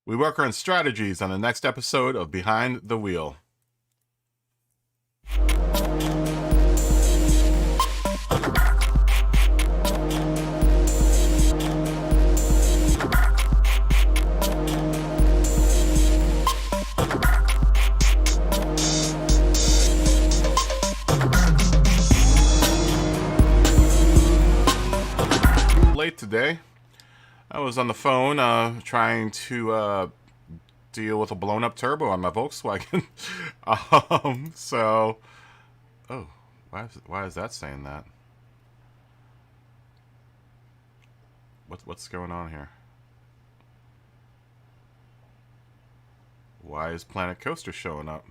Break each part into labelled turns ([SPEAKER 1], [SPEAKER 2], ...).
[SPEAKER 1] We work on strategies on the next episode of Behind the Wheel. Late today. I was on the phone trying to deal with a blown up turbo on my Volkswagen. Oh, why is that saying that? What's going on here? Why is Planet Coaster showing up?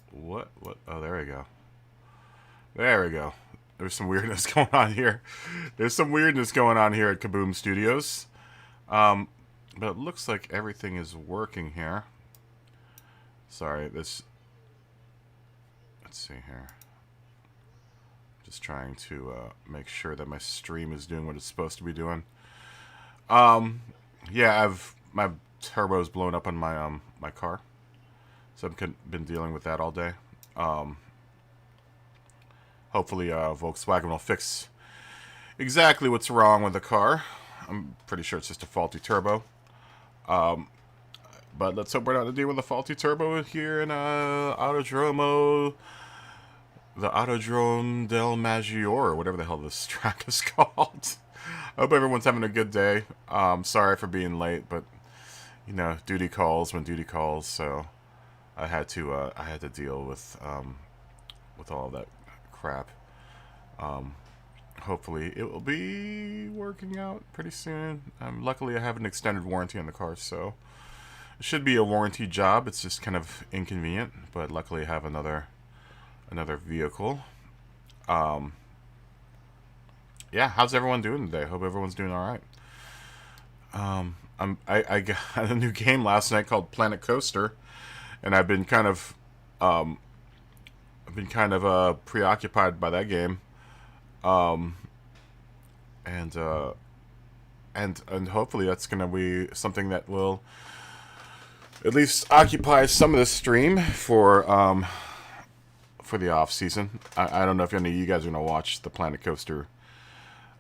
[SPEAKER 1] What? Oh, there we go. There we go. There's some weirdness going on here. There's some weirdness going on here at Kaboom Studios. But it looks like everything is working here. Sorry, let's see here. Just trying to make sure that my stream is doing what it's supposed to be doing. Yeah, my turbo's blown up on my my car. So I've been dealing with that all day. Hopefully Volkswagen will fix exactly what's wrong with the car. I'm pretty sure it's just a faulty turbo. But let's hope we're not to deal with a faulty turbo here in Autodrome, the Autodrome del Maggiore, or whatever the hell this track is called. I hope everyone's having a good day. Sorry for being late, but you know, duty calls when duty calls, so I had to deal with all of that crap. Hopefully it will be working out pretty soon. Luckily I have an extended warranty on the car, so it should be a warranty job. It's just kind of inconvenient, but luckily I have another vehicle. Yeah, how's everyone doing today? Hope everyone's doing all right. I got a new game last night called Planet Coaster, and I've been kind of preoccupied by that game, and hopefully that's gonna be something that will at least occupy some of the stream for the off season. I don't know if any of you guys are gonna watch the Planet Coaster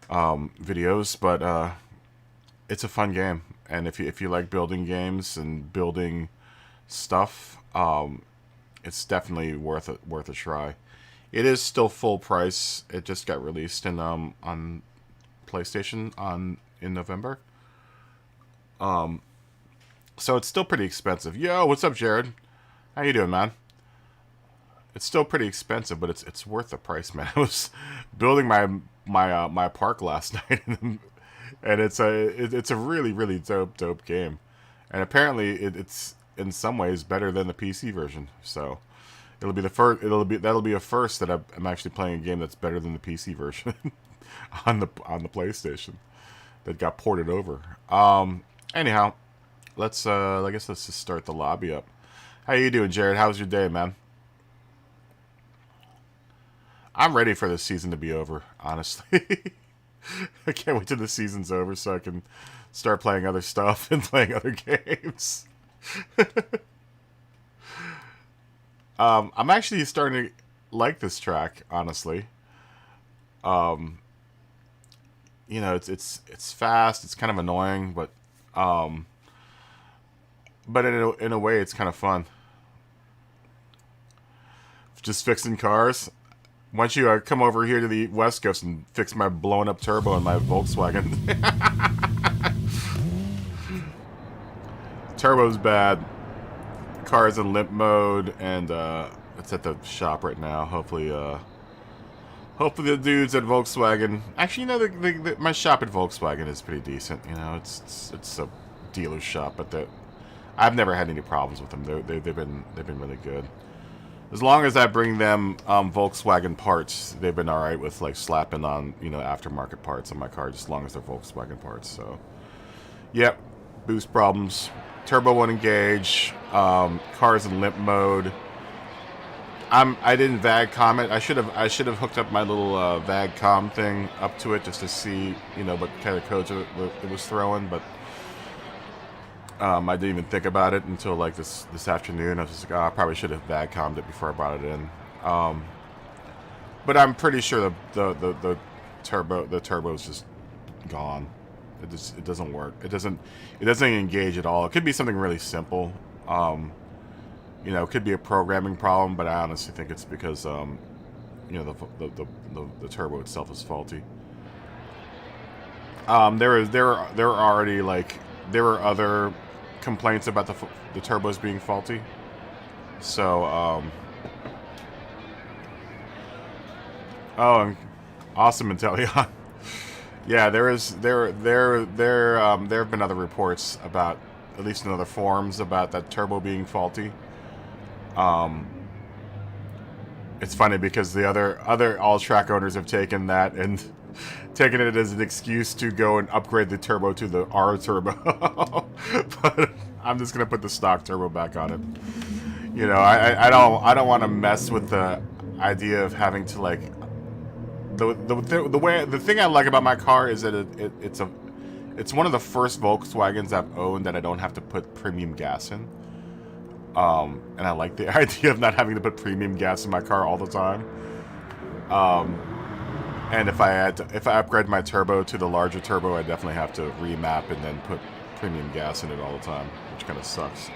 [SPEAKER 1] videos, but it's a fun game, and if you like building games and building stuff, it's definitely worth a try. It is still full price. It just got released in on PlayStation in November. So it's still pretty expensive. Yo, what's up, Jared? How you doing, man? It's still pretty expensive, but it's worth the price, man. I was building my park last night, and it's a really dope game, and apparently it's in some ways better than the PC version. So that'll be a first that I'm actually playing a game that's better than the PC version on the PlayStation that got ported over. Anyhow, I guess let's just start the lobby up. How you doing, Jared? How's your day, man? I'm ready for this season to be over, honestly. I can't wait till the season's over so I can start playing other stuff and playing other games. I'm actually starting to like this track, honestly. You know, it's fast. It's kind of annoying, but in a way, it's kind of fun. Just fixing cars. Why don't you come over here to the West Coast and fix my blown up turbo in my Volkswagen? Turbo's bad. Car's in limp mode, and it's at the shop right now. Hopefully the dudes at Volkswagen. Actually, you know, my shop at Volkswagen is pretty decent. You know, it's a dealer shop, but I've never had any problems with them. They've been really good. As long as I bring them Volkswagen parts, they've been all right with like slapping on, you know, aftermarket parts on my car, just as long as they're Volkswagen parts. So, yep, boost problems, turbo won't engage, car's in limp mode. I didn't VAG com it. I should have hooked up my little VAG com thing up to it just to see, you know, what kind of codes it was throwing, but I didn't even think about it until like this afternoon. I was just like, oh, I probably should have vacuumed it before I brought it in. But I'm pretty sure the turbo is just gone. It doesn't work. It doesn't engage at all. It could be something really simple. You know, it could be a programming problem, but I honestly think it's because you know, the turbo itself is faulty. There were other complaints about the turbos being faulty. So oh, and awesome, Intellion. Yeah, there have been other reports about, at least in other forums, about that turbo being faulty. It's funny because the other all-track owners have taken that and taken it as an excuse to go and upgrade the turbo to the R turbo. But I'm just gonna put the stock turbo back on it. You know, I don't want to mess with the idea of having to like the thing I like about my car is that it's one of the first Volkswagens I've owned that I don't have to put premium gas in. And I like the idea of not having to put premium gas in my car all the time. And if I upgrade my turbo to the larger turbo, I definitely have to remap and then put premium gas in it all the time, which kind of sucks.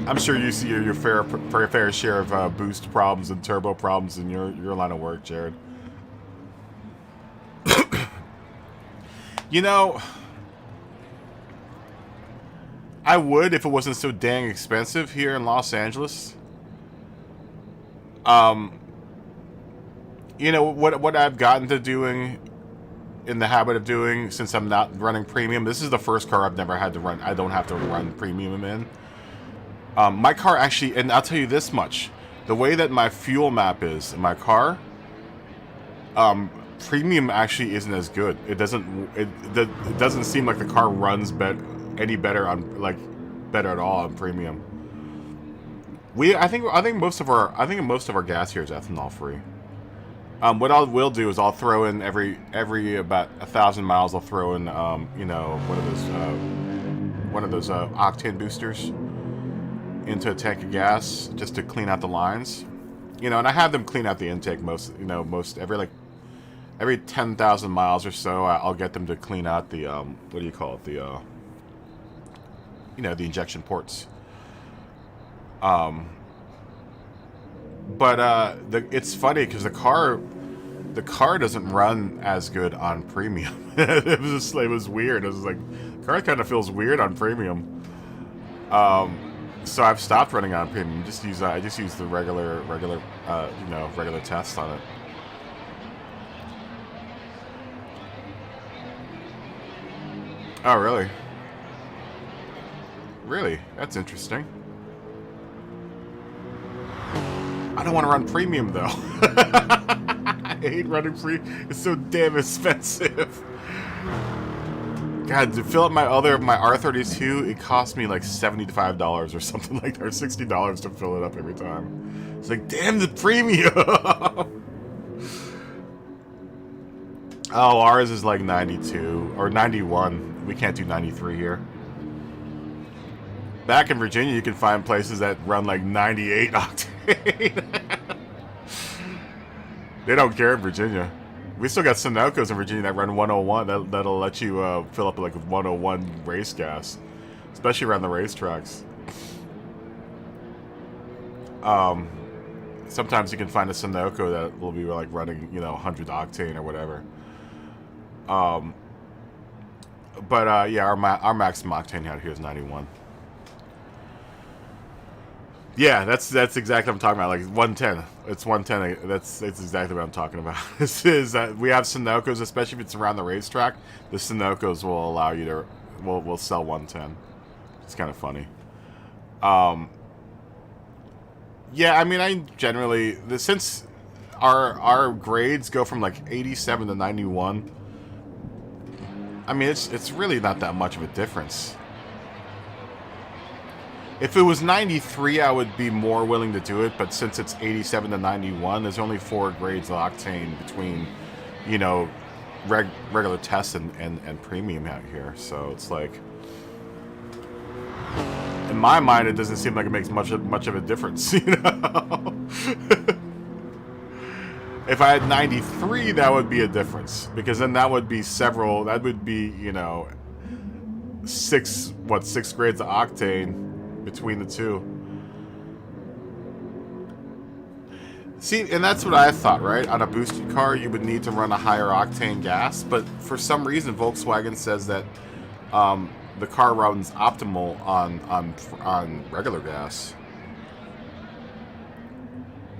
[SPEAKER 1] I'm sure you see your fair share of boost problems and turbo problems in your line of work, Jared. You know, I would if it wasn't so dang expensive here in Los Angeles. You know, what I've gotten to doing, in the habit of doing, since I'm not running premium, this is the first car I've never had to run. I don't have to run premium in. My car actually, and I'll tell you this much, the way that my fuel map is in my car, premium actually isn't as good. It doesn't seem like the car runs any better on, like, better at all on premium. I think most of our gas here is ethanol free. What I will do is I'll throw in every about 1,000 miles. I'll throw in you know, one of those octane boosters into a tank of gas just to clean out the lines. You know, and I have them clean out the intake every 10,000 miles or so. I'll get them to clean out the what do you call it, the you know, the injection ports. But it's funny because the car doesn't run as good on premium. It was weird. It was like, the car kind of feels weird on premium. So I've stopped running on premium. I just use the regular you know, regular test on it. Oh, really? Really? That's interesting. I don't want to run premium, though. I hate running It's so damn expensive. God, to fill up my R32, it cost me like $75 or something like that, or $60 to fill it up every time. It's like, damn the premium! Oh, ours is like 92 or 91. We can't do 93 here. Back in Virginia, you can find places that run like 98 octane. They don't care in Virginia. We still got Sunoco's in Virginia that run 101. That'll let you fill up like 101 race gas, especially around the racetracks. Sometimes you can find a Sunoco that will be like running, you know, 100 octane or whatever. But yeah, our maximum octane out here is 91. Yeah, that's exactly what I'm talking about. Like 110. It's 110. That's exactly what I'm talking about. This is that we have Sunoco's, especially if it's around the racetrack. The Sunoco's will allow you to will sell 110. It's kind of funny. Yeah, I mean, I generally since our grades go from like 87 to 91. I mean, it's really not that much of a difference. If it was 93, I would be more willing to do it, but since it's 87 to 91, there's only 4 grades of octane between, you know, regular tests and premium out here. So it's like, in my mind, it doesn't seem like it makes much of a difference, you know. If I had 93, that would be a difference, because then that would be several. That would be, you know, six grades of octane between the two. See, and that's what I thought, right? On a boosted car, you would need to run a higher octane gas, but for some reason, Volkswagen says that the car runs optimal on regular gas.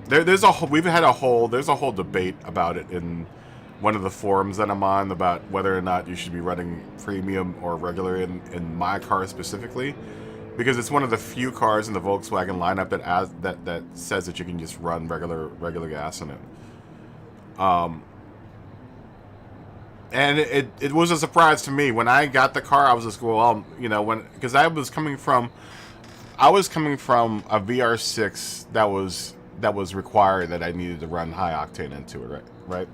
[SPEAKER 1] There's a whole debate about it in one of the forums that I'm on, about whether or not you should be running premium or regular in my car specifically, because it's one of the few cars in the Volkswagen lineup that says that you can just run regular gas in it. And it was a surprise to me when I got the car. I was just, well, you know, because I was coming from a VR6 that was required, that I needed to run high octane into it, right?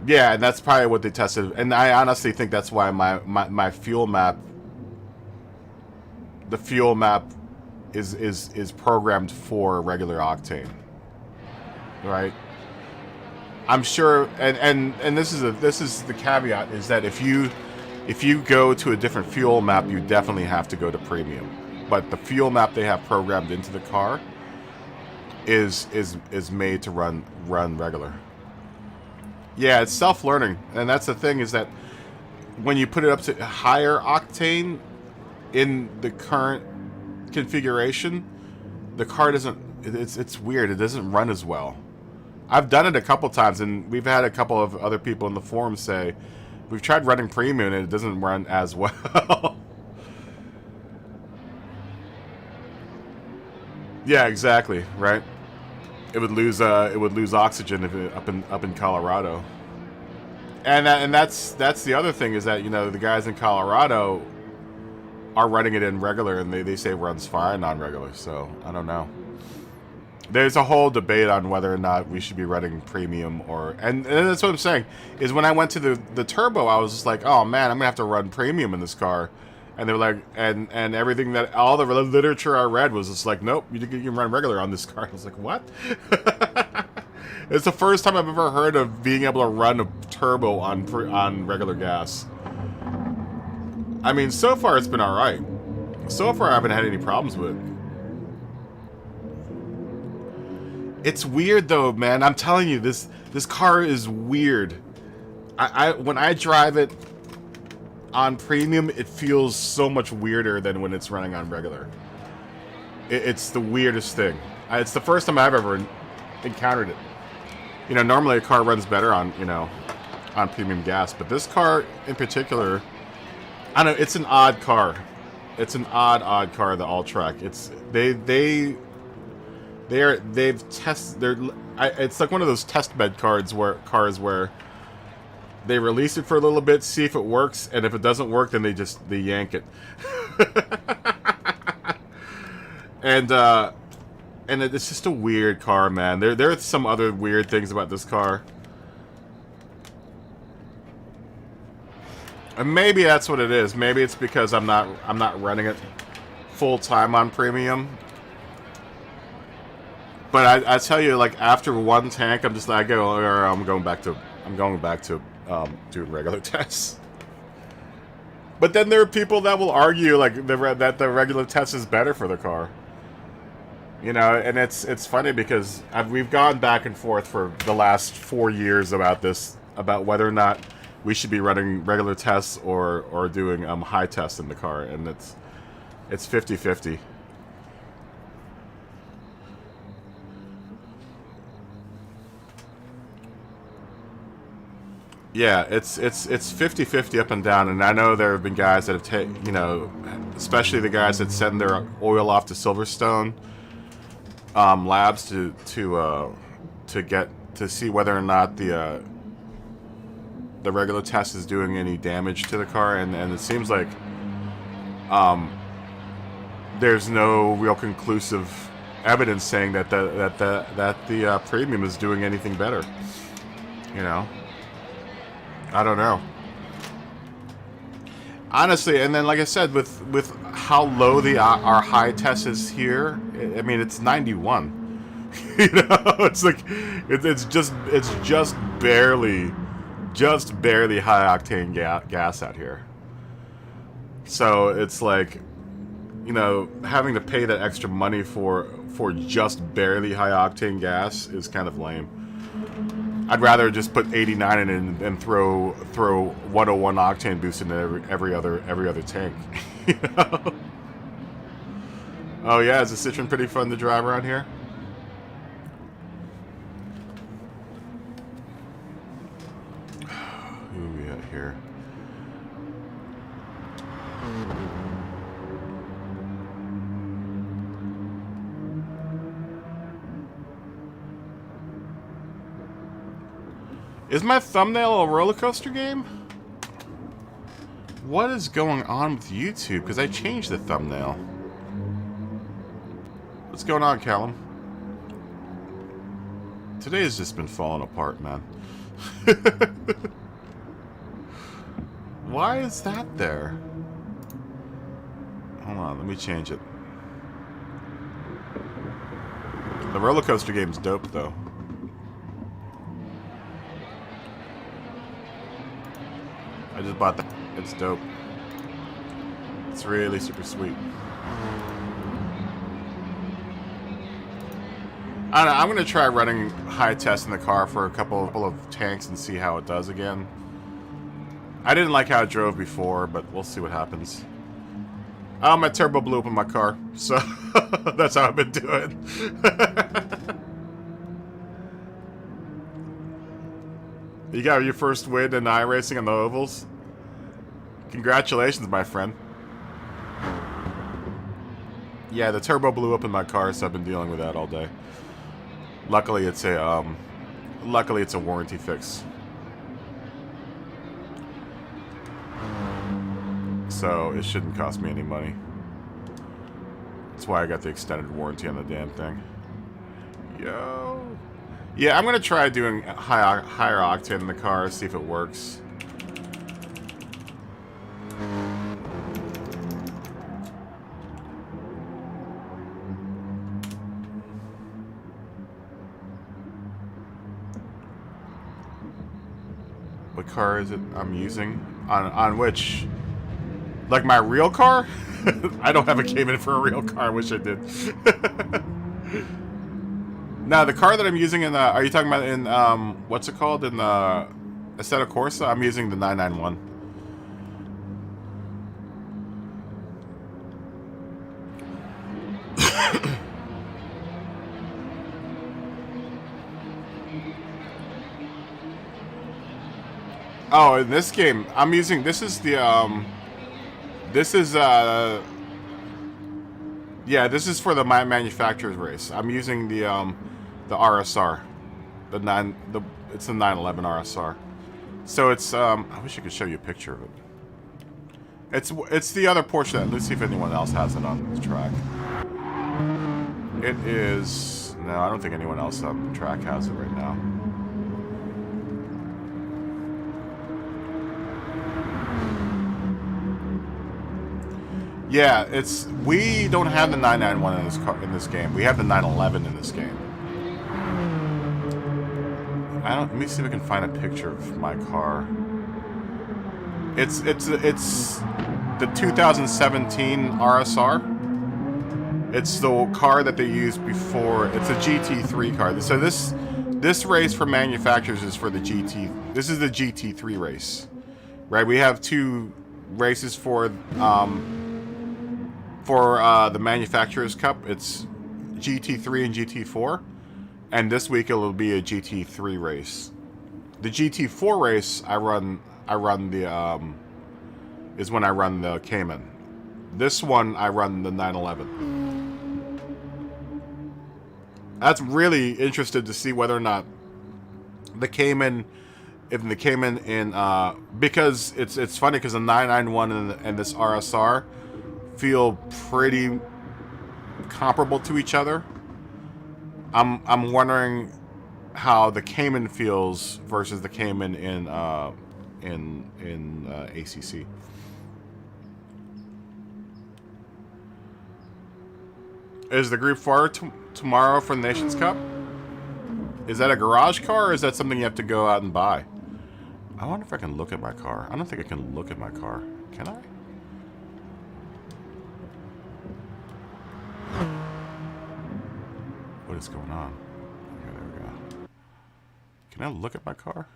[SPEAKER 1] Yeah, and that's probably what they tested. And I honestly think that's why my fuel map, the fuel map is programmed for regular octane, right? I'm sure, and this is the caveat, is that if you go to a different fuel map, you definitely have to go to premium. But the fuel map they have programmed into the car is made to run regular. Yeah, it's self-learning, and that's the thing, is that when you put it up to higher octane in the current configuration, the car doesn't. It's weird. It doesn't run as well. I've done it a couple times, and we've had a couple of other people in the forum say we've tried running premium and it doesn't run as well. Yeah, exactly, right? It would lose oxygen if up in Colorado. And that's the other thing, is that, you know, the guys in Colorado are running it in regular, and they say it runs fine on regular. So I don't know. There's a whole debate on whether or not we should be running premium and that's what I'm saying, is when I went to the turbo, I was just like, oh man, I'm gonna have to run premium in this car. And they're like, and everything, that all the literature I read was just like, nope, you can run regular on this car. I was like, what? It's the first time I've ever heard of being able to run a turbo on regular gas. I mean, so far it's been all right. So far I haven't had any problems with it. It's weird though, man. I'm telling you, this car is weird. When I drive it on premium, it feels so much weirder than when it's running on regular. It's the weirdest thing. It's the first time I've ever encountered it. You know, normally a car runs better on premium gas, but this car in particular, I don't know, it's an odd car. It's an odd car, the All-Track. It's it's like one of those test bed cars where they release it for a little bit, see if it works, and if it doesn't work, then they yank it. And it's just a weird car, man. There are some other weird things about this car. And maybe that's what it is. Maybe it's because I'm not running it full time on premium. But I tell you, like, after one tank, I'm just like, I'm going back to doing regular tests. But then there are people that will argue like that the regular test is better for the car. You know, and it's funny because we've gone back and forth for the last 4 years about this, about whether or not we should be running regular tests or doing high tests in the car, and it's 50-50. Yeah, it's 50-50 up and down, and I know there have been guys that have taken, you know, especially the guys that send their oil off to Silverstone labs to see whether or not the regular test is doing any damage to the car, and it seems like there's no real conclusive evidence saying that the premium is doing anything better, you know. I don't know. Honestly, and then like I said, with how low our high test is here, I mean it's 91. You know, it's like it's just barely high octane gas out here. So it's like, you know, having to pay that extra money for just barely high octane gas is kind of lame. I'd rather just put 89 in it and throw 101 octane boost in every other tank. You know? Oh yeah, is the Citroen pretty fun to drive around here? Who are we at here? Is my thumbnail a roller coaster game? What is going on with YouTube? Because I changed the thumbnail. What's going on, Callum? Today has just been falling apart, man. Why is that there? Hold on, let me change it. The roller coaster game's dope, though. I just bought that. It's dope. It's really super sweet. I don't know, I'm going to try running high test in the car for a couple of tanks and see how it does again. I didn't like how it drove before, but we'll see what happens. Oh, my turbo blew up in my car, so that's how I've been doing. You got your first win in iRacing on the ovals? Congratulations, my friend. Yeah, the turbo blew up in my car, so I've been dealing with that all day. Luckily, it's a warranty fix. So it shouldn't cost me any money. That's why I got the extended warranty on the damn thing. Yo. Yeah, I'm gonna try doing higher octane in the car, see if it works. What car is it I'm using? On which? Like my real car? I don't have a Cayman for a real car. I wish I did. Now, the car that I'm using in the... Are you talking about in... what's it called? In the Assetto Corsa? I'm using the 991. Oh, in this game, I'm using... This is the... This is... Yeah, this is for the manufacturer's race. I'm using the RSR, it's the 911 RSR. So it's I wish I could show you a picture of it. It's the other portion that, let's see if anyone else has it on the track. It is, no, I don't think anyone else on the track has it right now. Yeah, we don't have the 991 in this game. We have the 911 in this game. Let me see if I can find a picture of my car. It's the 2017 RSR. It's the car that they used before. It's a GT3 car. So this race for manufacturers is for the GT. This is the GT3 race, right? We have two races for the Manufacturers Cup. It's GT3 and GT4, and this week it'll be a GT3 race. The GT4 race is when I run the Cayman. This one I run the 911. That's really interested to see whether or not the Cayman, because it's funny because the 991 and this RSR feel pretty comparable to each other. I'm wondering how the Cayman feels versus the Cayman in in ACC. Is the Group 4 tomorrow for the Nations Cup? Is that a garage car, or is that something you have to go out and buy? I wonder if I can look at my car. I don't think I can look at my car. Can I? What is going on? Okay, there we go. Can I look at my car?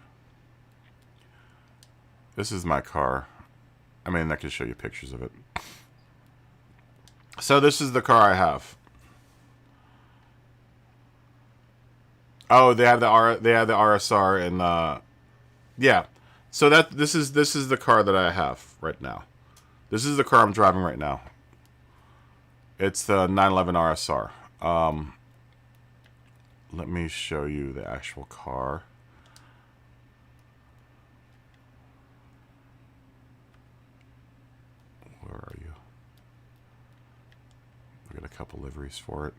[SPEAKER 1] This is my car. I mean, I can show you pictures of it. So this is the car I have. Oh, they have the RSR and yeah. So this is the car that I have right now. This is the car I'm driving right now. It's the 911 RSR. Let me show you the actual car. Where are you? I got a couple liveries for it.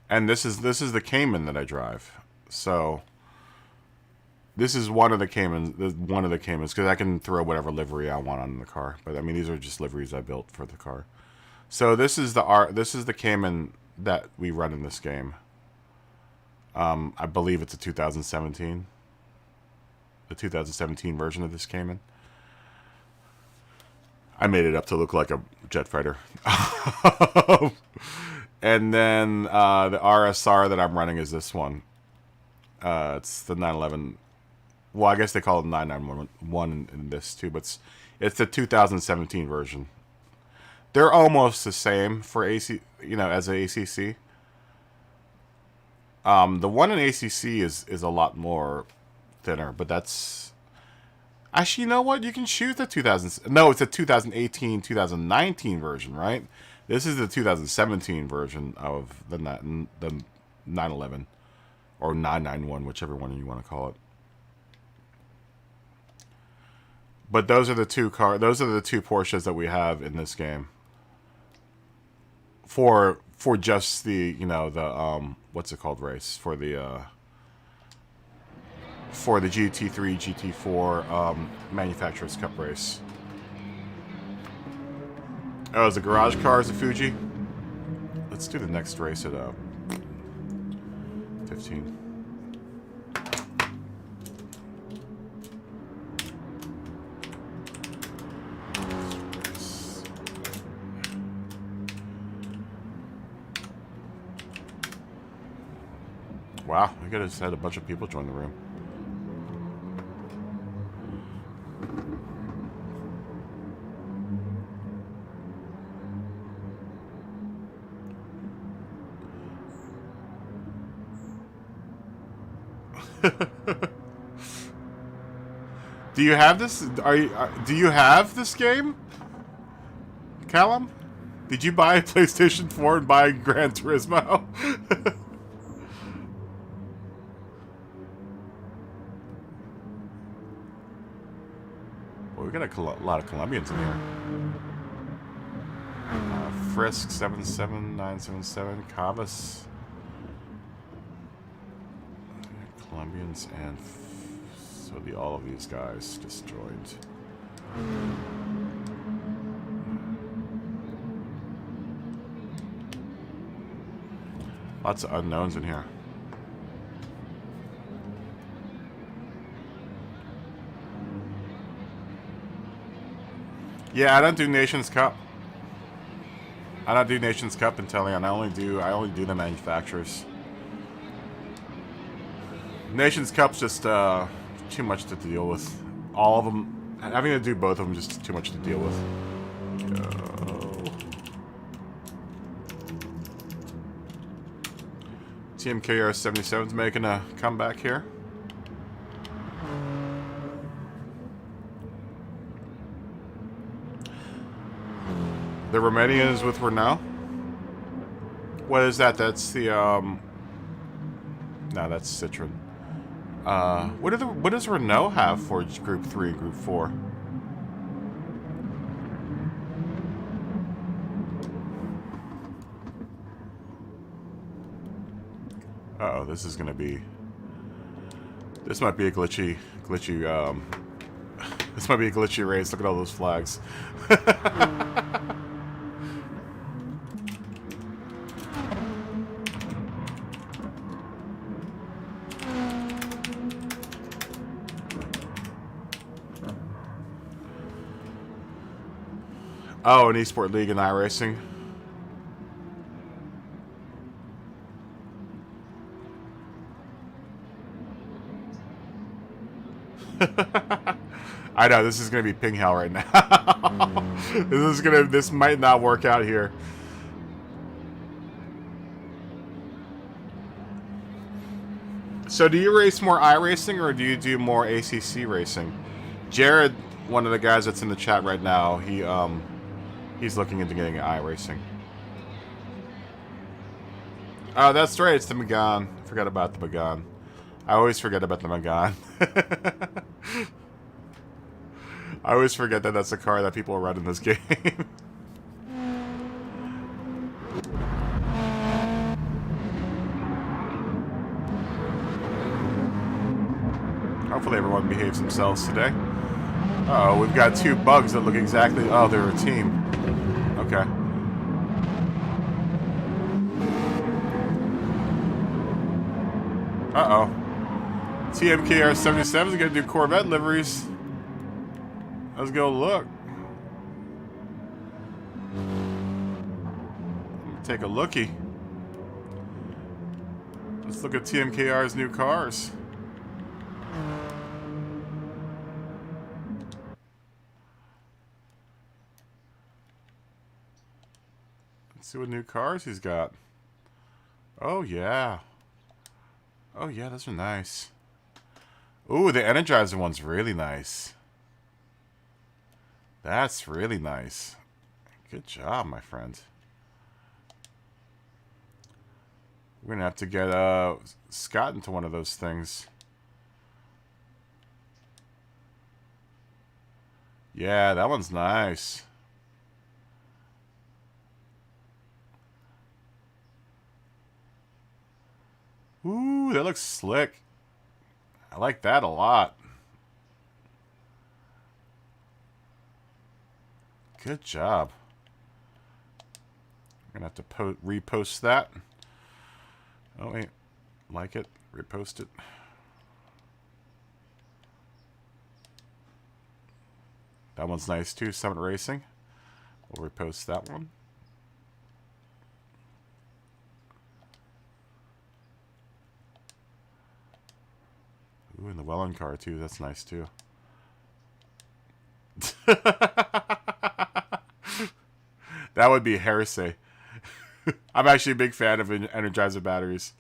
[SPEAKER 1] And this is the Cayman that I drive. So this is one of the Caymans, because I can throw whatever livery I want on the car. But I mean, these are just liveries I built for the car. So this is the Cayman that we run in this game. I believe it's a 2017. The 2017 version of this Cayman. I made it up to look like a jet fighter. And then the RSR that I'm running is this one. It's the 911. Well, I guess they call it 991 in this too, but it's the 2017 version. They're almost the same for AC, as a ACC. The one in ACC is a lot more thinner, but that's actually, you know what? You can choose the 2000. No, it's a 2018, 2019 version, right? This is the 2017 version of the 911 or 991, whichever one you want to call it. But those are the two Porsches that we have in this game. For just the what's it called race for the GT3 GT4 Manufacturers Cup race. Oh, is the garage car is a Fuji? Let's do the next race at 15. Wow, we just had a bunch of people join the room. Do you have this? Do you have this game, Callum? Did you buy a PlayStation 4 and buy Gran Turismo? Well, we got a lot of Colombians in here. Frisk 77977, Cavas. Colombians, and so all of these guys just joined. Lots of unknowns in here. Yeah, I don't do Nations Cup. I don't do Nations Cup in Teleon. I only do the manufacturers. Nations Cup's just too much to deal with. All of them, having to do both of them, just too much to deal with. TMKR 77's making a comeback here. The Romanian is with Renault. What is that? That's the no, that's Citroen. What does Renault have for Group 3 and Group 4? Uh-oh, this is gonna be This might be a glitchy, this might be a glitchy race. Look at all those flags. Oh, an eSport League and iRacing. I know this is gonna be ping hell right now. This might not work out here. So do you race more iRacing or do you do more ACC racing? Jared, one of the guys that's in the chat right now, he's looking into getting iRacing. Oh, that's right, it's the Megane. I forgot about the Megane. I always forget about the Megane. I always forget that that's the car that people run in this game. Hopefully everyone behaves themselves today. Uh-oh, we've got two bugs that look exactly... Oh, they're a team. Okay. Uh-oh. TMKR 77 is going to do Corvette liveries. Let's go look. Take a lookie. Let's look at TMKR's new cars. Let's see what new cars he's got. Oh, yeah. Oh, yeah, those are nice. Ooh, the Energizer one's really nice. That's really nice. Good job, my friend. We're going to have to get Scott into one of those things. Yeah, that one's nice. Ooh, that looks slick. I like that a lot. Good job. I'm going to have to repost that. Oh, wait. Like it. Repost it. That one's nice, too. Summit Racing. We'll repost that one. Ooh, and the Welland car, too. That's nice, too. That would be heresy. I'm actually a big fan of Energizer batteries.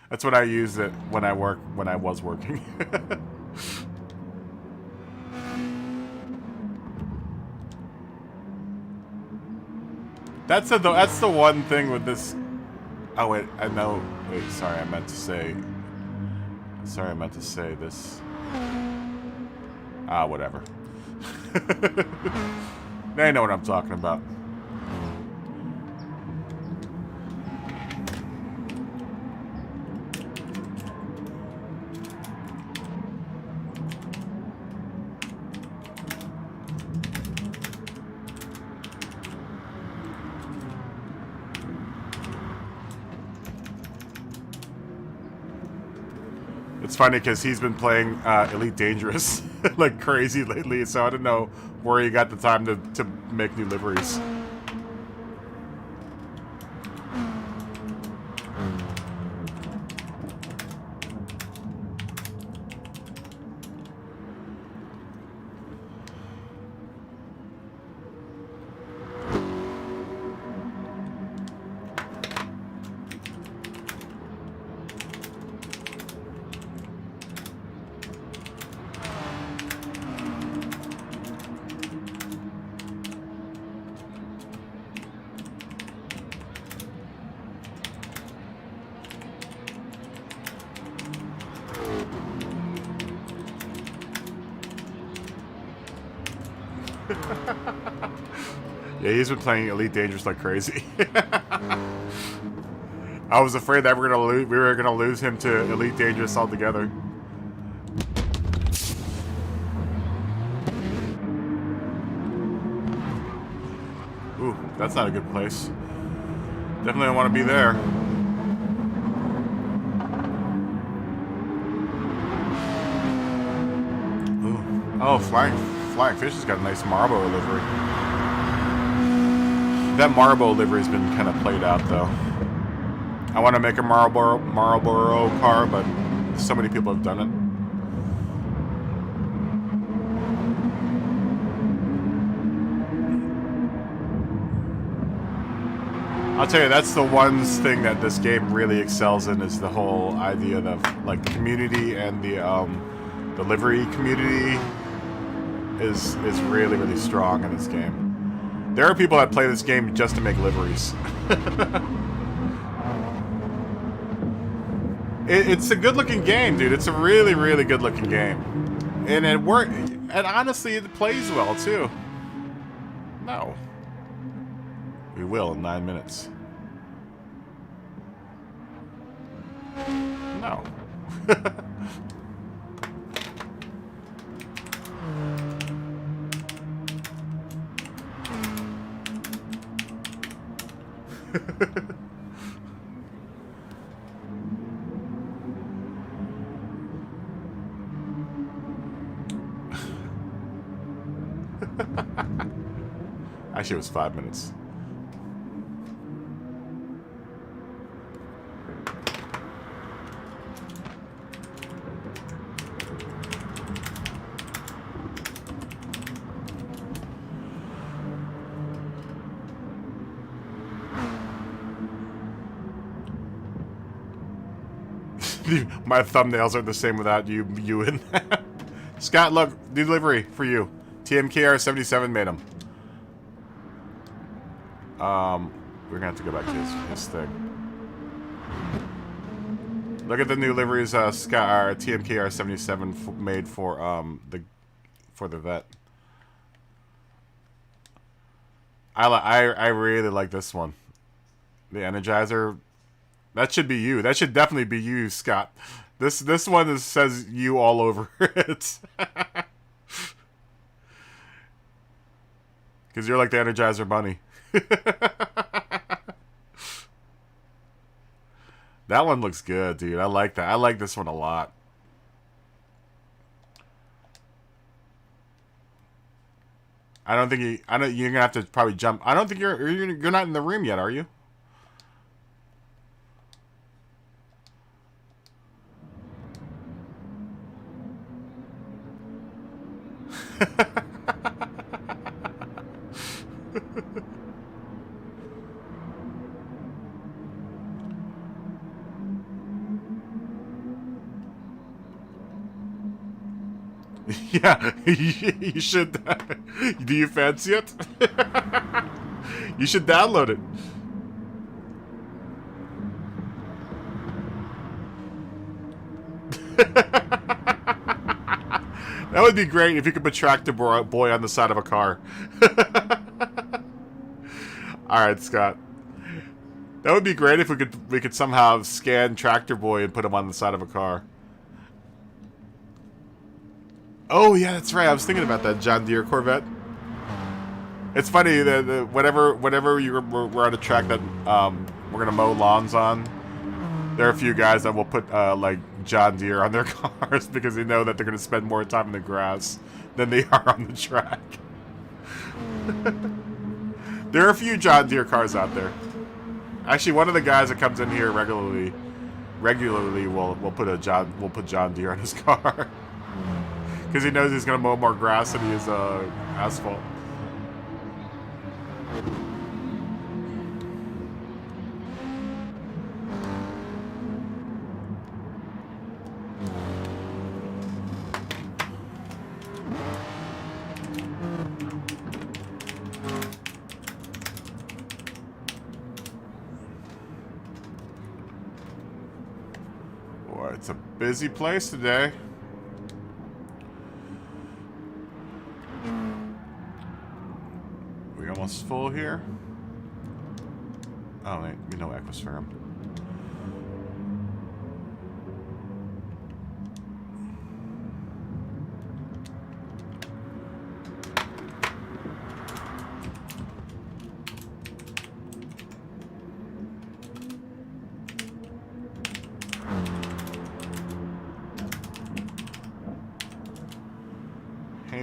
[SPEAKER 1] That's what I use it when I was working. That's the one thing with this. Oh wait, I know. Wait, sorry, I meant to say. Sorry, I meant to say this. Ah, whatever. They know what I'm talking about. It's funny because he's been playing Elite Dangerous like crazy lately, so I don't know where he got the time to make new liveries. Yeah, he's been playing Elite Dangerous like crazy. I was afraid that we were gonna lose him to Elite Dangerous altogether. Ooh, that's not a good place. Definitely don't want to be there. Ooh. Oh, Flying Fish has got a nice Marlboro livery. That Marlboro livery's been kind of played out, though. I want to make a Marlboro car, but so many people have done it. I'll tell you, that's the one thing that this game really excels in, is the whole idea of like the community, and the livery community is really, really strong in this game. There are people that play this game just to make liveries. It's a good-looking game, dude. It's a really, really good-looking game, and it works. And honestly, it plays well too. No. We will in 9 minutes. No. Actually, it was 5 minutes. My thumbnails are the same without you in that. Scott, look, delivery for you. TMKR77 made them. We're gonna have to go back to his thing. Look at the new liveries Scott TMKR77 made for the vet. I really like this one. The Energizer. That should be you. That should definitely be you, Scott. This one says you all over it. Because you're like the Energizer Bunny. That one looks good, dude. I like that. I like this one a lot. I don't think you're gonna have to probably jump. I don't think you're not in the room yet, are you? Yeah, you should. Do you fancy it? You should download it. That would be great if you could put Tractor Boy on the side of a car. Alright, Scott. That would be great if we could somehow scan Tractor Boy and put him on the side of a car. Oh yeah, that's right. I was thinking about that John Deere Corvette. It's funny that whenever we're on a track that we're gonna mow lawns on, there are a few guys that will put like John Deere on their cars because they know that they're gonna spend more time in the grass than they are on the track. There are a few John Deere cars out there. Actually, one of the guys that comes in here regularly will put John Deere on his car. Because he knows he's going to mow more grass than he is asphalt. Boy, it's a busy place today. Almost full here. Oh, wait, we know Equisferum.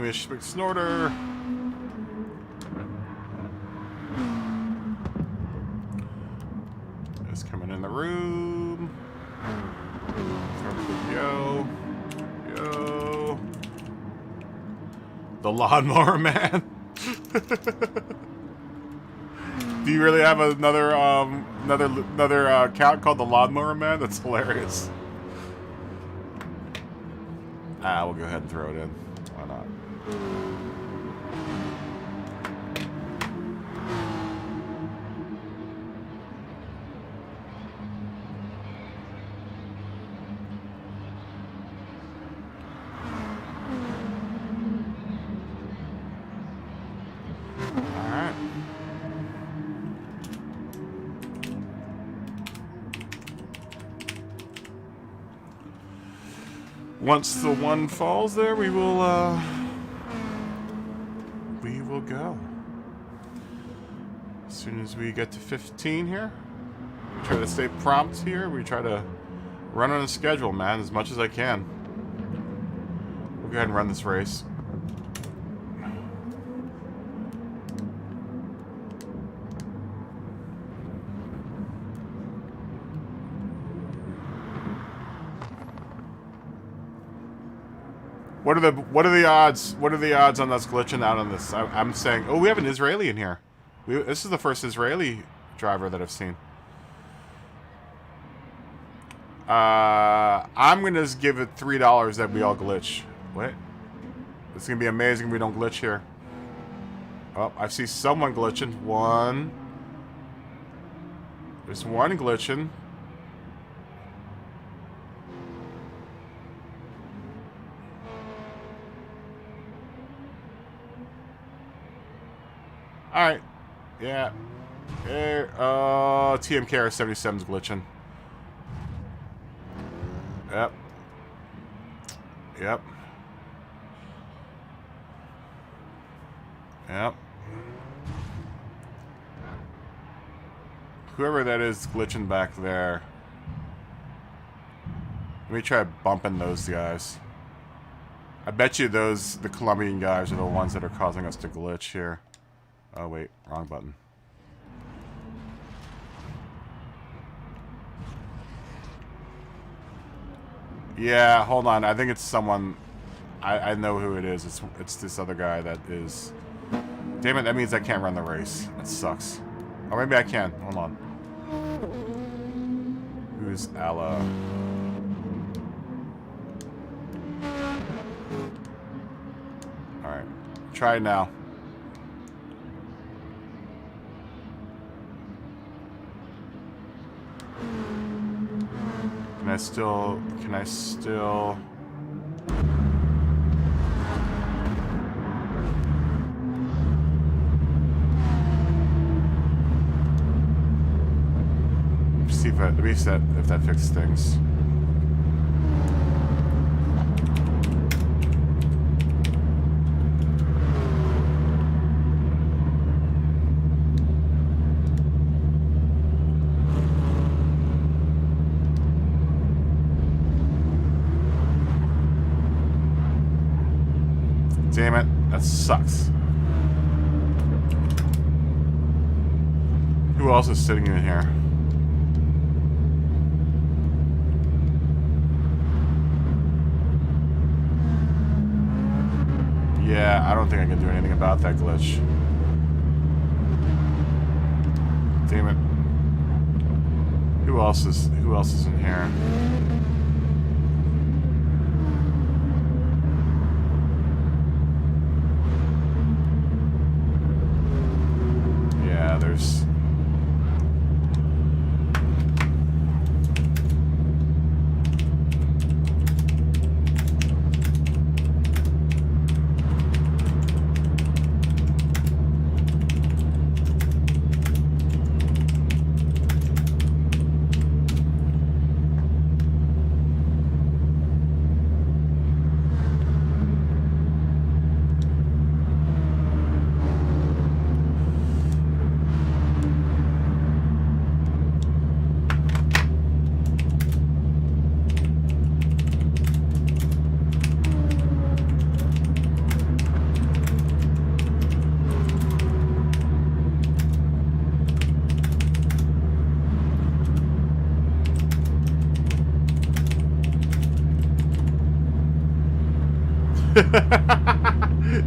[SPEAKER 1] me a big snorter. Just coming in the room. Yo. Yo. The lawnmower man. Do you really have another account called the Lawnmower Man? That's hilarious. We'll go ahead and throw it in. Why not? Once the one falls there, we will go. As soon as we get to 15 here, we try to stay prompt here. We try to run on a schedule, man, as much as I can. We'll go ahead and run this race. What are the odds? What are the odds on us glitching out on this? I'm saying, oh, we have an Israeli in here. This is the first Israeli driver that I've seen. I'm gonna just give it $3 that we all glitch. What? It's gonna be amazing if we don't glitch here. Oh, I see someone glitching. One. There's one glitching. Alright. Yeah. There. TMKR 77's glitching. Yep. Yep. Yep. Whoever that is glitching back there. Let me try bumping those guys. I bet you the Colombian guys are the ones that are causing us to glitch here. Oh, wait. Wrong button. Yeah, hold on. I think it's someone... I know who it is. It's this other guy that is... Damn it, that means I can't run the race. That sucks. Oh, maybe I can. Hold on. Who's Alla? Alright. Try it now. Can I still... See if let me set if that fixes things. Damn it, that sucks. Who else is sitting in here? Yeah, I don't think I can do anything about that glitch. Damn it. Who else is in here? Yeah, there's...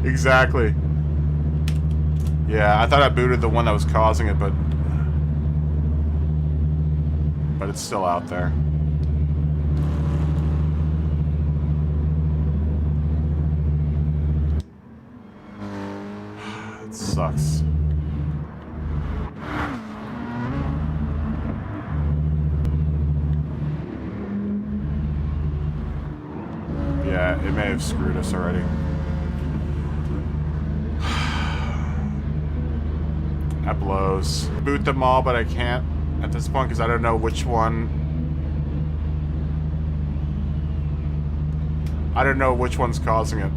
[SPEAKER 1] Exactly. Yeah, I thought I booted the one that was causing it, but it's still out there. It sucks. Yeah, it may have screwed us already. That blows. Boot them all, but I can't at this point because I don't know which one. I don't know which one's causing it.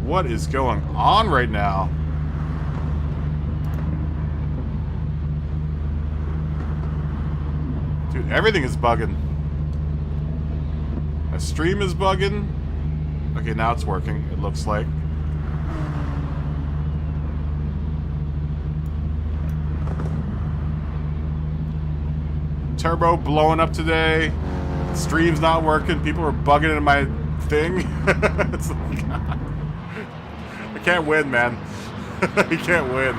[SPEAKER 1] What is going on right now? Dude, everything is bugging. My stream is bugging. Okay, now it's working, it looks like. Turbo blowing up today. Stream's not working. People are bugging into my thing. It's like, God. I can't win, man. You can't win.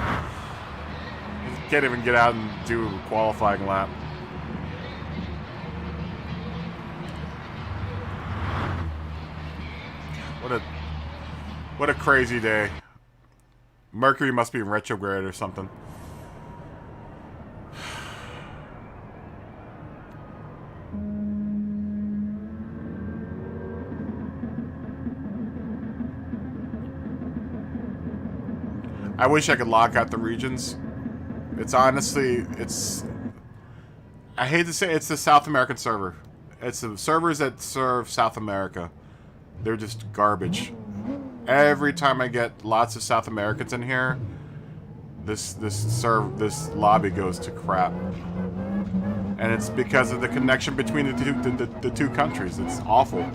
[SPEAKER 1] You can't even get out and do a qualifying lap. What a crazy day. Mercury must be in retrograde or something. I wish I could lock out the regions. It's honestly, I hate to say it's the South American server. It's the servers that serve South America. They're just garbage. Every time I get lots of South Americans in here, this lobby goes to crap. And it's because of the connection between the two countries. It's awful.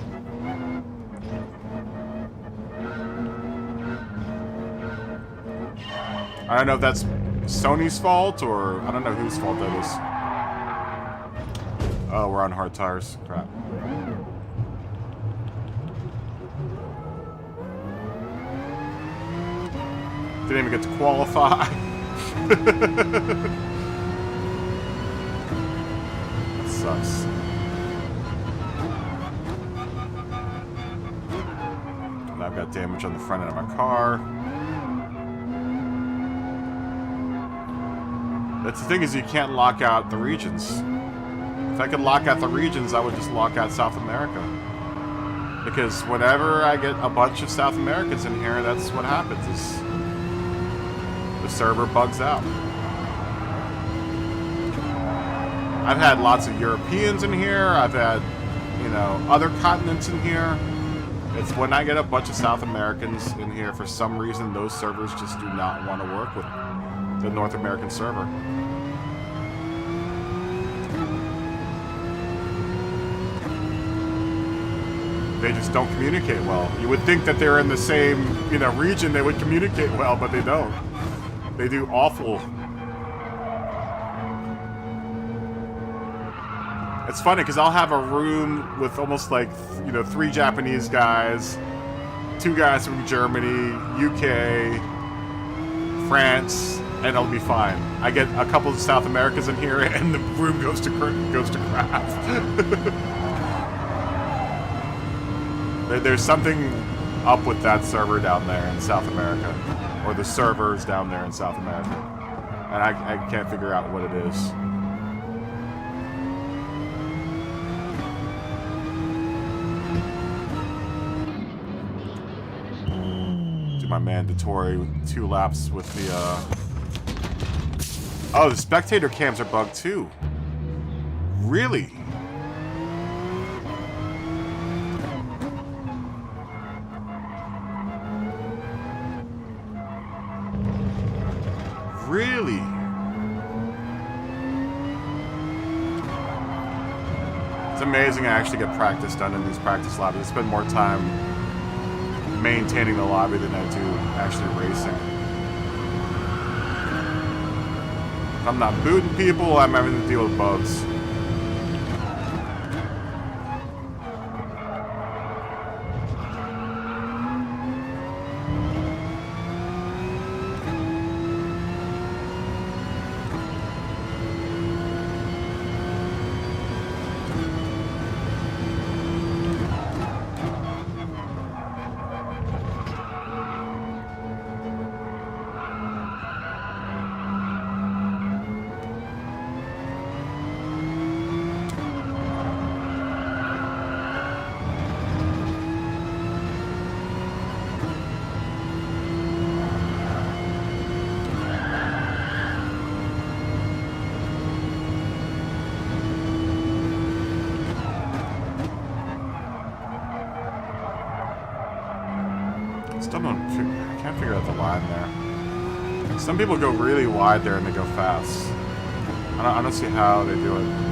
[SPEAKER 1] I don't know if that's Sony's fault or I don't know whose fault that is. Oh, we're on hard tires. Crap. Didn't even get to qualify. That sucks. And I've got damage on the front end of my car. That's the thing, is you can't lock out the regions. If I could lock out the regions, I would just lock out South America. Because whenever I get a bunch of South Americans in here, that's what happens, is the server bugs out. I've had lots of Europeans in here. I've had, you know, other continents in here. It's when I get a bunch of South Americans in here, for some reason, those servers just do not want to work with the North American server. They just don't communicate well. You would think that they're in the same, you know, region, they would communicate well, but they don't. They do awful. It's funny because I'll have a room with almost like, you know, 3 Japanese guys, 2 guys from Germany, UK, France, and it'll be fine. I get a couple of South Americans in here, and the room goes to crap. There's something up with that server down there in South America, or the servers down there in South America, and I can't figure out what it is. Do my mandatory 2 laps with the Oh, the spectator cams are bugged too. Really? Really? amazing I actually get practice done in these practice lobbies. I spend more time maintaining the lobby than I do actually racing. If I'm not booting people, I'm having to deal with bugs. I can't figure out the line there. Some people go really wide there and they go fast. I don't see how they do it.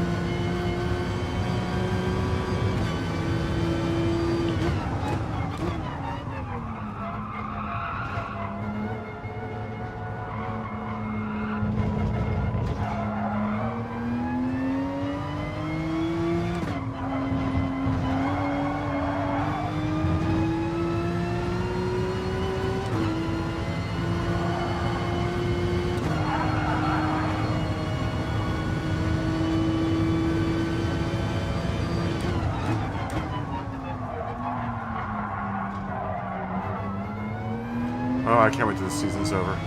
[SPEAKER 1] Oh, I can't wait till the season's over.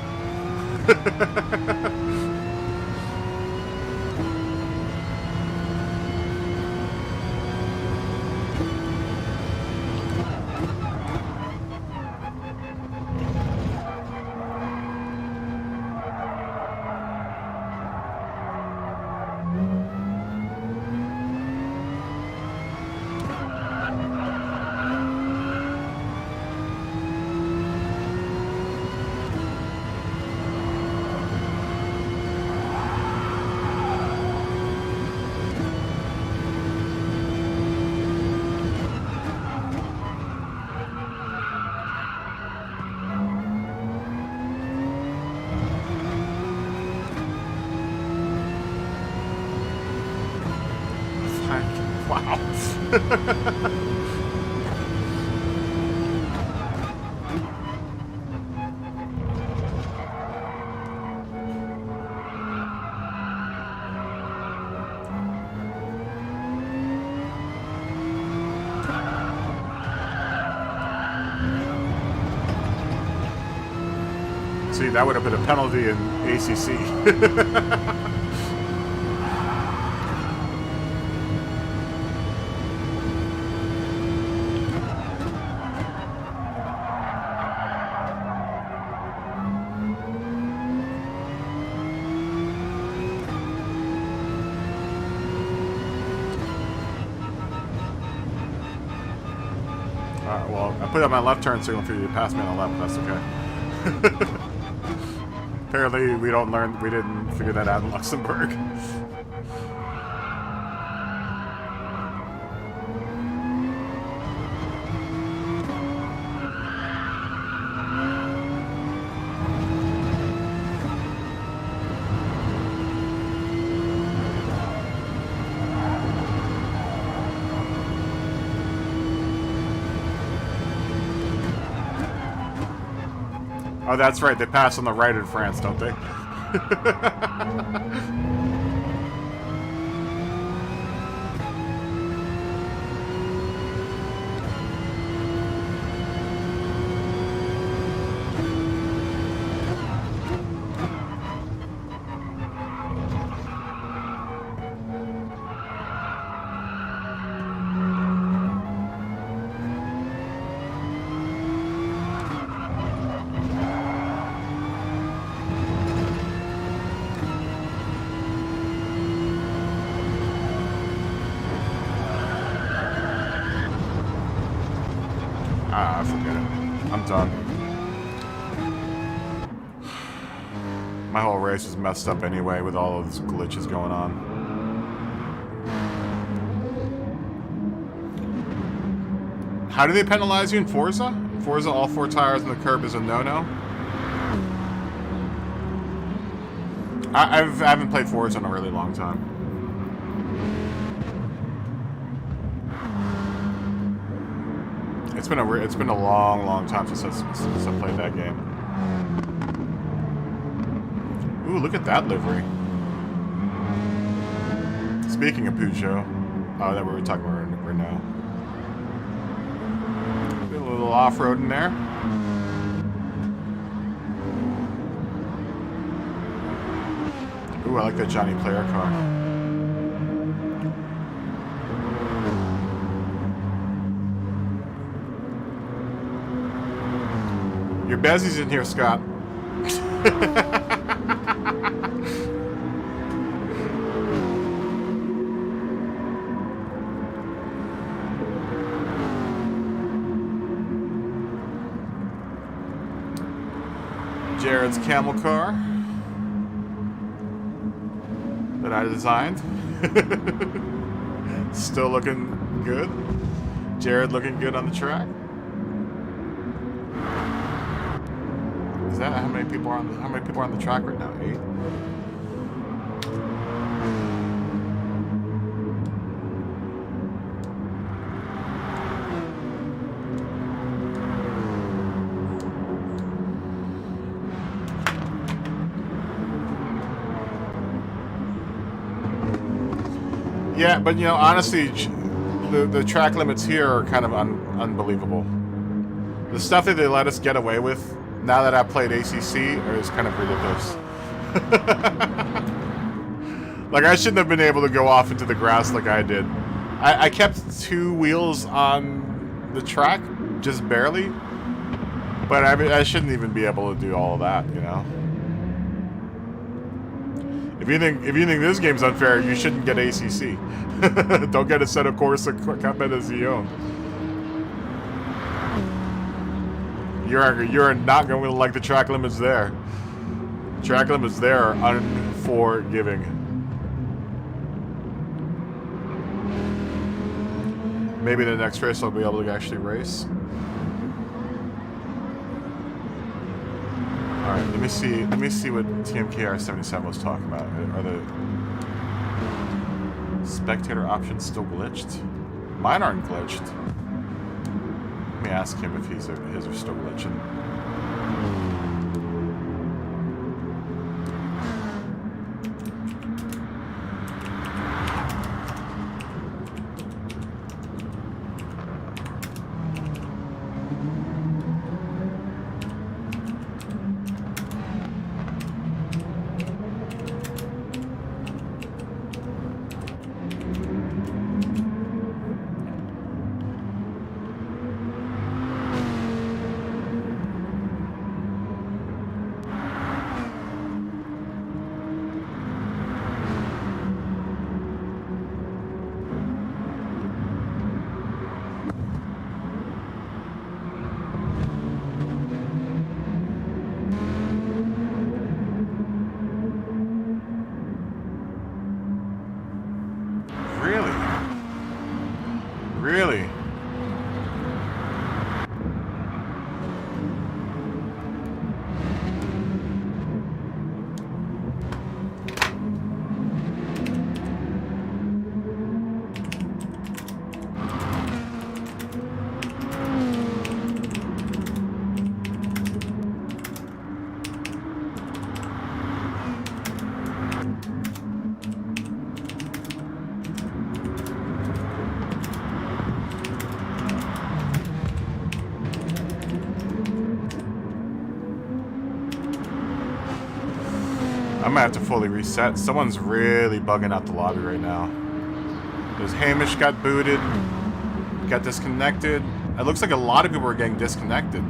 [SPEAKER 1] Wow. See, that would have been a penalty in ACC. Alright, well, I put up my left turn signal for you to pass me on the left, that's okay. Apparently we didn't figure that out in Luxembourg. Oh, that's right. They pass on the right in France, don't they? Ah, forget it. I'm done. My whole race is messed up anyway with all of these glitches going on. How do they penalize you in Forza? In Forza, all 4 tires on the curb is a no-no. I haven't played Forza in a really long time. It's been a long time since I played that game. Ooh, look at that livery. Speaking of Peugeot, that we were talking about right now. A little off-road in there. Ooh, I like that Johnny Player car. Your Bezzy's in here, Scott. Jared's camel car that I designed. Still looking good. Jared looking good on the track. Is that how many people are on the track right now? 8. Yeah, but you know, honestly, the track limits here are kind of unbelievable. The stuff that they let us get away with now that I've played ACC is kind of ridiculous. Like, I shouldn't have been able to go off into the grass like I did. I kept 2 wheels on the track, just barely. But I shouldn't even be able to do all of that, you know. If you think this game's unfair, you shouldn't get ACC. Don't get a set of Corsa Competizione. You're not going to like the track limits there. Track limits there are unforgiving. Maybe the next race I'll be able to actually race. Alright, let me see what TMKR77 was talking about. Are the spectator options still glitched? Mine aren't glitched. Let me ask him if his are still glitching. Really? I'm gonna have to fully reset. Someone's really bugging out the lobby right now. There's Hamish got booted, got disconnected. It looks like a lot of people are getting disconnected.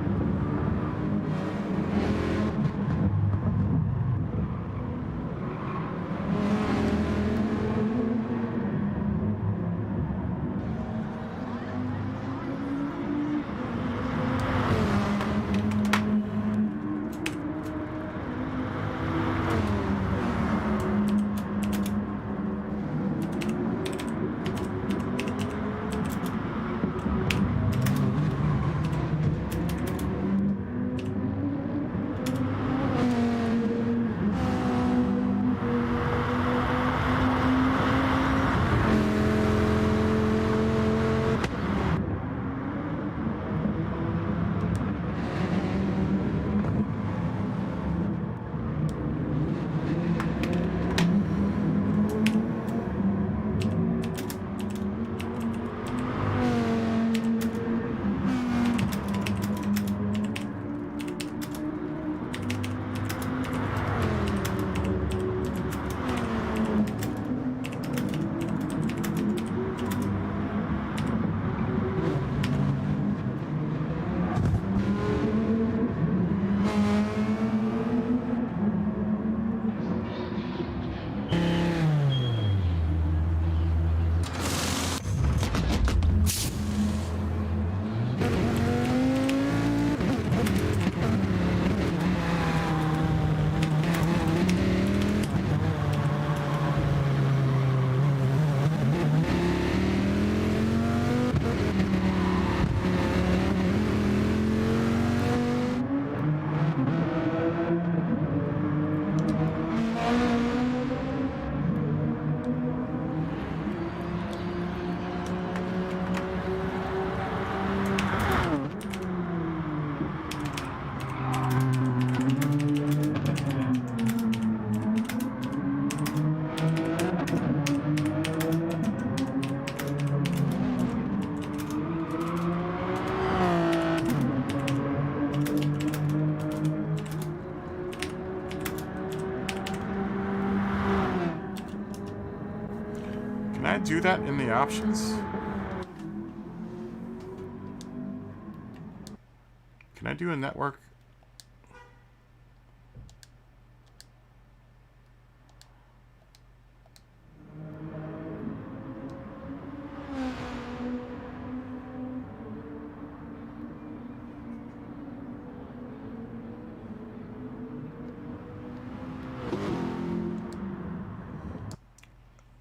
[SPEAKER 1] I do that in the options? Can I do a network?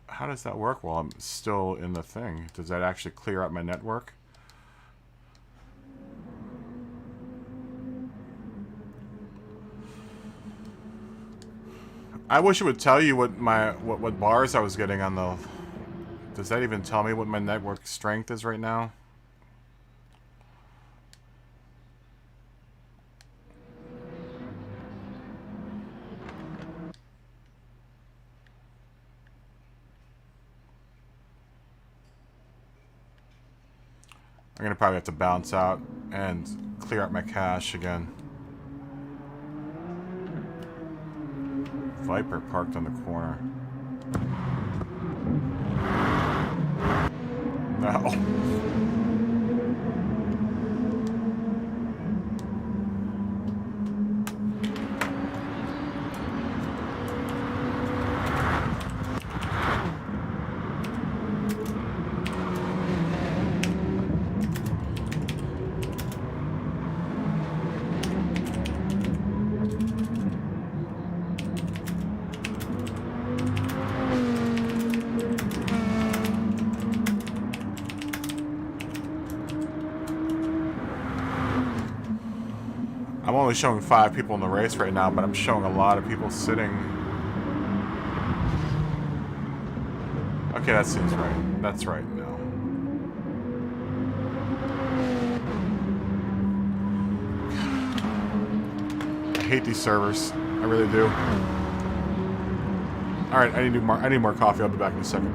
[SPEAKER 1] How does that work while I'm still in the thing? Does that actually clear out my network? I wish it would tell you what what bars I was getting on the... Does that even tell me what my network strength is right now? I'm gonna probably have to bounce out and clear out my cache again. Viper parked on the corner. No. I'm only showing 5 people in the race right now, but I'm showing a lot of people sitting. Okay, that seems right. That's right now. I hate these servers. I really do. Alright, I need more coffee. I'll be back in a second.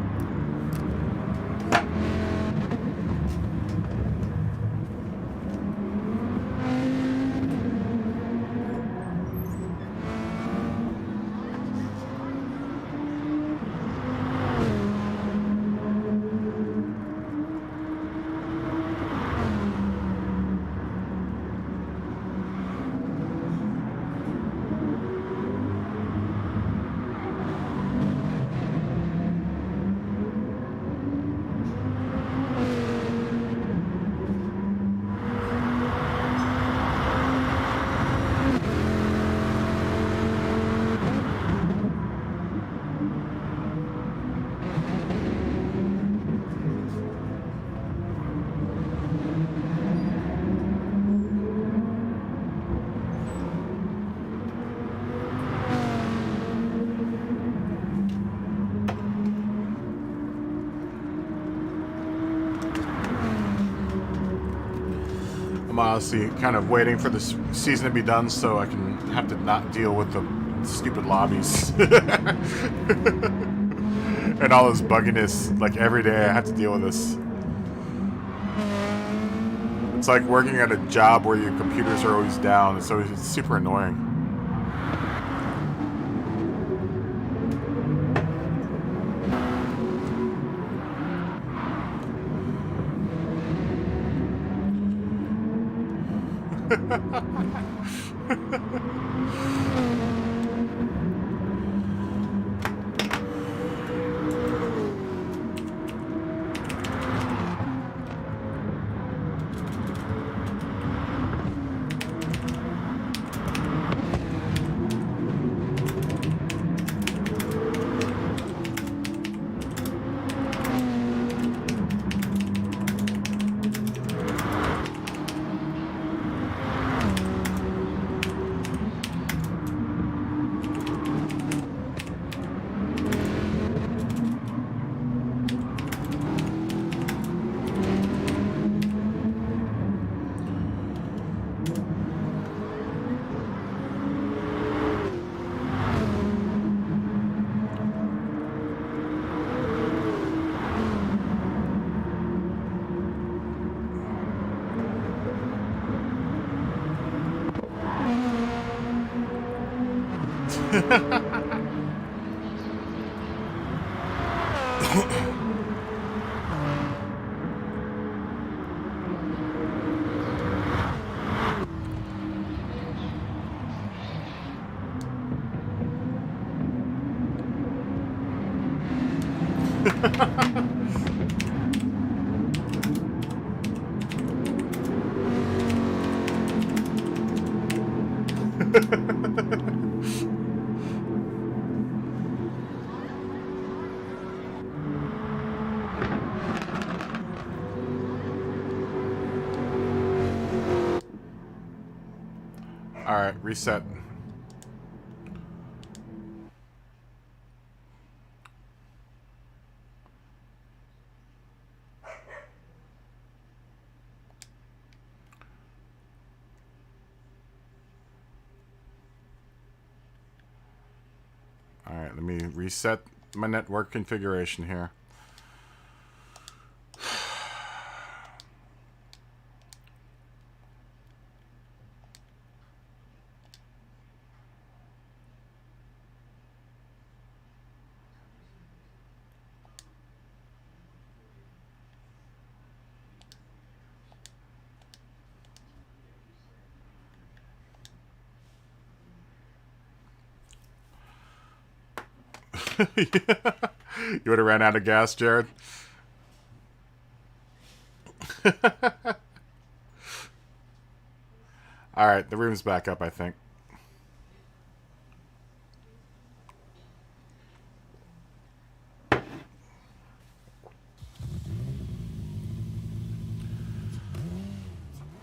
[SPEAKER 1] Honestly kind of waiting for this season to be done so I can have to not deal with the stupid lobbies and all this bugginess. Like every day I have to deal with this. It's like working at a job where your computers are always down. It's super annoying. Alright, reset. Alright, let me reset my network configuration here. You would have ran out of gas, Jared? Alright, the room's back up, I think.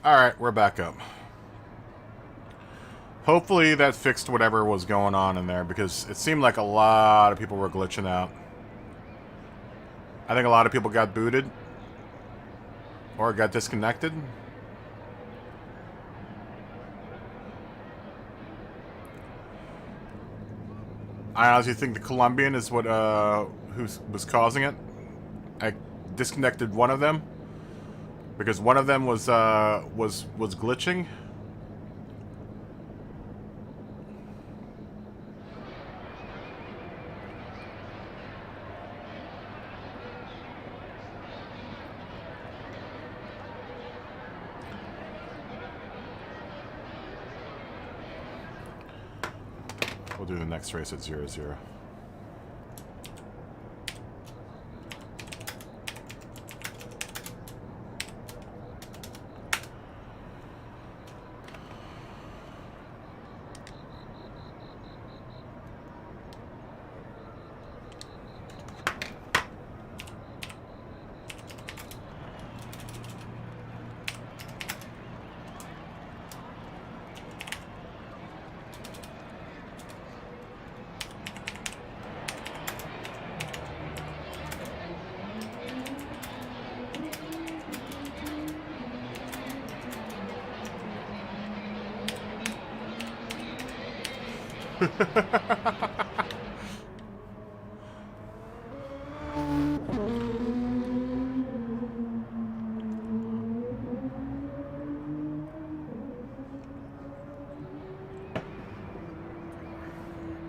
[SPEAKER 1] Alright, we're back up. Hopefully that fixed whatever was going on in there, because it seemed like a lot of people were glitching out. I think a lot of people got booted. Or got disconnected. I honestly think the Colombian is what who was causing it. I disconnected one of them because one of them was glitching. We'll do the next race at 0-0.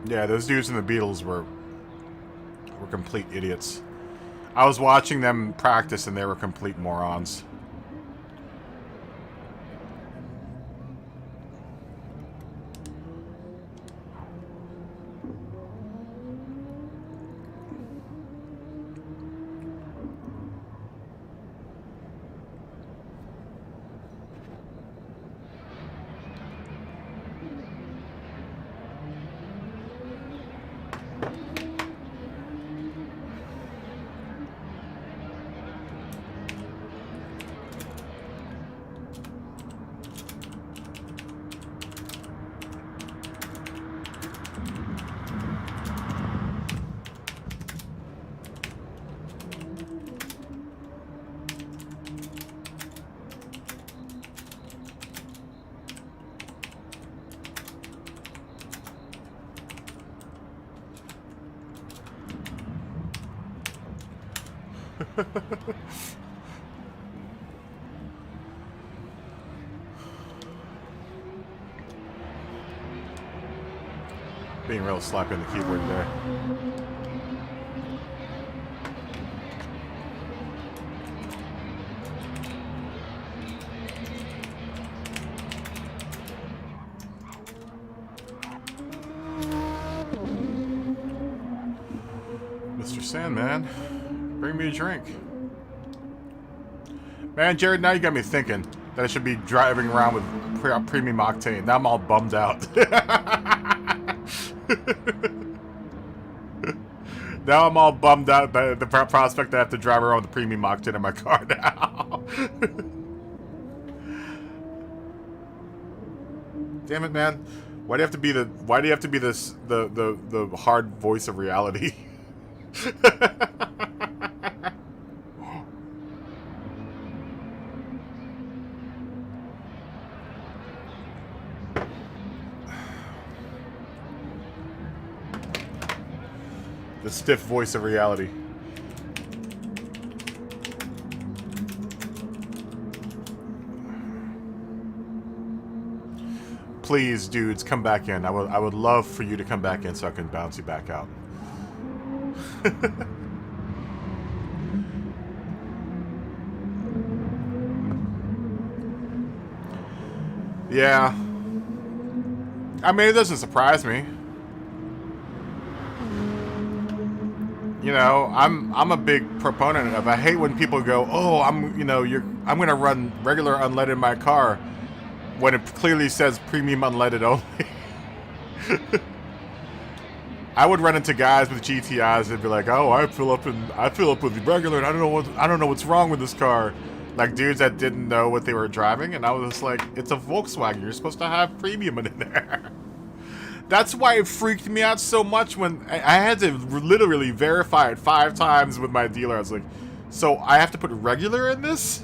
[SPEAKER 1] Yeah, those dudes in the Beatles were complete idiots. I was watching them practice and they were complete morons. Being real sloppy on the keyboard there. Mr. Sandman. Bring me a drink. Man, Jared, now you got me thinking that I should be driving around with premium octane. Now I'm all bummed out. Now I'm all bummed out by the prospect that I have to drive around with the premium octane in my car now. Damn it, man! Why do you have to be the? Why do you have to be this the hard voice of reality? The stiff voice of reality. Please, dudes, come back in. I would love for you to come back in so I can bounce you back out. Yeah. I mean, it doesn't surprise me. You know, I'm a big proponent of. I hate when people go, "Oh, I'm gonna run regular unleaded in my car," when it clearly says premium unleaded only. I would run into guys with GTIs and be like, "Oh, I fill up with regular, and I don't know what's wrong with this car." Like dudes that didn't know what they were driving, and I was just like, "It's a Volkswagen. You're supposed to have premium in there." That's why it freaked me out so much when I had to literally verify it 5 times with my dealer. I was like, "So I have to put regular in this?"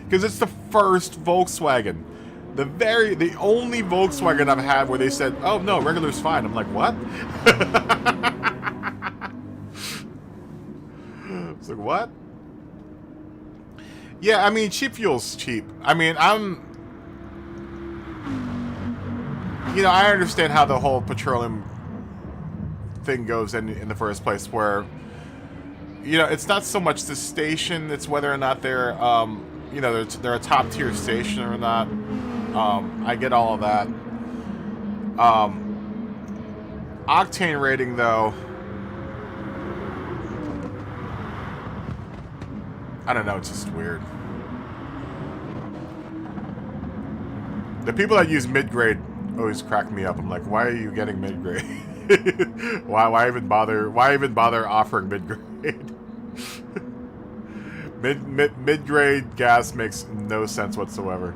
[SPEAKER 1] Because it's the first Volkswagen. The only Volkswagen I've had where they said, "Oh no, regular's fine." I'm like, "What?" It's like, "What?" Yeah, I mean, cheap fuel's cheap. I mean, I understand how the whole petroleum thing goes in the first place, where, it's not so much the station, it's whether or not they're a top tier station or not. I get all of that. Octane rating, though, I don't know, it's just weird. The people that use mid-grade always crack me up. I'm like, why are you getting mid-grade? why even bother offering mid-grade? Mid-grade gas makes no sense whatsoever.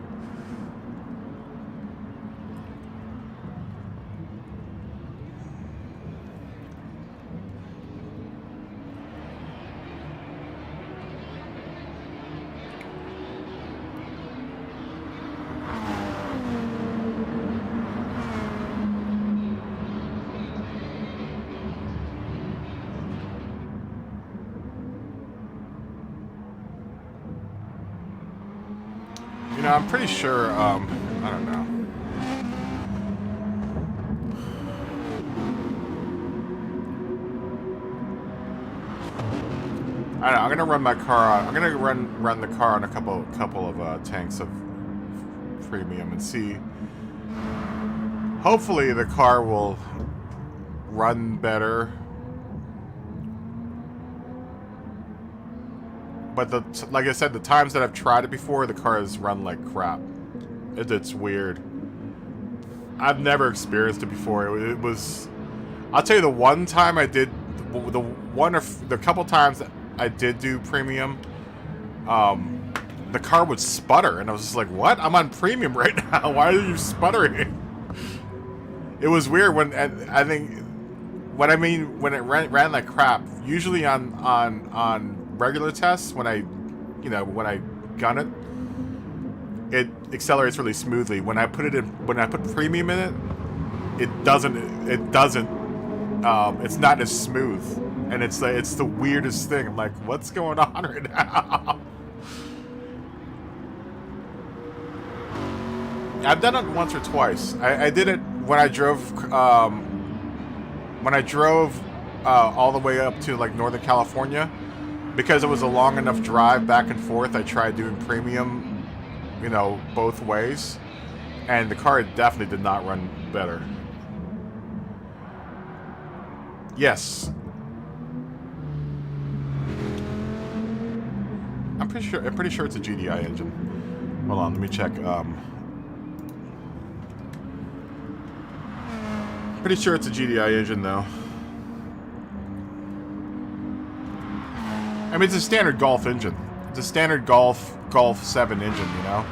[SPEAKER 1] I'm pretty sure, I don't know. I don't know, I'm gonna run my car on, I'm gonna run the car on a couple of tanks of premium and see. Hopefully the car will run better. But like I said, the times that I've tried it before, the car has run like crap. It's weird. I've never experienced it before. It was. I'll tell you, the one time I did, the couple times that I did do premium, the car would sputter, and I was just like, "What? I'm on premium right now. Why are you sputtering?" It was weird when I think. What I mean when it ran like crap. Usually on regular tests, when I gun it accelerates really smoothly. When I put premium in it, it doesn't it's not as smooth, and it's the weirdest thing. I'm like, what's going on right now? I've done it once or twice. I did it when I drove all the way up to like Northern California. Because it was a long enough drive back and forth, I tried doing premium, both ways. And the car definitely did not run better. Yes. I'm pretty sure it's a GDI engine. Hold on, let me check. Pretty sure it's a GDI engine though. I mean, it's a standard Golf engine. It's a standard Golf 7 engine, you know?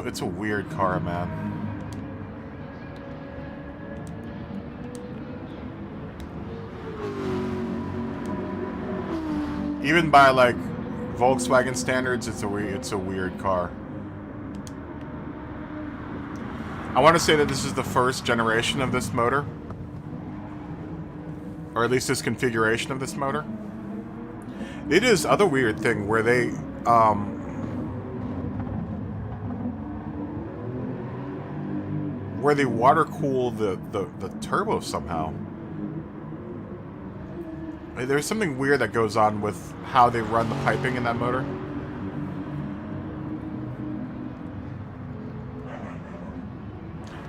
[SPEAKER 1] It's a weird car, man. Even by like Volkswagen standards, it's a weird car. I want to say that this is the first generation of this motor, or at least this configuration of this motor. It is other weird thing where they water cool the turbo somehow. There's something weird that goes on with how they run the piping in that motor.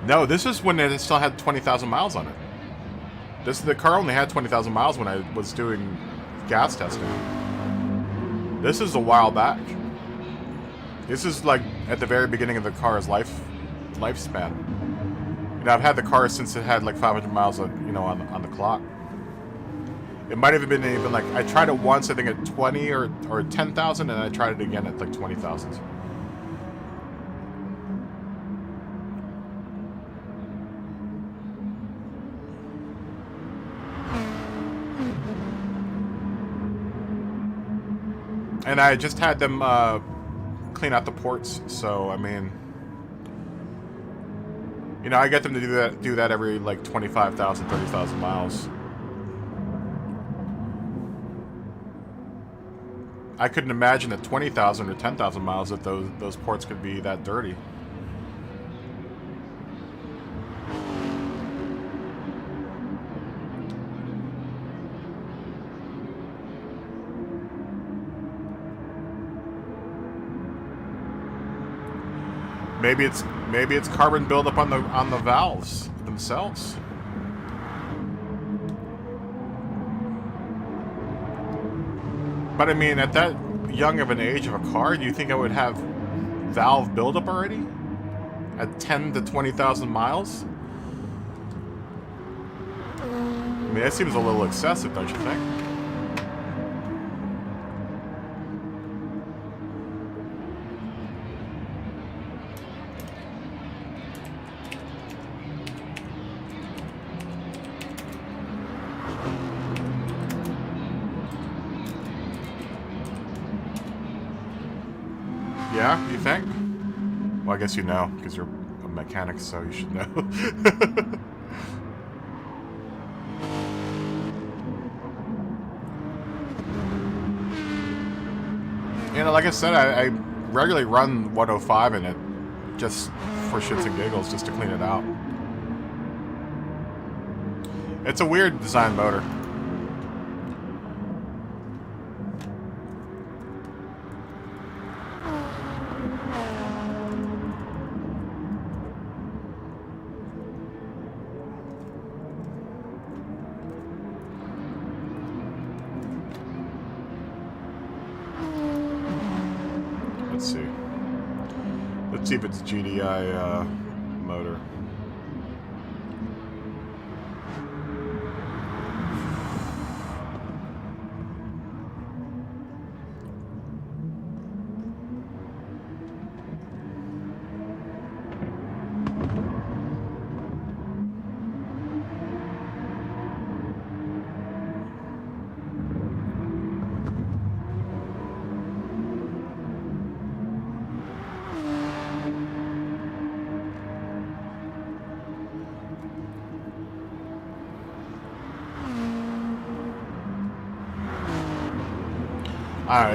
[SPEAKER 1] No, this is when it still had 20,000 miles on it. The car only had 20,000 miles when I was doing gas testing. This is a while back. This is like at the very beginning of the car's lifespan. You know, I've had the car since it had like 500 miles, on the clock. It might have been even like, I tried it once, I think at 20 or 10,000, and I tried it again at like 20,000. And I just had them clean out the ports, so I mean, you know, I get them to do that every like 25,000, 30,000 miles. I couldn't imagine at 20,000 or 10,000 miles that those ports could be that dirty. Maybe it's carbon buildup on the valves themselves. But I mean, at that young of an age of a car, do you think I would have valve buildup already? At 10 to 20,000 miles? I mean, that seems a little excessive, don't you think? Yeah, you think? Well, I guess you know, because you're a mechanic, so you should know. You know, like I said, I regularly run 105 in it, just for shits and giggles, just to clean it out. It's a weird design motor. Let's see if it's a GDI motor.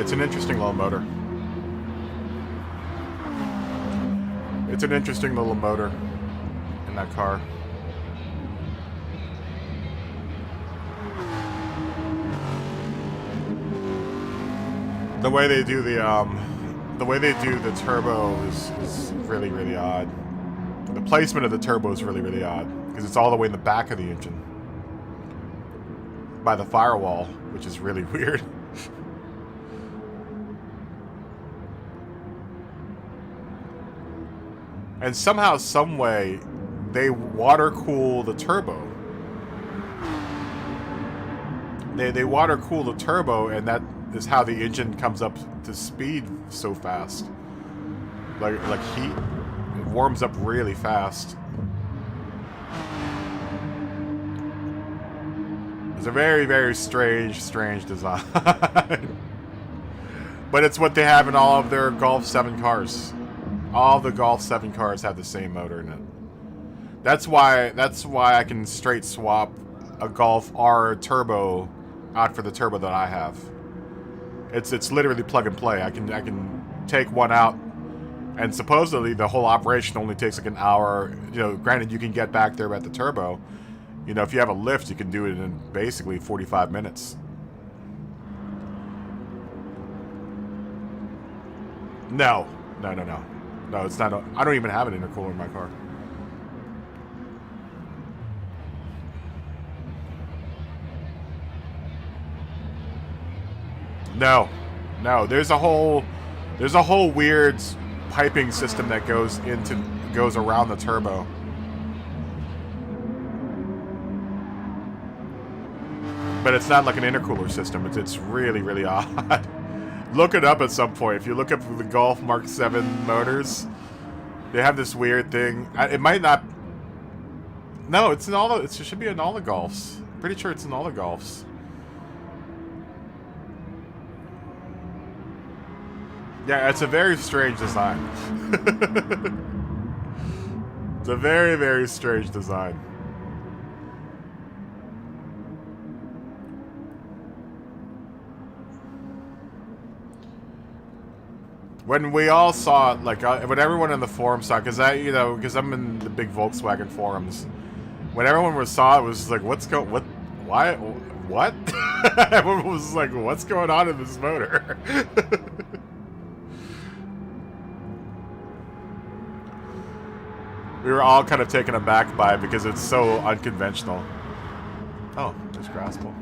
[SPEAKER 1] It's an interesting little motor. It's an interesting little motor in that car. The way they do the the way they do the turbo is really, really odd. The placement of the turbo is really, really odd because it's all the way in the back of the engine by the firewall, which is really weird. And somehow, some way, they water cool the turbo. They water cool the turbo, and that is how the engine comes up to speed so fast. Like heat, it warms up really fast. It's a very, very strange design. But it's what they have in all of their Golf 7 cars. All the Golf 7 cars have the same motor in it. That's why I can straight swap a Golf R turbo out for the turbo that I have. It's literally plug and play. I can take one out, and supposedly the whole operation only takes like an hour. You know, granted you can get back there at the turbo. You know, if you have a lift, you can do it in basically 45 minutes. No, it's not. I don't even have an intercooler in my car. No. There's a whole weird piping system that goes around the turbo. But it's not like an intercooler system. It's really, really odd. Look it up at some point. If you look up the Golf Mark 7 motors, they have this weird thing. It might not. No, it's in all the. It should be in all the Golfs. Pretty sure it's in all the Golfs. Yeah, it's a very strange design. It's a very, very strange design. When we all saw it, like, when everyone in the forum saw it, because I'm in the big Volkswagen forums, when everyone saw it, was like, what? Everyone was like, what's going on in this motor? We were all kind of taken aback by it because it's so unconventional. Oh, there's Graspel.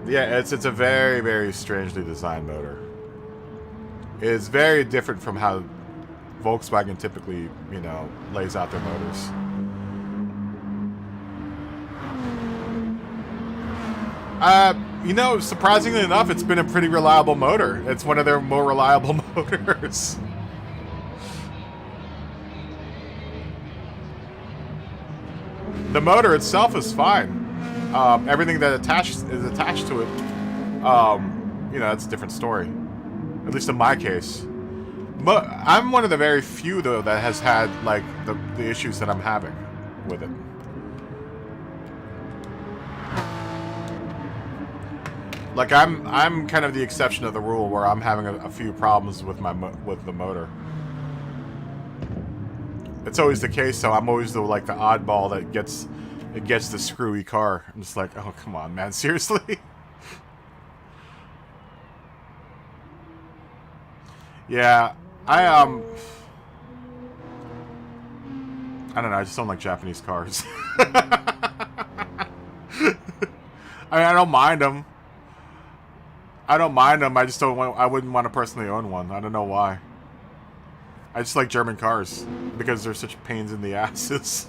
[SPEAKER 1] Yeah, it's a very, very strangely designed motor. It's very different from how Volkswagen typically, you know, lays out their motors. You know, surprisingly enough, it's been a pretty reliable motor. It's one of their more reliable motors. The motor itself is fine. Everything that is attached to it, you know, that's a different story. At least in my case. But I'm one of the very few, though, that has had, like, the issues that I'm having with it. Like, I'm kind of the exception of the rule where I'm having a few problems with the motor. It's always the case, so I'm always the oddball that gets the screwy car. I'm just like, oh, come on, man, seriously? Yeah, I don't know, I just don't like Japanese cars. I mean, I don't mind them. I just don't want. I wouldn't want to personally own one. I don't know why. I just like German cars because they're such pains in the asses.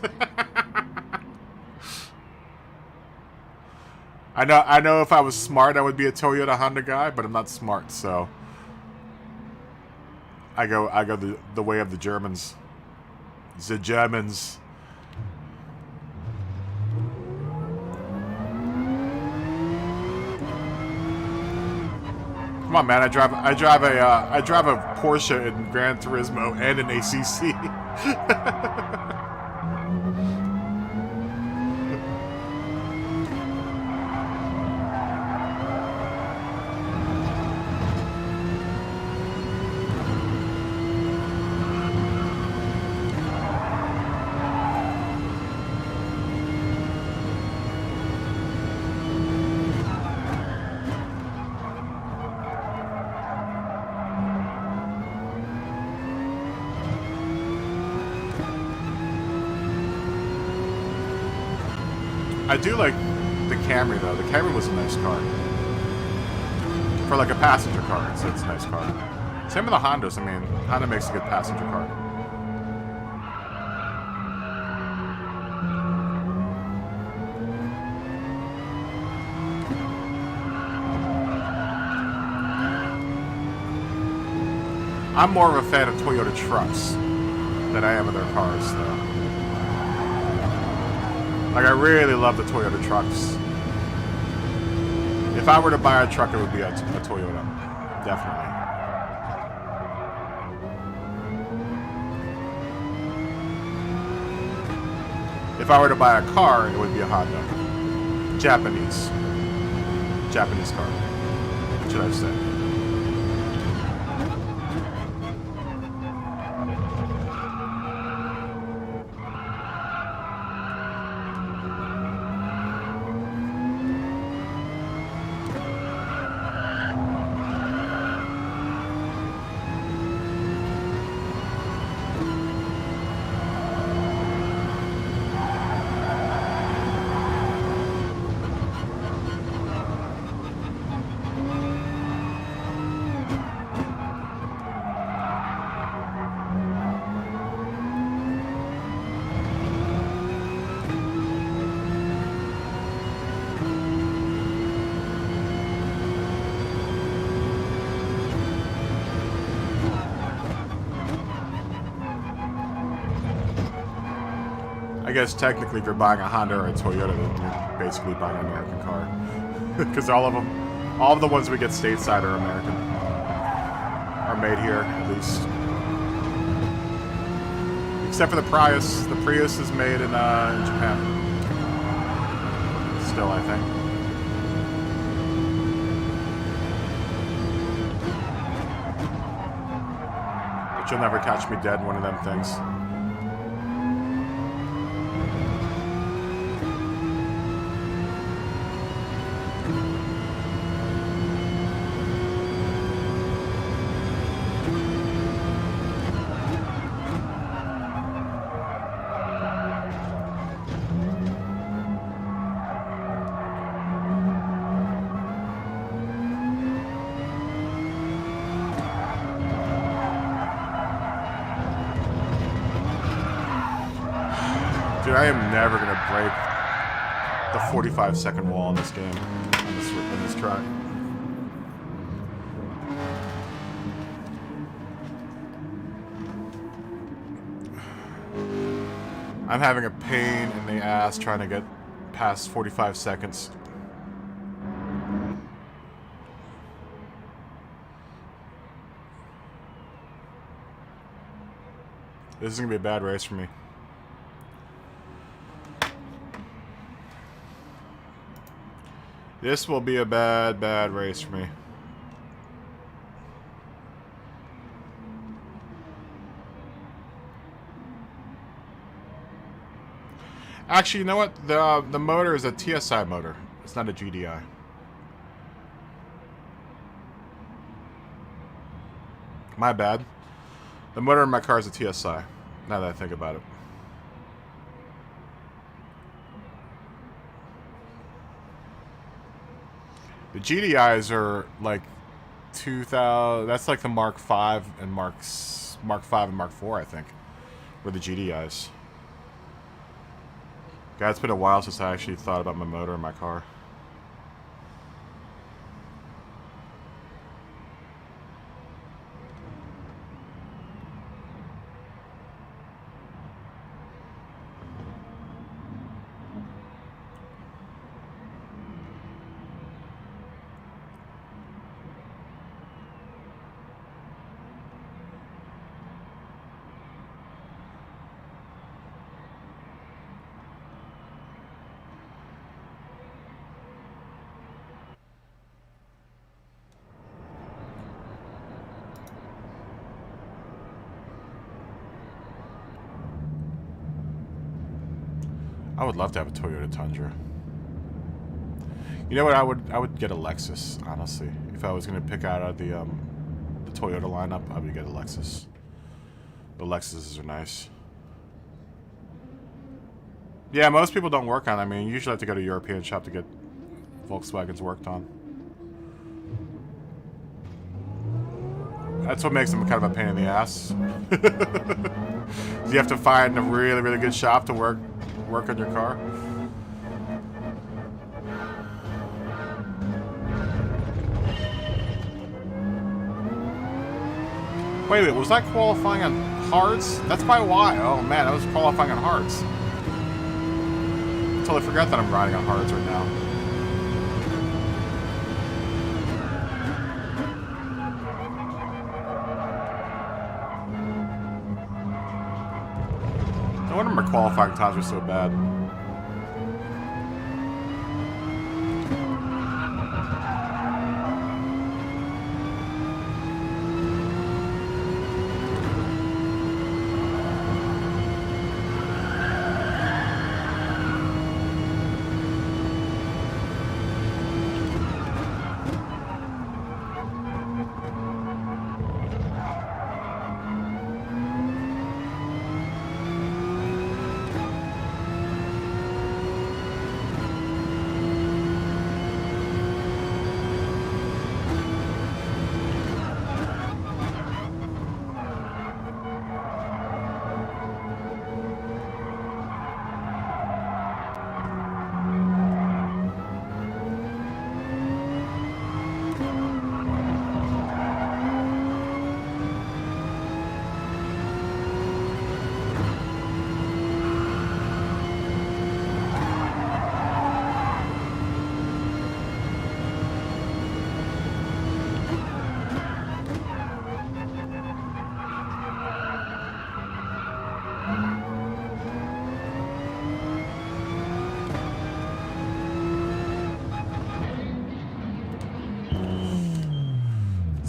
[SPEAKER 1] I know. If I was smart, I would be a Toyota Honda guy, but I'm not smart, so I go the way of the Germans. The Germans. Come on, man! I drive a Porsche in Gran Turismo and an ACC. I do like the Camry though. The Camry was a nice car. For like a passenger car, it's a nice car. Same with the Hondas. I mean, Honda makes a good passenger car. I'm more of a fan of Toyota trucks than I am of their cars, though. Like, I really love the Toyota trucks. If I were to buy a truck, it would be a Toyota. Definitely. If I were to buy a car, it would be a Honda. Japanese car. What should I say? I guess technically if you're buying a Honda or a Toyota, then you're basically buying an American car. Because all of the ones we get stateside are American. Are made here, at least. Except for the Prius. The Prius is made in Japan. Still, I think. But you'll never catch me dead in one of them things. Dude, I am never gonna break the 45-second wall in this game, in this track. I'm having a pain in the ass trying to get past 45 seconds. This is gonna be a bad race for me. This will be a bad race for me. Actually, you know what? The motor is a TSI motor. It's not a GDI. My bad. The motor in my car is a TSI. Now that I think about it. The GDIs are like 2000. That's like the Mark 5 and Mark 5 and Mark 4, I think, were the GDIs. God, it's been a while since I actually thought about my motor in my car. I would love to have a Toyota Tundra. You know what? I would get a Lexus, honestly. If I was going to pick out of the Toyota lineup, I would get a Lexus. The Lexuses are nice. Yeah, most people don't work on it. I mean, you usually have to go to a European shop to get Volkswagens worked on. That's what makes them kind of a pain in the ass. You have to find a really, really good shop to work on your car. Wait, was that qualifying on hards? That's probably why. Oh man, I was qualifying on hards. Totally forgot that I'm riding on hards right now. No wonder my qualifying times were so bad.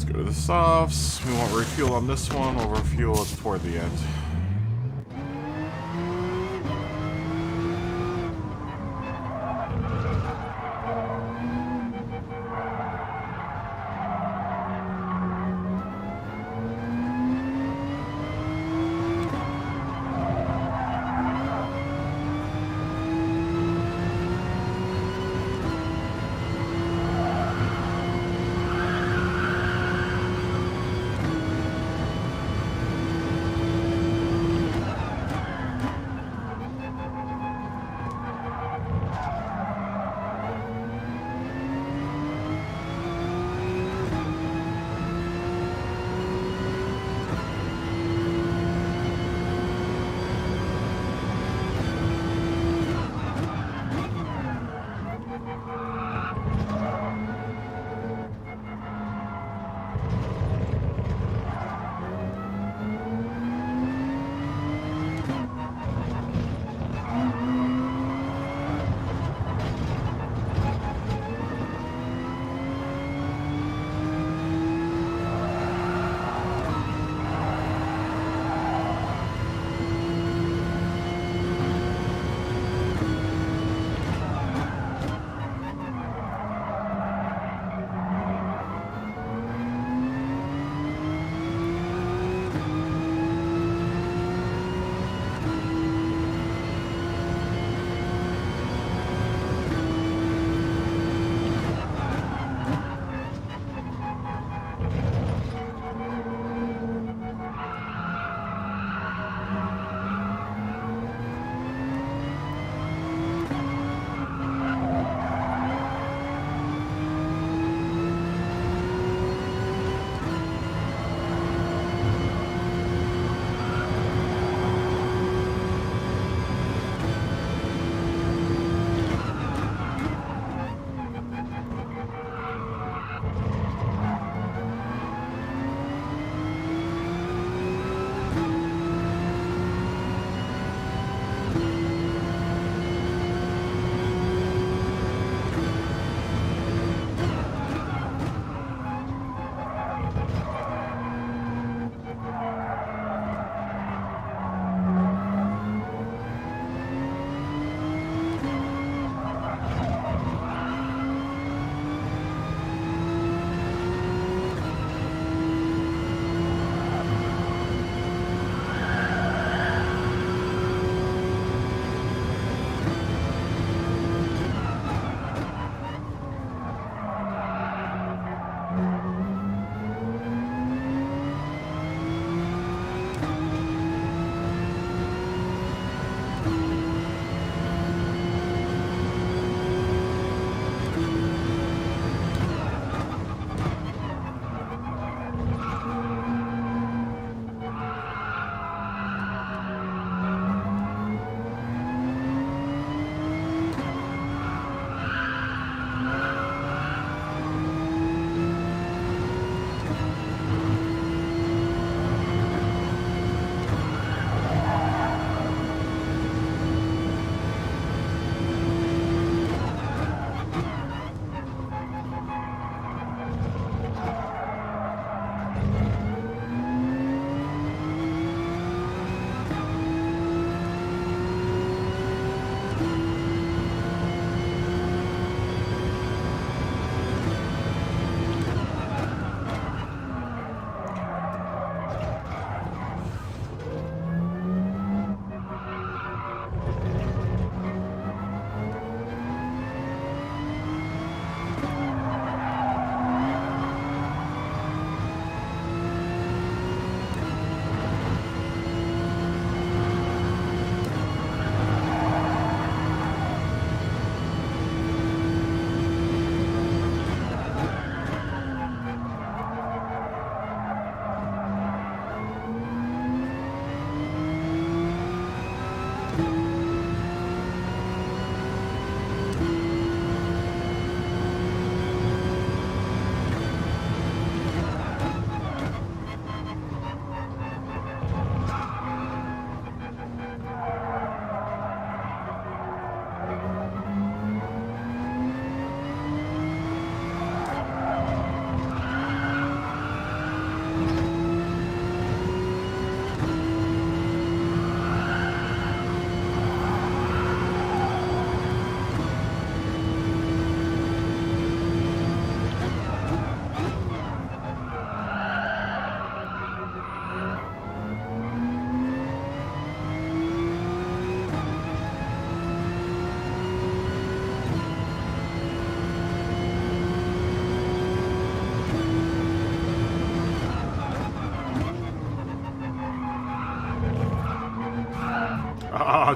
[SPEAKER 1] Go to the softs. We won't refuel on this one. We'll refuel it toward the end.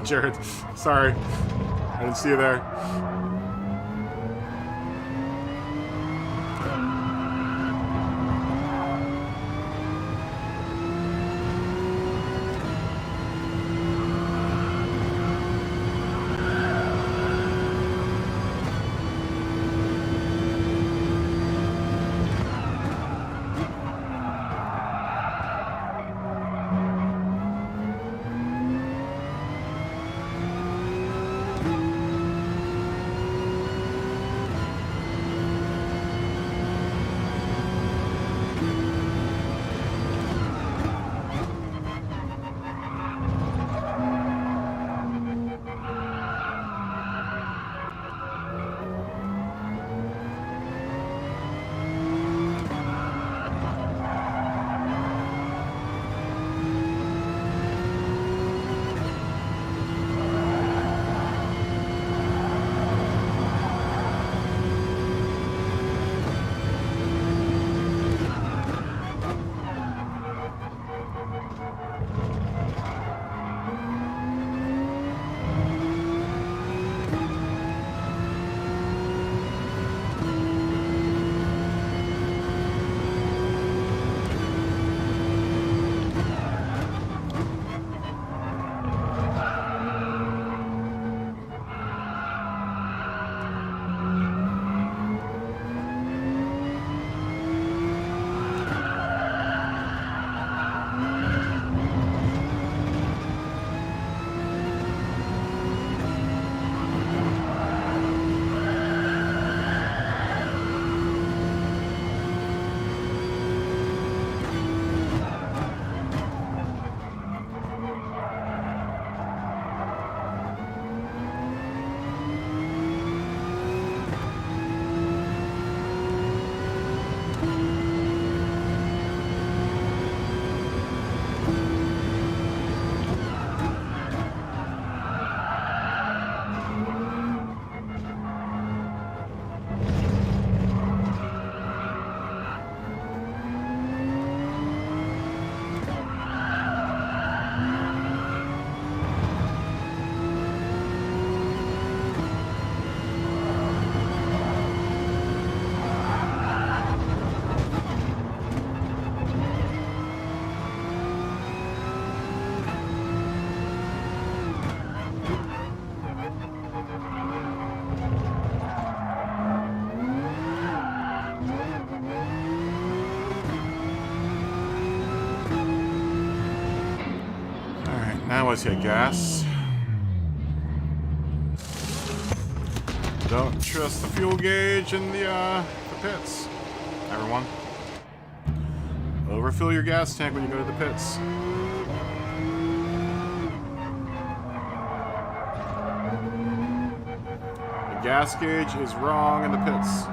[SPEAKER 1] out, Jared. Sorry. I didn't see you there. Now let's hit gas. Don't trust the fuel gauge in the pits, everyone. Overfill your gas tank when you go to the pits. The gas gauge is wrong in the pits.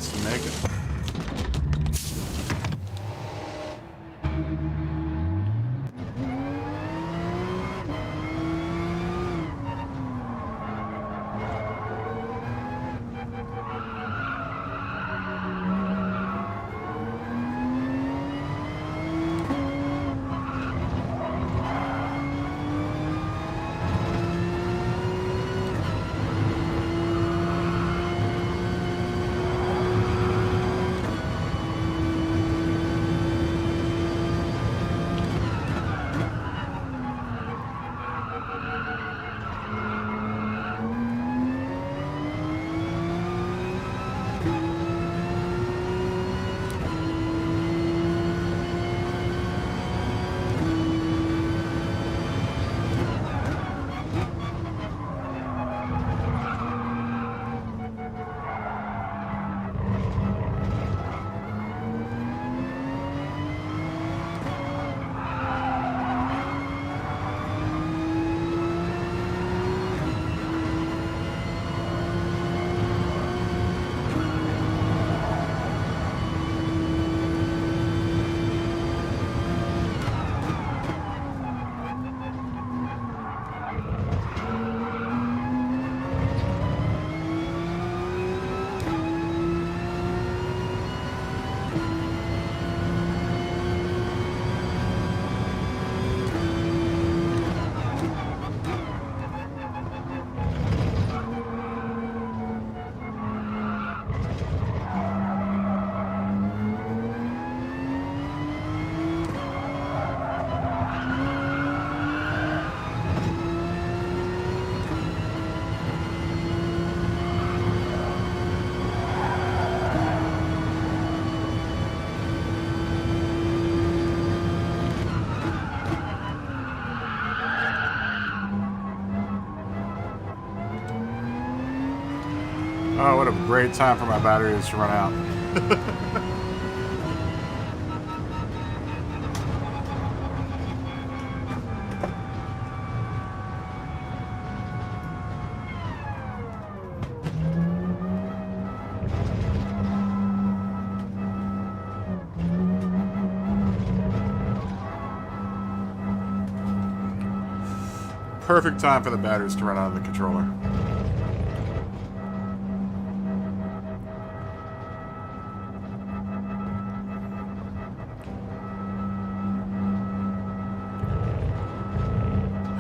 [SPEAKER 1] has to make it. Oh, what a great time for my batteries to run out. Perfect time for the batteries to run out of the controller.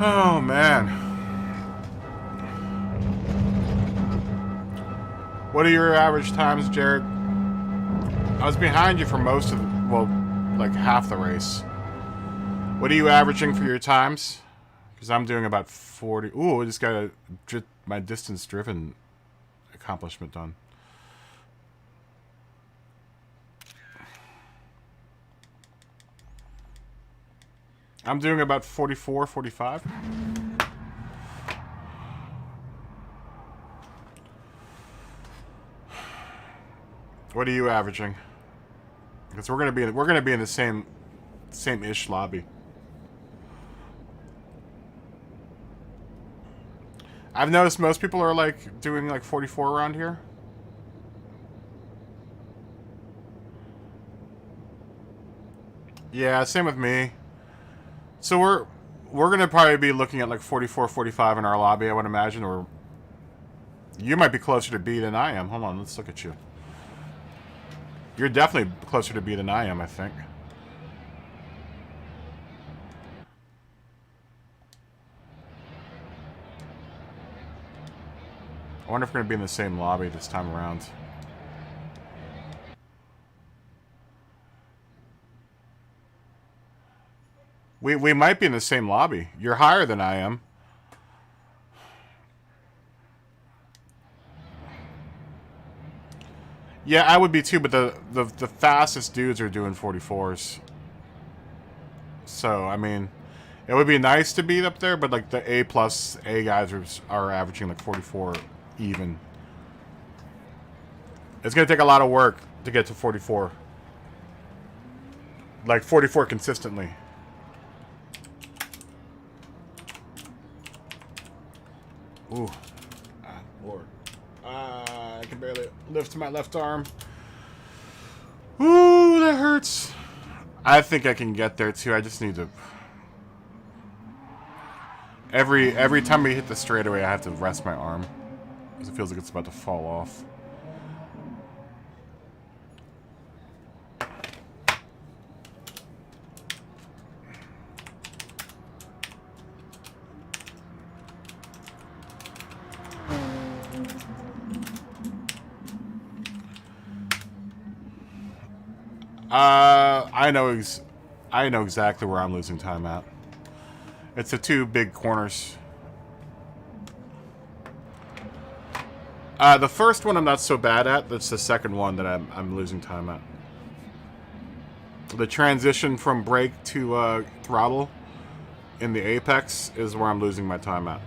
[SPEAKER 1] Oh, man. What are your average times, Jared? I was behind you for most of, well, like half the race. What are you averaging for your times? Because I'm doing about 40. Ooh, I just got my distance driven accomplishment done. I'm doing about 44, 45. What are you averaging? Because we're gonna be in the same-ish lobby. I've noticed most people are like doing like 44 around here. Yeah, same with me. So we're gonna probably be looking at like 44, 45 in our lobby, I would imagine, or you might be closer to B than I am. Hold on, let's look at you. You're definitely closer to B than I am, I think. I wonder if we're gonna be in the same lobby this time around. We might be in the same lobby. You're higher than I am. Yeah, I would be too, but the fastest dudes are doing 44s. So, I mean, it would be nice to be up there, but like the A+ guys are averaging like 44 even. It's going to take a lot of work to get to 44. Like 44 consistently. Ooh. Ah, Lord. I can barely lift my left arm. it hurts. I think I can get there too. I just need to. Every time we hit the straightaway, I have to rest my arm because it feels like it's about to fall off. I know exactly where I'm losing time at. It's the two big corners. The first one I'm not so bad at. That's the second one that I'm losing time at. The transition from brake to throttle in the apex is where I'm losing my time at.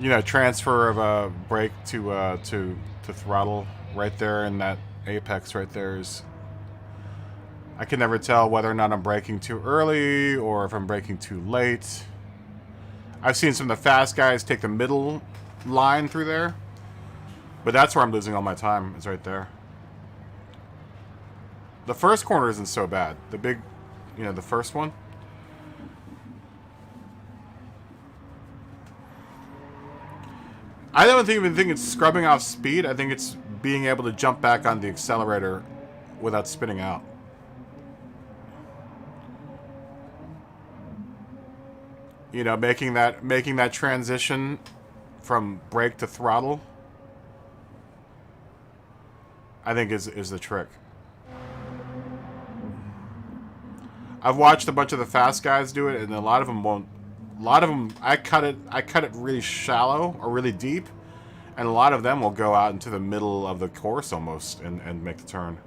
[SPEAKER 1] You know, transfer of a brake to throttle right there in that apex right there is. I can never tell whether or not I'm braking too early or if I'm braking too late. I've seen some of the fast guys take the middle line through there, but that's where I'm losing all my time. Is right there. The first corner isn't so bad. The big, you know, the first one. I don't even think it's scrubbing off speed. I think it's being able to jump back on the accelerator without spinning out. You know, making that transition from brake to throttle, I think is the trick. I've watched a bunch of the fast guys do it, and a lot of them won't. A lot of them, I cut it really shallow or really deep, and a lot of them will go out into the middle of the course almost and make the turn.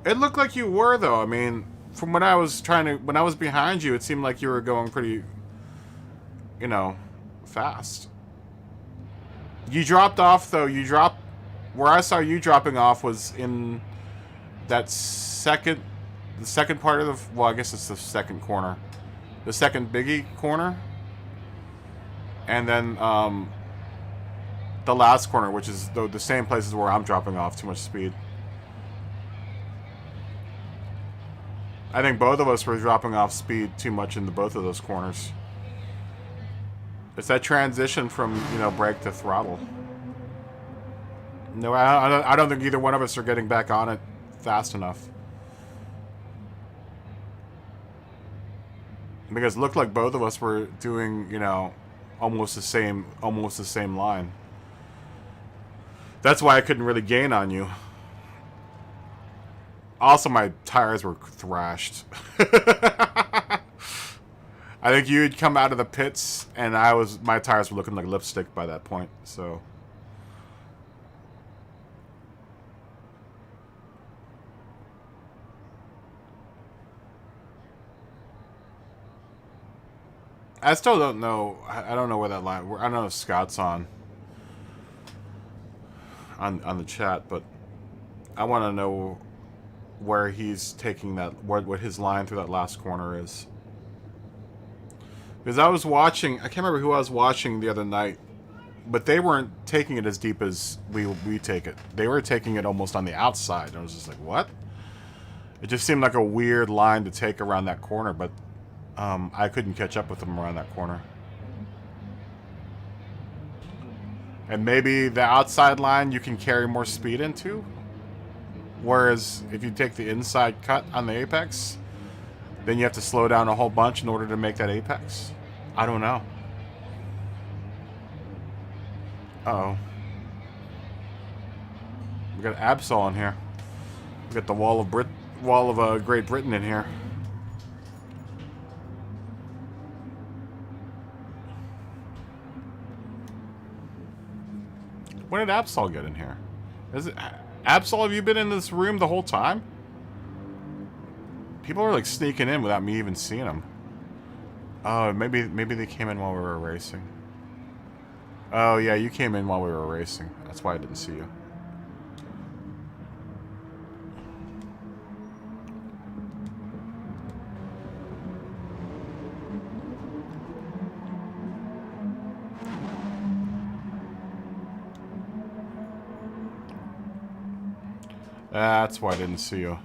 [SPEAKER 1] It looked like you were, though. I mean, from when I was behind you, it seemed like you were going pretty, you know, fast. You dropped off, though. Where I saw you dropping off was in that the second part of the, well, I guess it's the second corner. The second biggie corner. And then the last corner, which is the same places where I'm dropping off too much speed. I think both of us were dropping off speed too much in both of those corners. It's that transition from, you know, brake to throttle. No, I don't think either one of us are getting back on it fast enough. Because it looked like both of us were doing, you know, almost the same line. That's why I couldn't really gain on you. Also, my tires were thrashed. I think you'd come out of the pits, and my tires were looking like lipstick by that point. So. I still don't know. I don't know where that line. I don't know if Scott's on the chat, but I want to know where he's taking that. What his line through that last corner is. Because I was watching. I can't remember who I was watching the other night, but they weren't taking it as deep as we take it. They were taking it almost on the outside. And I was just like, what? It just seemed like a weird line to take around that corner, but. I couldn't catch up with them around that corner. And maybe the outside line you can carry more speed into. Whereas if you take the inside cut on the apex, then you have to slow down a whole bunch in order to make that apex. I don't know. Uh-oh. We got Absol in here. We got the wall of Great Britain in here. When did Absol get in here? Absol, have you been in this room the whole time? People are like sneaking in without me even seeing them. Oh, maybe they came in while we were racing. Oh yeah, you came in while we were racing. That's why I didn't see you. That's why I didn't see you.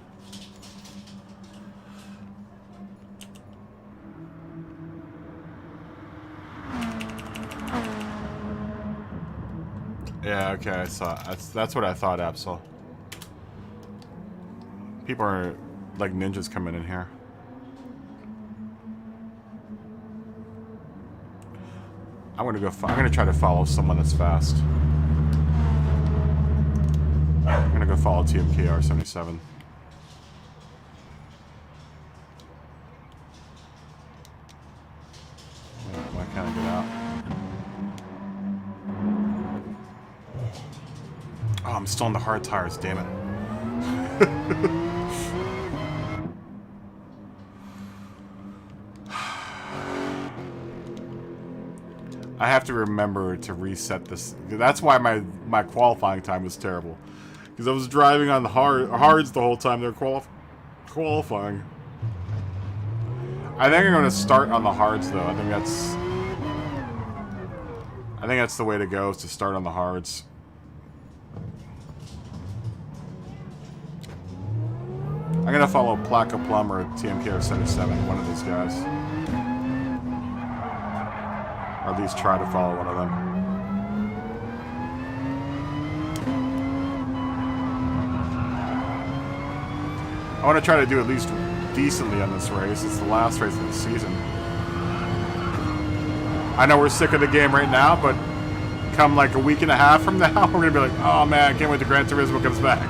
[SPEAKER 1] Yeah, okay, I saw. That's what I thought, Absol. People are like ninjas coming in here. I'm gonna try to follow someone that's fast. I'm gonna go follow TMKR77. Why can't I get out? Oh, I'm still on the hard tires, damn it. I have to remember to reset this. That's why my qualifying time was terrible. Because I was driving on the hards the whole time they're qualifying. I think I'm going to start on the hards, though. I think that's the way to go, is to start on the hards. I'm going to follow Placa Plum or TMKR77, one of these guys. Or at least try to follow one of them. I want to try to do at least decently on this race. It's the last race of the season. I know we're sick of the game right now, but come like a week and a half from now, we're going to be like, oh man, I can't wait till Gran Turismo comes back.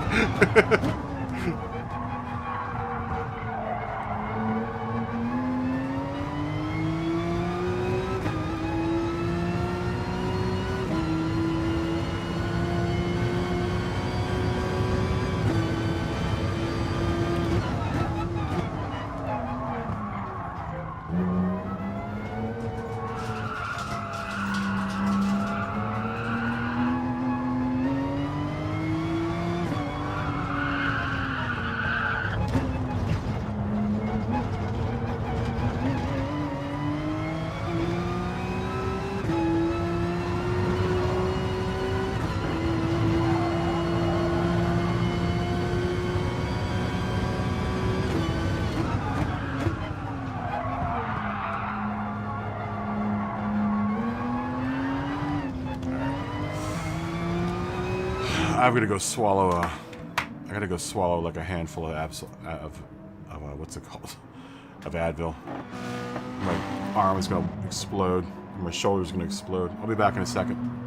[SPEAKER 1] I'm gonna go swallow I gotta go swallow like a handful of what's it called? Of Advil. My arm is gonna explode. My shoulder's gonna explode. I'll be back in a second.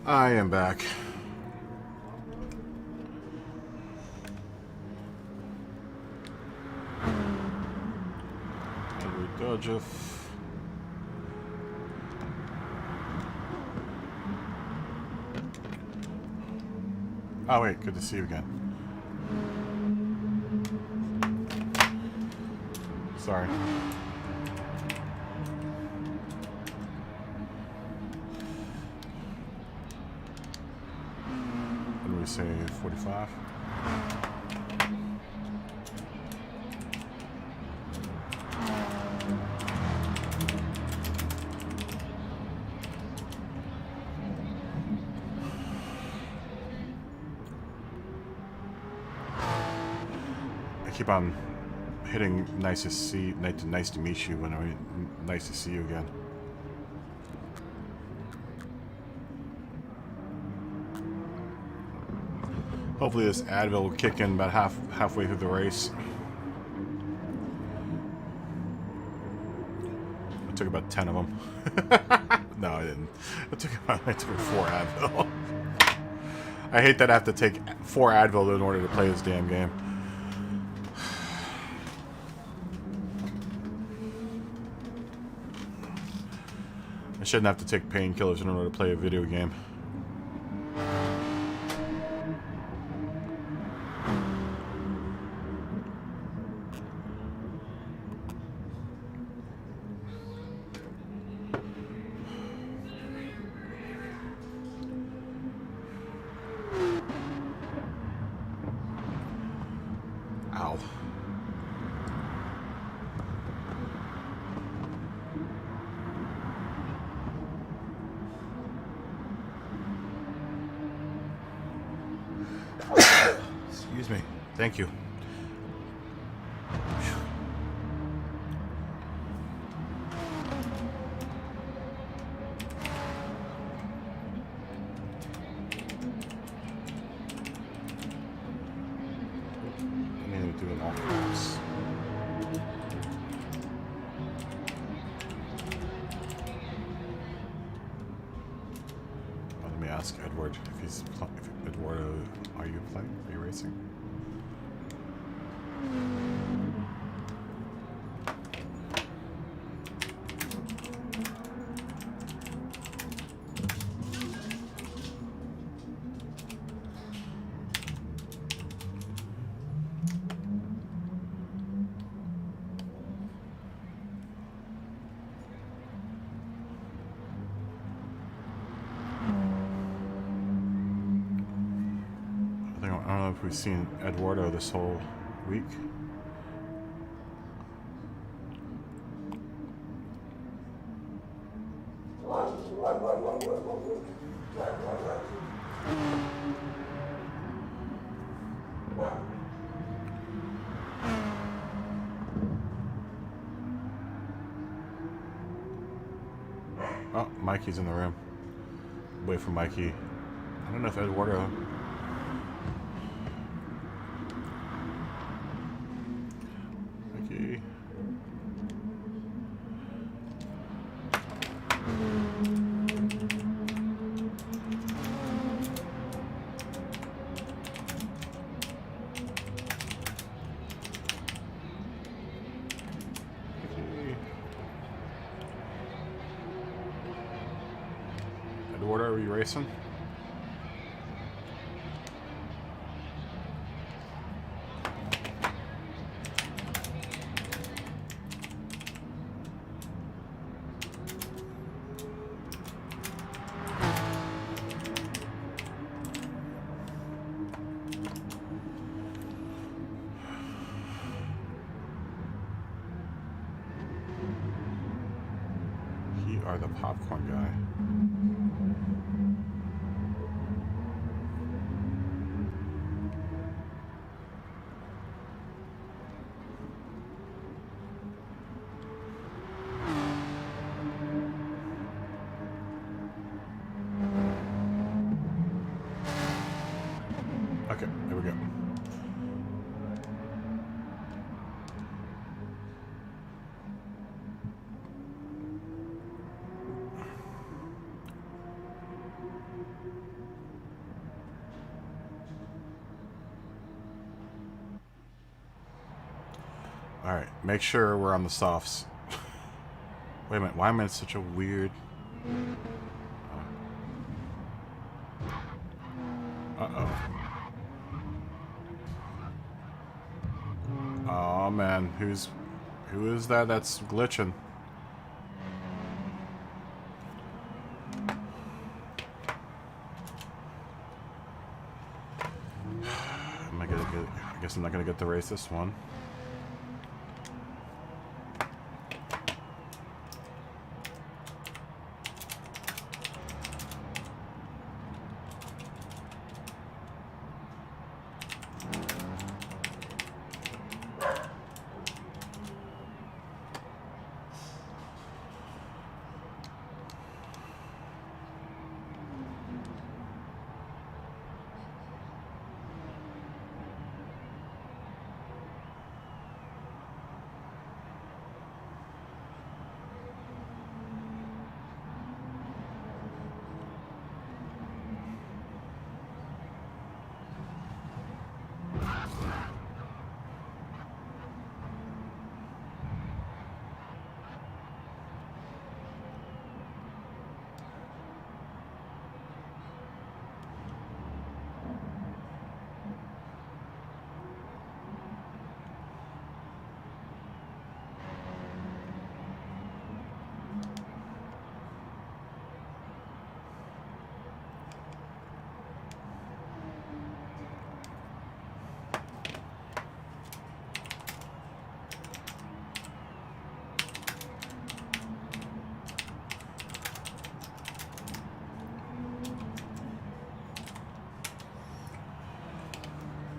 [SPEAKER 1] I am back. Dodge. Oh wait, good to see you again. Sorry. What do we say, 45? I keep on hitting nice to meet you when nice to see you again. Hopefully this Advil will kick in about halfway through the race. I took about 10 of them. No, I didn't. I took 4 Advil. I hate that I have to take 4 Advil in order to play this damn game. I shouldn't have to take painkillers in order to play a video game. Ow. Excuse me. Thank you. Doing all caps. Let me ask Edward if he's Eduardo, are you playing? Are you racing? I don't know if we've seen Eduardo this whole week. Oh, Mikey's in the room. Wait for Mikey. I don't know if Eduardo... Mikey... Eduardo, are you racing? You are the popcorn guy. Okay, there we go. Alright, make sure we're on the softs. Wait a minute, why am I in such a weird... Uh-oh. Oh man, who is that that's glitching? Am I gonna get, I guess I'm not gonna get to race this one.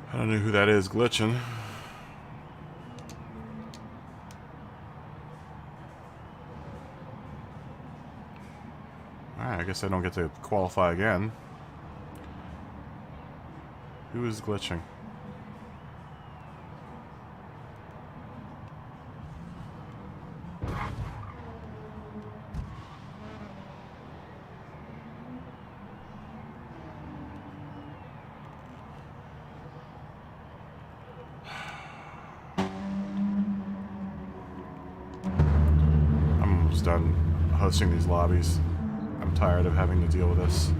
[SPEAKER 1] I don't know who that is glitching. Alright, I guess I don't get to qualify again. Who is glitching? Done hosting these lobbies. I'm tired of having to deal with this.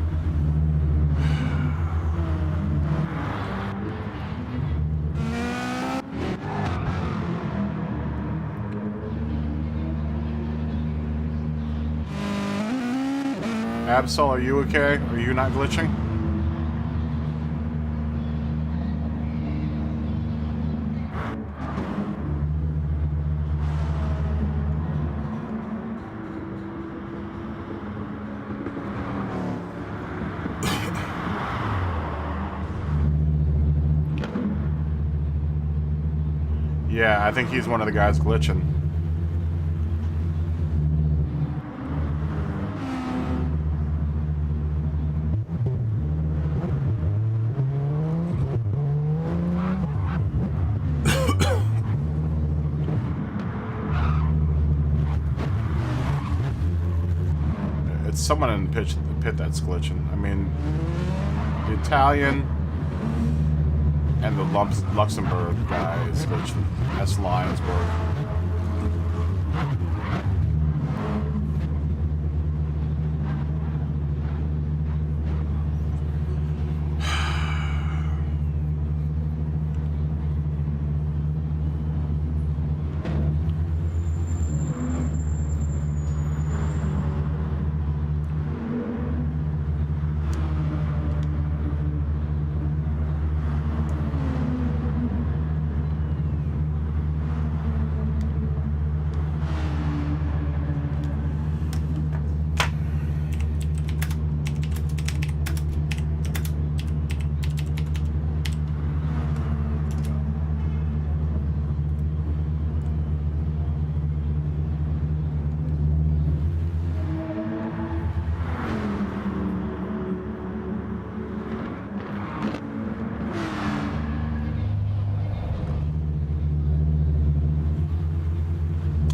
[SPEAKER 1] Absol, are you okay? Are you not glitching? Yeah, I think he's one of the guys glitching. It's someone in the pit that's glitching. I mean, the Italian and the Luxembourg guy is glitching. That's Lionsburg.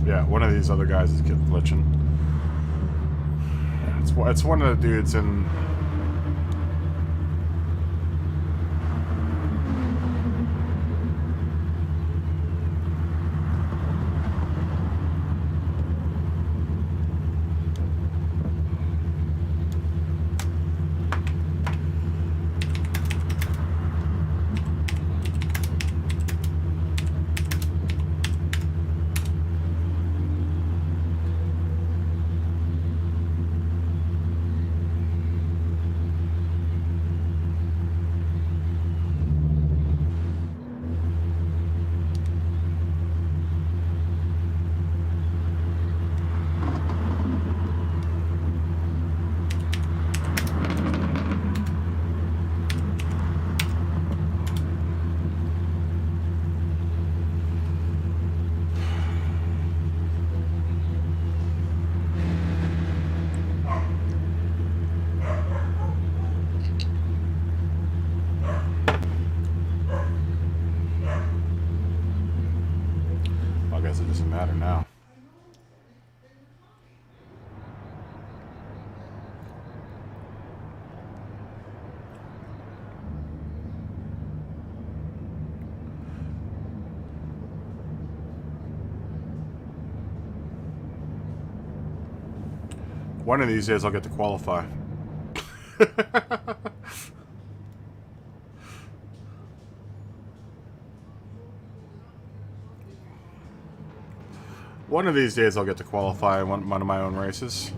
[SPEAKER 1] Yeah, one of these other guys is glitching. It's one of the dudes in... doesn't matter now. One of these days I'll get to qualify. One of these days I'll get to qualify in one of my own races.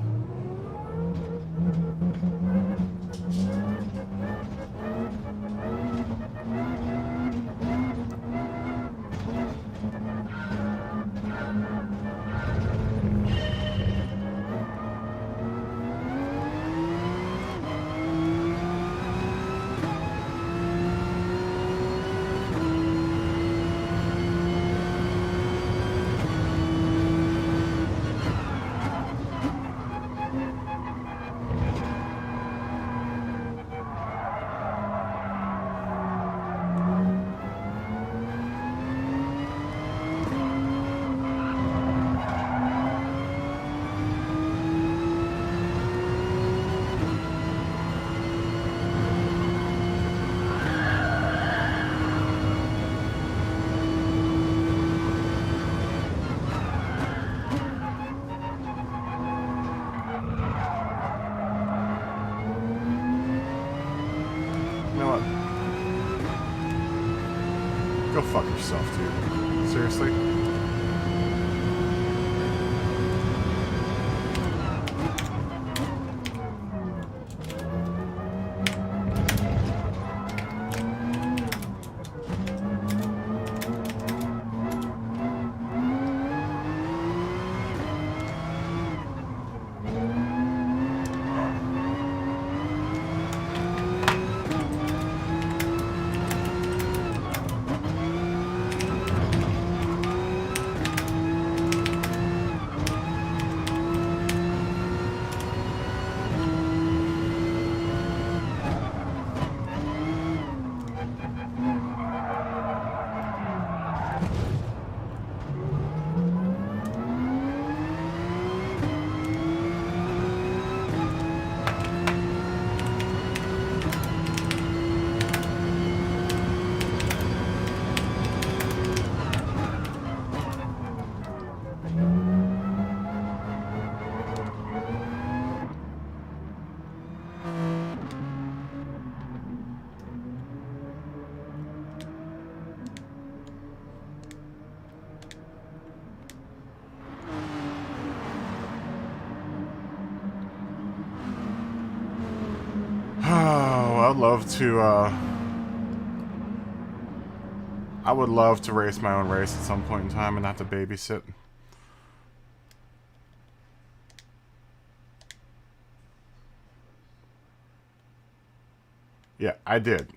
[SPEAKER 1] Go fuck yourself, dude. Seriously? I would love to race my own race at some point in time and not to babysit. Yeah, I did.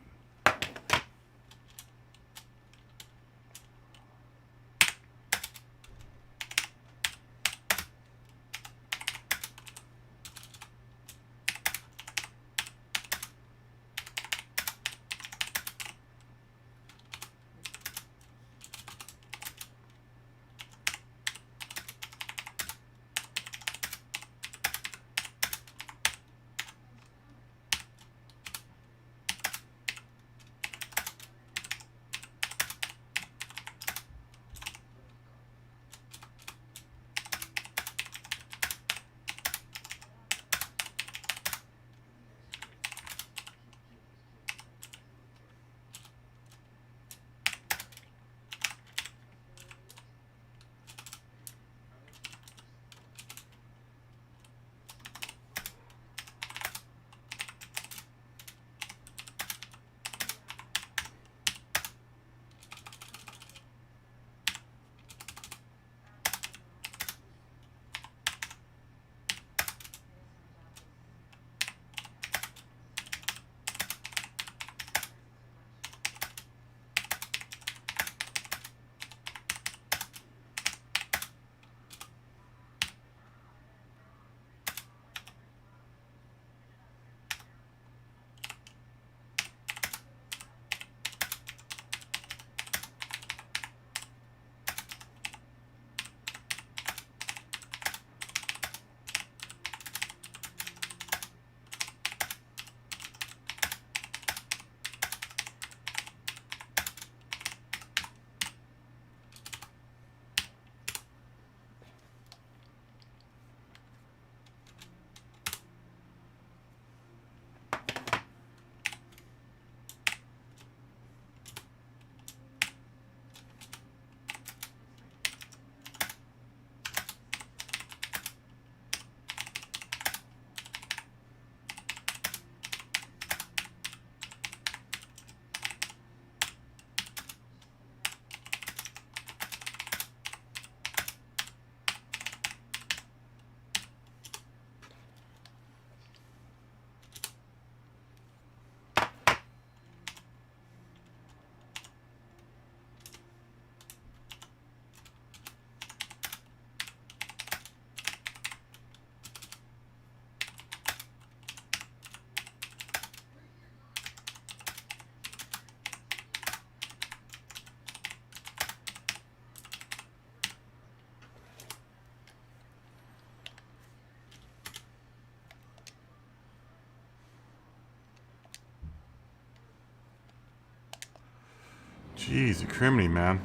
[SPEAKER 1] Jeez, you criminy, man.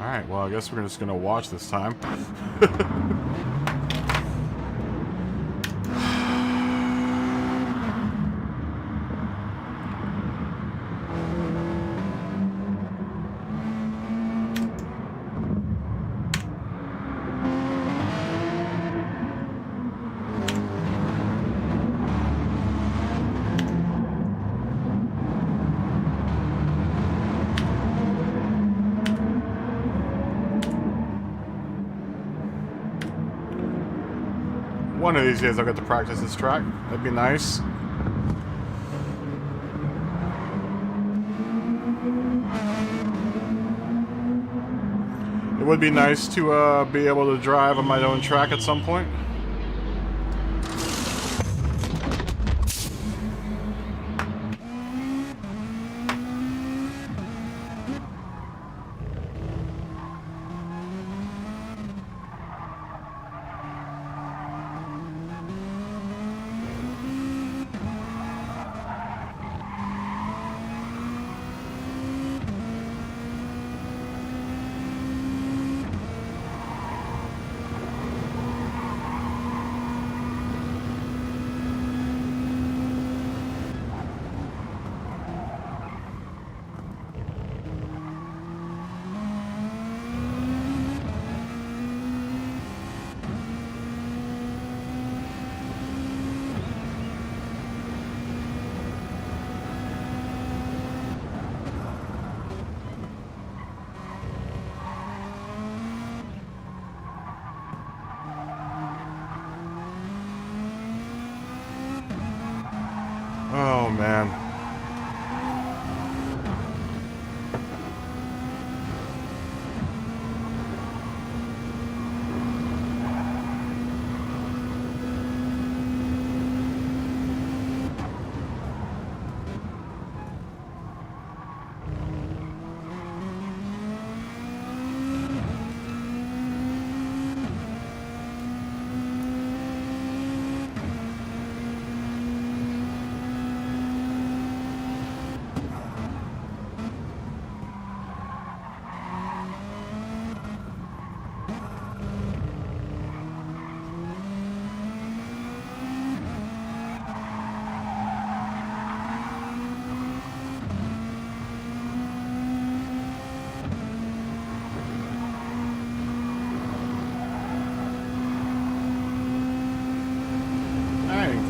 [SPEAKER 1] Alright, well, I guess we're just gonna watch this time. One of these days I'll get to practice this track. That'd be nice. It would be nice to be able to drive on my own track at some point. Oh, man.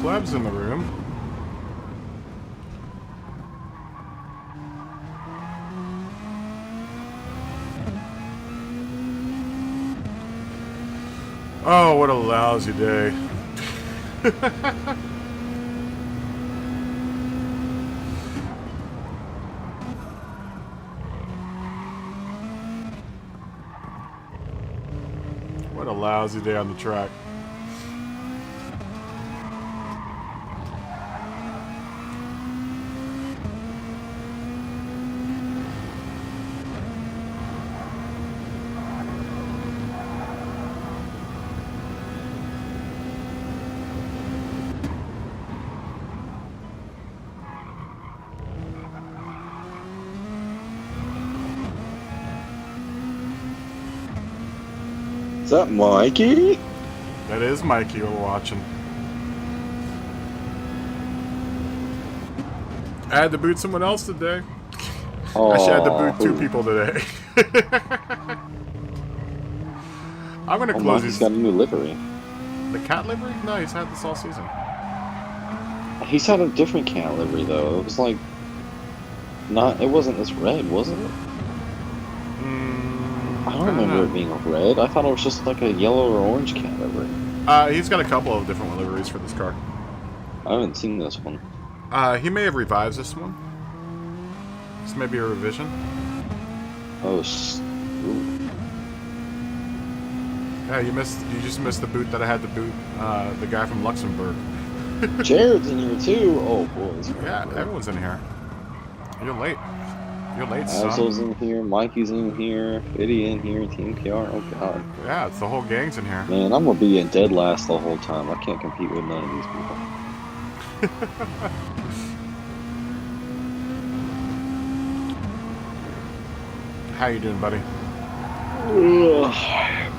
[SPEAKER 1] Plebs in the room. Oh, what a lousy day. What a lousy day on the track.
[SPEAKER 2] Is that Mikey?
[SPEAKER 1] That is Mikey we're watching. I had to boot someone else today. Actually, I had to boot two people today. I'm gonna close these.
[SPEAKER 2] He's got a new livery.
[SPEAKER 1] The cat livery? No, he's had this all season.
[SPEAKER 2] He's had a different cat livery though. It was like not. It wasn't this red, was it? I don't remember it being red. I thought it was just like a yellow or orange cat livery.
[SPEAKER 1] He's got a couple of different liveries for this car.
[SPEAKER 2] I haven't seen this one.
[SPEAKER 1] He may have revised this one. This may be a revision.
[SPEAKER 2] Oh,
[SPEAKER 1] yeah, you just missed the boot that I had to boot the guy from Luxembourg.
[SPEAKER 2] Jared's in here too. Oh boys.
[SPEAKER 1] Yeah, everyone's in here. You're late. You're late,
[SPEAKER 2] Azul's
[SPEAKER 1] son.
[SPEAKER 2] in here, Mikey's in here, Fiddy in here, Team KR. Oh god.
[SPEAKER 1] Yeah, it's the whole gang's in here.
[SPEAKER 2] Man, I'm gonna be in dead last the whole time. I can't compete with none of these people.
[SPEAKER 1] How you doing, buddy?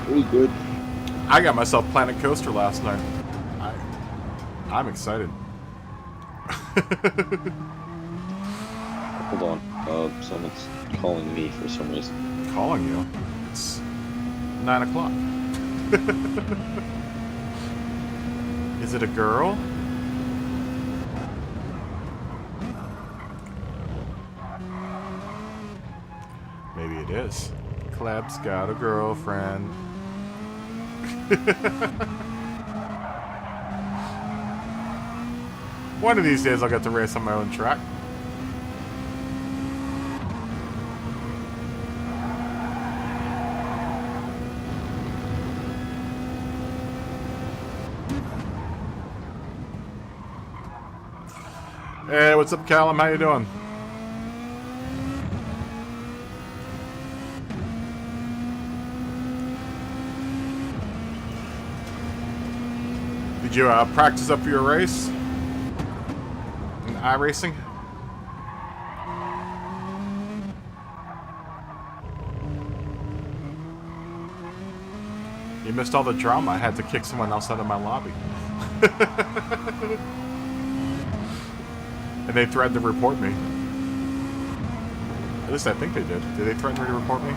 [SPEAKER 2] Pretty good.
[SPEAKER 1] I got myself Planet Coaster last night. I'm excited.
[SPEAKER 2] Hold on. Someone's calling me for some reason.
[SPEAKER 1] Calling you? It's 9 o'clock. Is it a girl? Maybe it is. Kleb's got a girlfriend. One of these days I'll get to race on my own track. Hey, what's up, Callum? How you doing? Did you practice up for your race? In iRacing? You missed all the drama. I had to kick someone else out of my lobby. And they threatened to report me. At least I think they did. Did they threaten to report me?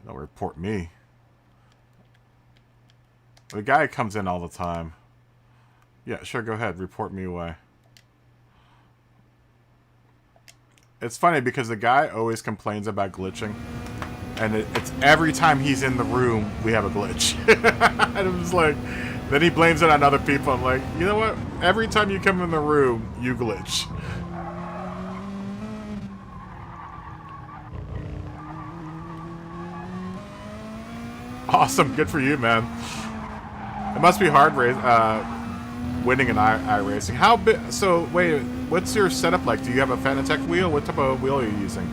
[SPEAKER 1] Don't report me. The guy comes in all the time. Yeah, sure, go ahead. Report me away. It's funny because the guy always complains about glitching. And it's every time he's in the room, we have a glitch. And I'm just like... Then he blames it on other people. I'm like, you know what? Every time you come in the room, you glitch. Awesome. Good for you, man. It must be hard winning in iRacing. How big? So, wait. What's your setup like? Do you have a Fanatec wheel? What type of wheel are you using?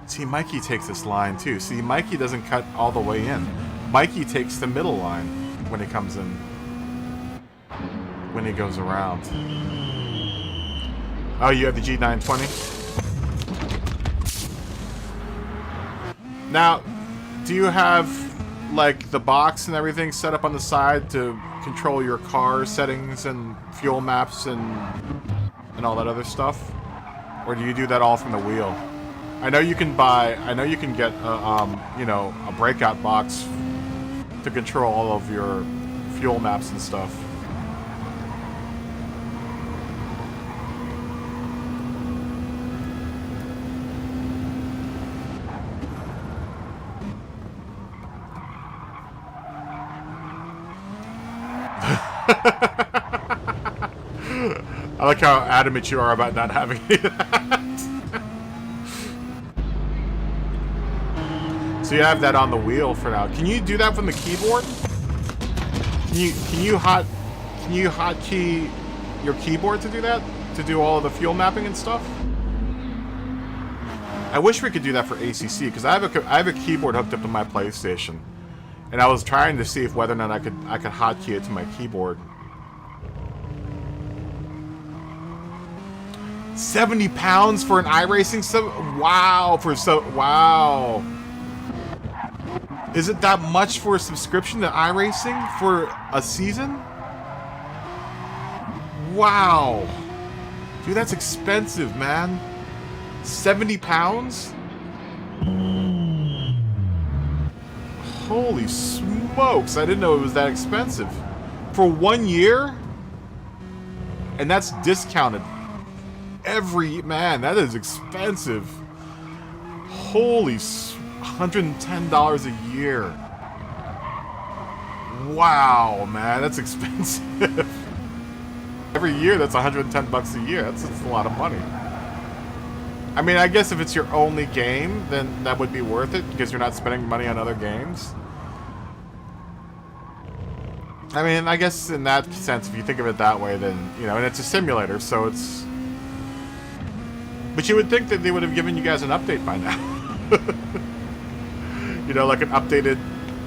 [SPEAKER 1] See, Mikey takes this line too. See, Mikey doesn't cut all the way in. Mikey takes the middle line when he comes in. When he goes around. Oh, you have the G920? Now, do you have, like, the box and everything set up on the side to control your car settings and fuel maps and all that other stuff? Or do you do that all from the wheel? I know you can get you know, a breakout box to control all of your fuel maps and stuff. I like how adamant you are about not having any of that. So you have that on the wheel for now. Can you do that from the keyboard? Can you hotkey your keyboard to do that? To do all of the fuel mapping and stuff? I wish we could do that for ACC because I have a keyboard hooked up to my PlayStation, and I was trying to see if whether or not I could hotkey it to my keyboard. 70 pounds for an iRacing sub? Wow, wow. Is it that much for a subscription to iRacing for a season? Wow. Dude, that's expensive, man. 70 pounds? Holy smokes, I didn't know it was that expensive. For 1 year? And that's discounted. Man, that is expensive. Holy $110 a year. Wow, man, that's expensive. Every year, that's $110 a year. That's a lot of money. I mean, I guess if it's your only game, then that would be worth it because you're not spending money on other games. I mean, I guess in that sense, if you think of it that way, then, you know, and it's a simulator, so it's... But you would think that they would have given you guys an update by now. You know, like an updated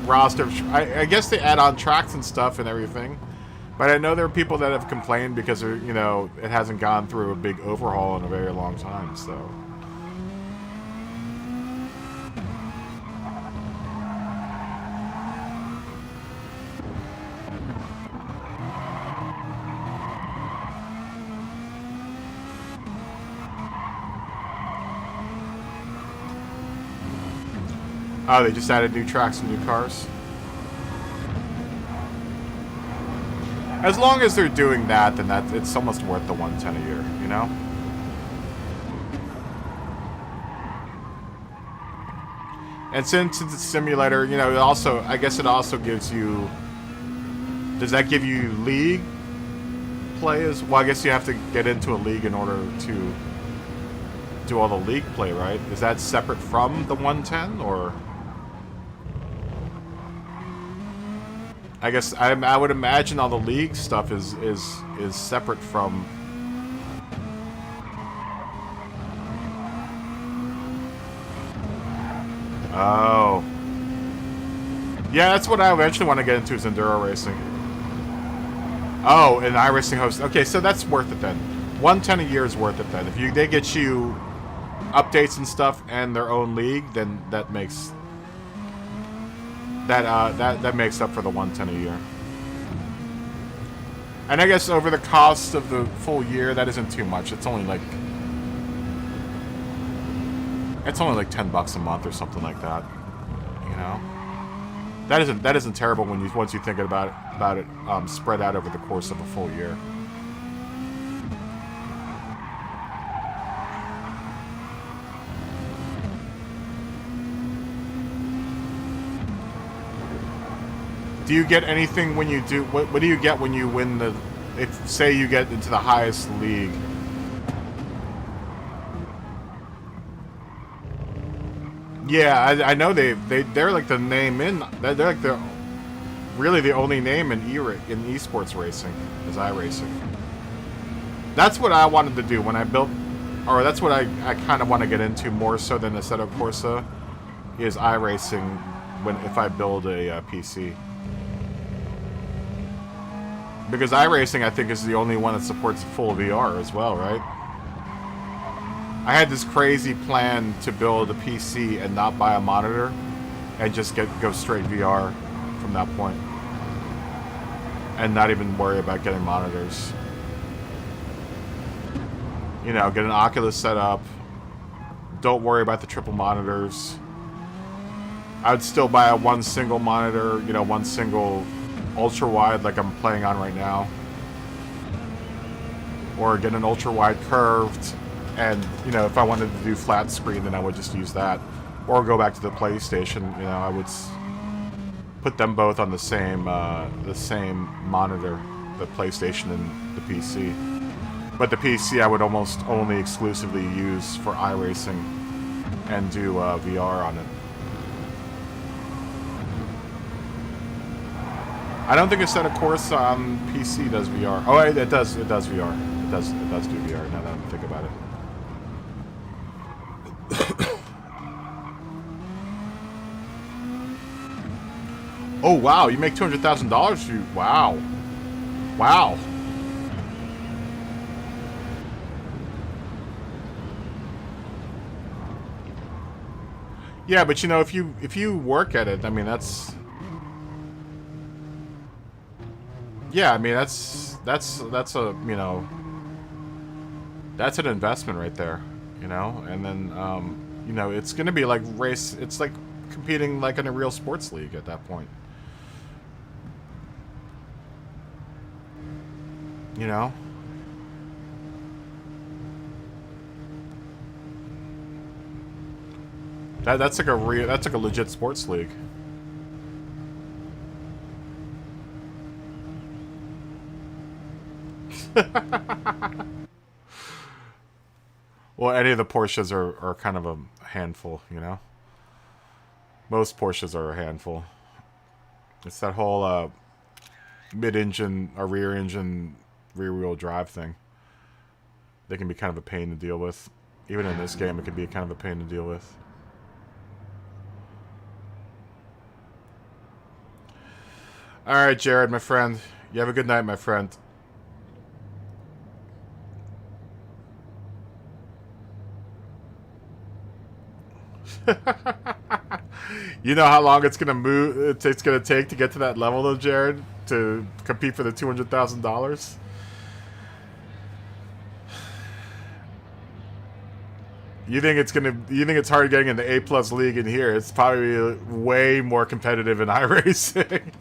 [SPEAKER 1] roster. I guess they add on tracks and stuff and everything. But I know there are people that have complained because, you know, it hasn't gone through a big overhaul in a very long time, so... Oh, they just added new tracks and new cars? As long as they're doing that, then it's almost worth the $110 a year, you know? And since it's a simulator, you know, it also, I guess it also gives you... Does that give you league play as... Well, I guess you have to get into a league in order to do all the league play, right? Is that separate from the 110, or... I guess I would imagine all the league stuff is separate from. Oh. Yeah, that's what I eventually want to get into is enduro racing. Oh, and iRacing host. Okay, so that's worth it then. 110 a year is worth it then. If they get you updates and stuff and their own league, then that makes. That makes up for the 110 a year. And I guess over the cost of the full year, that isn't too much. It's only like $10 a month or something like that. You know, that isn't terrible when once you think about it spread out over the course of a full year. Do you get anything when you do... What do you get when you win the... If, say, you get into the highest league? Yeah, I know they're like the name in... They're like the... Really the only name in esports racing, is iRacing. That's what I wanted to do when I built... Or that's what I kind of want to get into more so than Assetto Corsa, is iRacing if I build a PC. Because iRacing, I think, is the only one that supports full VR as well, right? I had this crazy plan to build a PC and not buy a monitor, and just go straight VR from that point, and not even worry about getting monitors. You know, get an Oculus set up. Don't worry about the triple monitors. I would still buy one single monitor, you know, one single ultra wide like I'm playing on right now, or get an ultra wide curved, and you know, if I wanted to do flat screen, then I would just use that, or go back to the PlayStation. You know, I would put them both on the same monitor, the PlayStation and the PC. But the PC I would almost only exclusively use for iRacing and do VR on it. I don't think Assetto Corsa on PC does VR. Oh, it does VR. It does do VR, now that I think about it. Oh, wow, you make $200,000? Wow. Wow. Yeah, but you know, if you work at it, I mean, that's... Yeah, I mean, that's a, you know, that's an investment right there, you know? And then, you know, it's going to be like it's like competing like in a real sports league at that point. You know? That's like a legit sports league. Well, any of the Porsches are kind of a handful, you know? Most Porsches are a handful. It's that whole, mid-engine or rear-engine rear-wheel drive thing. They can be kind of a pain to deal with. Even in this game, it can be kind of a pain to deal with. All right, Jared, my friend. You have a good night, my friend. You know how long it's gonna take to get to that level, though, Jared, to compete for the $200,000. You think it's hard getting in the A+ league in here? It's probably way more competitive in iRacing,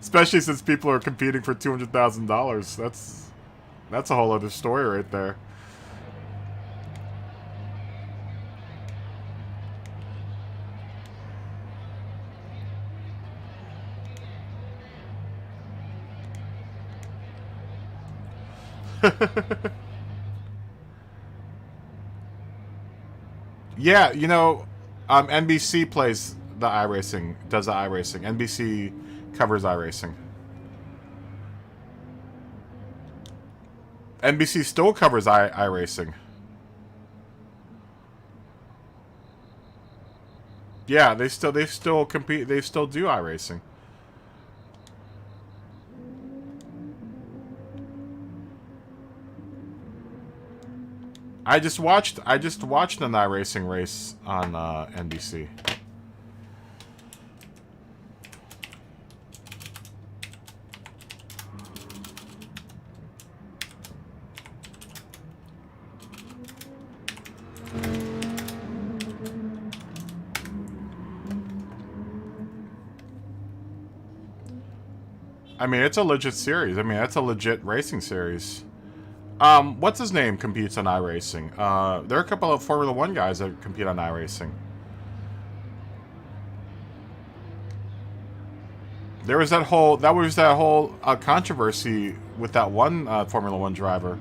[SPEAKER 1] especially since people are competing for $200,000. That's a whole other story right there. Yeah, you know, NBC plays the iRacing, does the iRacing. NBC covers iRacing. NBC still covers iRacing. Yeah, they still compete. They still do iRacing. I just watched an iRacing race on NBC. I mean, it's a legit series. I mean, that's a legit racing series. What's his name competes on iRacing? There are a couple of Formula 1 guys that compete on iRacing. There was that whole controversy with that one Formula 1 driver.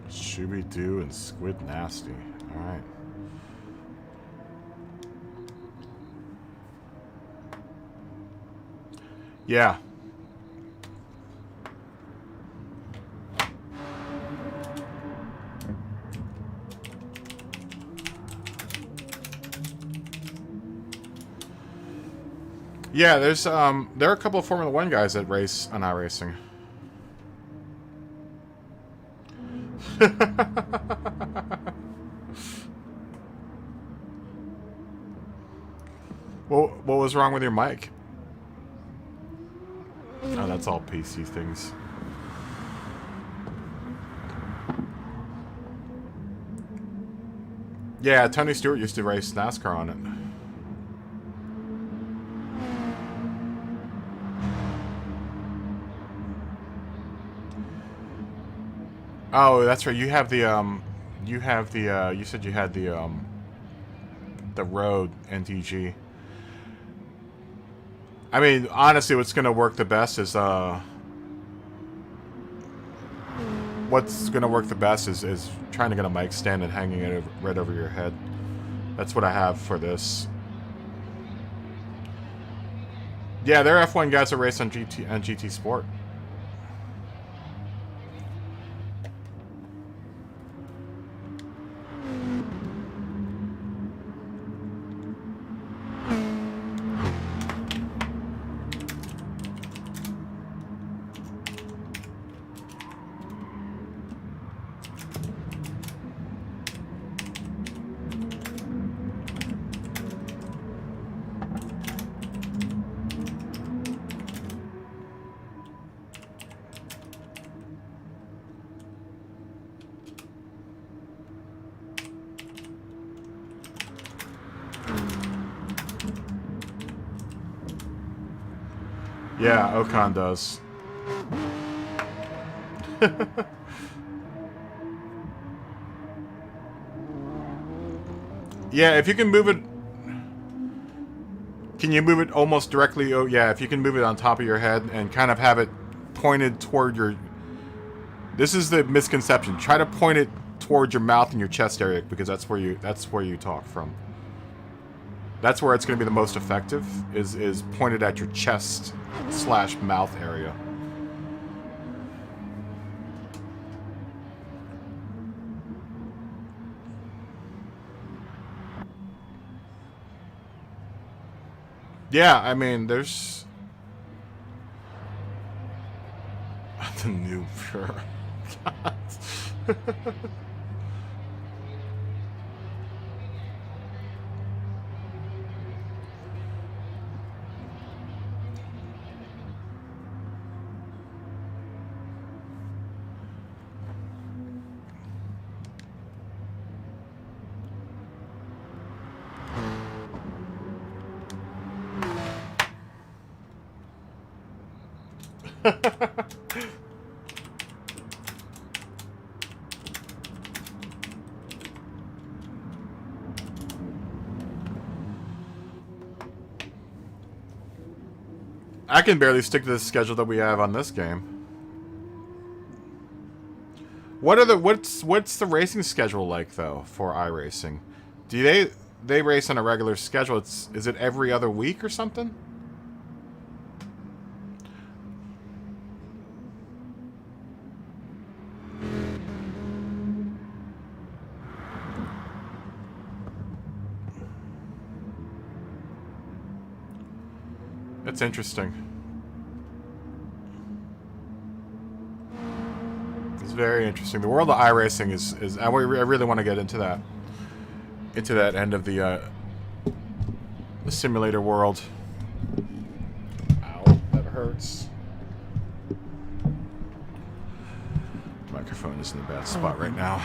[SPEAKER 1] Shooby-Doo and Squid Nasty. Alright. Yeah. Yeah, there are a couple of Formula 1 guys that race on iRacing. What was wrong with your mic? Oh, that's all PC things. Yeah, Tony Stewart used to race NASCAR on it. Oh, that's right. You said you had the Road NTG. I mean, honestly, what's going to work the best is trying to get a mic stand and hanging it right over your head. That's what I have for this. Yeah, there are F1 guys that race on GT Sport. Yeah, Ocon does. Yeah, if you can move it... Can you move it almost directly? Oh, yeah, if you can move it on top of your head and kind of have it pointed toward your... This is the misconception. Try to point it towards your mouth and your chest area because that's where you talk from. That's where it's going to be the most effective, is pointed at your chest / mouth area. Yeah, I mean, there's... The new pure. I can barely stick to the schedule that we have on this game. What's the racing schedule like though for iRacing? Do they race on a regular schedule? Is it every other week or something? It's interesting. It's very interesting. The world of iRacing is I really want to get into that end of the simulator world. Ow, that hurts. Microphone is in a bad spot right now.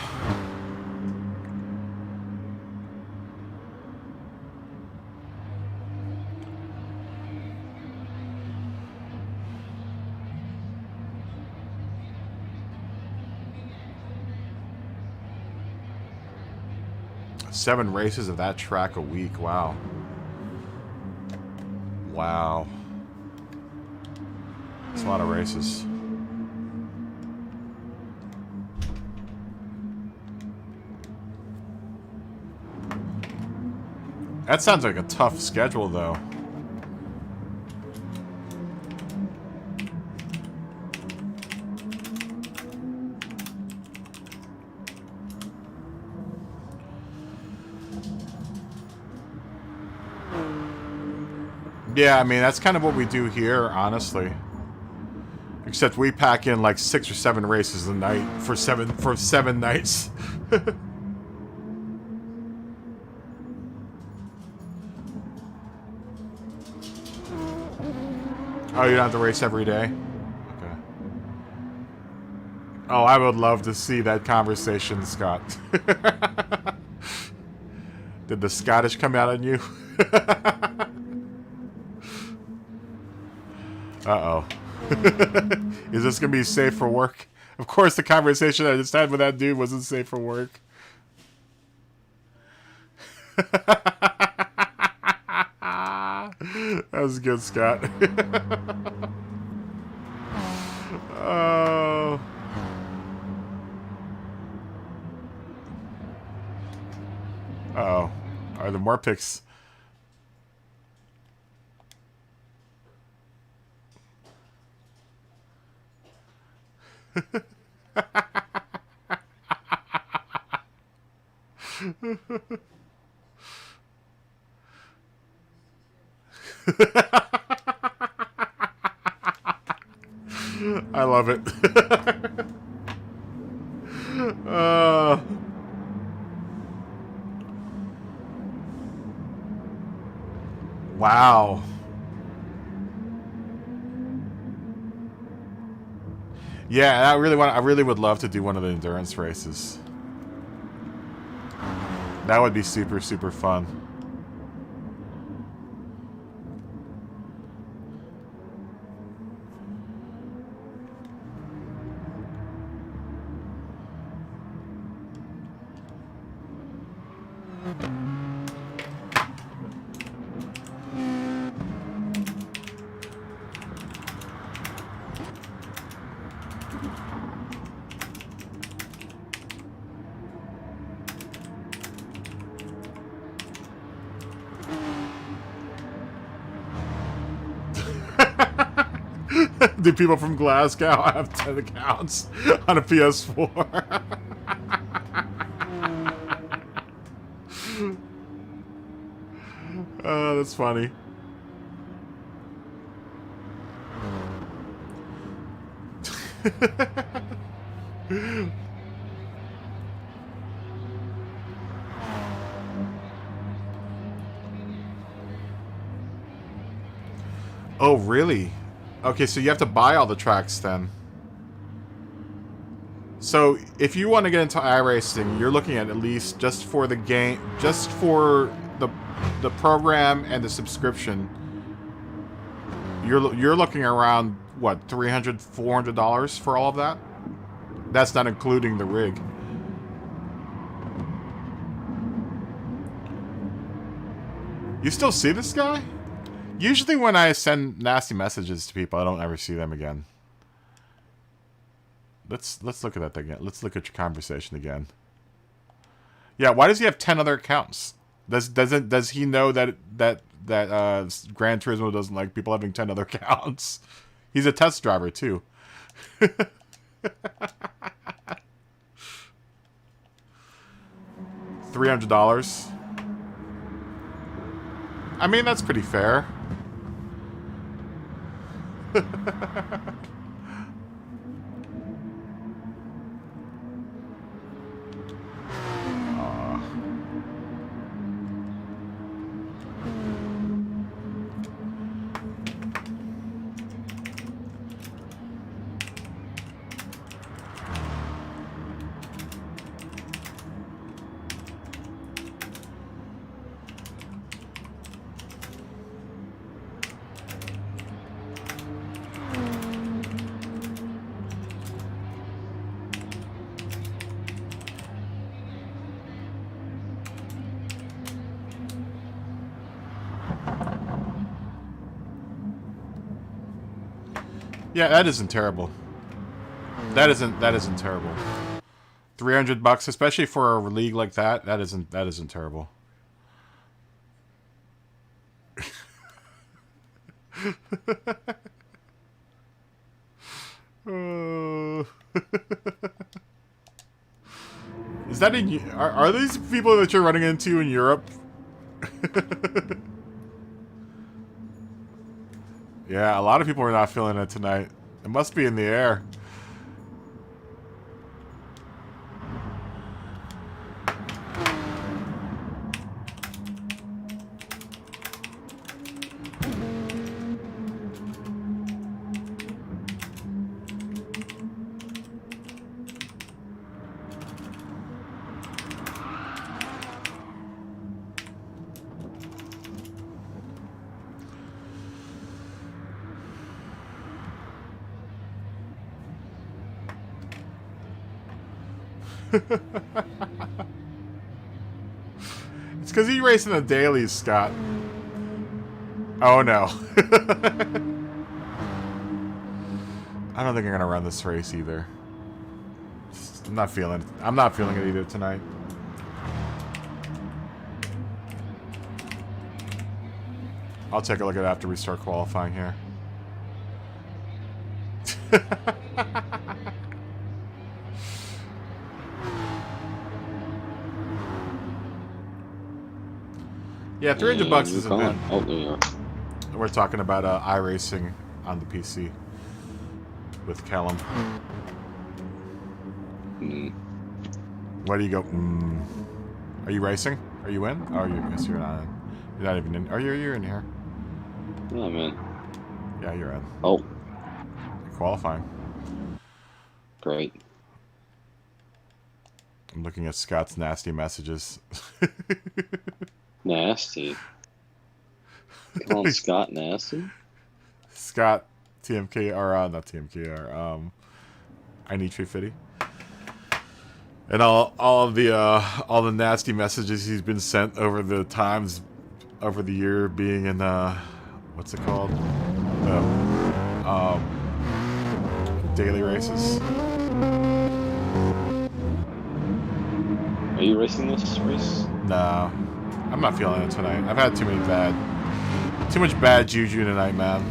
[SPEAKER 1] Seven races of that track a week. Wow. Wow. That's a lot of races. That sounds like a tough schedule, though. Yeah, I mean, that's kind of what we do here, honestly. Except we pack in like 6 or 7 races a night for seven nights. Oh, you don't have to race every day? Okay. Oh, I would love to see that conversation, Scott. Did the Scottish come out on you? Uh-oh. Is this going to be safe for work? Of course, the conversation I just had with that dude wasn't safe for work. That was good, Scott. Oh. Uh-oh. Are there more picks? I love it. Wow. Yeah, I really would love to do one of the endurance races. That would be super, super fun. Do people from Glasgow have 10 accounts on a PS4? Oh, that's funny. Oh, really? Okay, so you have to buy all the tracks then. So, if you want to get into iRacing, you're looking at least just for the game, just for the program and the subscription. You're looking around what, $300, $400 for all of that? That's not including the rig. You still see this guy? Usually when I send nasty messages to people, I don't ever see them again. Let's look at that again. Let's look at your conversation again. Yeah, why does he have 10 other accounts? Does he know that Gran Turismo doesn't like people having 10 other accounts? He's a test driver too. $300. I mean, that's pretty fair. Yeah, that isn't terrible. That isn't terrible. $300, especially for a league like that, that isn't terrible. Is that in? Are these people that you're running into in Europe? Yeah, a lot of people are not feeling it tonight. It must be in the air. It's because he's racing the dailies, Scott. Oh no. I don't think I'm gonna run this race either. I'm not feeling it either tonight. I'll take a look at it after we start qualifying here. Yeah, $300 is a bit.
[SPEAKER 2] Oh, there you are.
[SPEAKER 1] We're talking about iRacing on the PC with Callum. Where do you go? Are you racing? Are you in? Oh, yes, you're not in. You're not even in. Oh, you're in here.
[SPEAKER 2] Yeah, I'm in.
[SPEAKER 1] Yeah, you're in.
[SPEAKER 2] Oh.
[SPEAKER 1] You're qualifying.
[SPEAKER 2] Great.
[SPEAKER 1] I'm looking at Scott's nasty messages.
[SPEAKER 2] Nasty. Calling Scott nasty?
[SPEAKER 1] Scott, TMKR, not TMKR, I need Tree Fitty. And all the nasty messages he's been sent over the times, over the year being in, what's it called? Daily races.
[SPEAKER 2] Are you racing this race?
[SPEAKER 1] No. I'm not feeling it tonight. I've had too much bad juju tonight, man.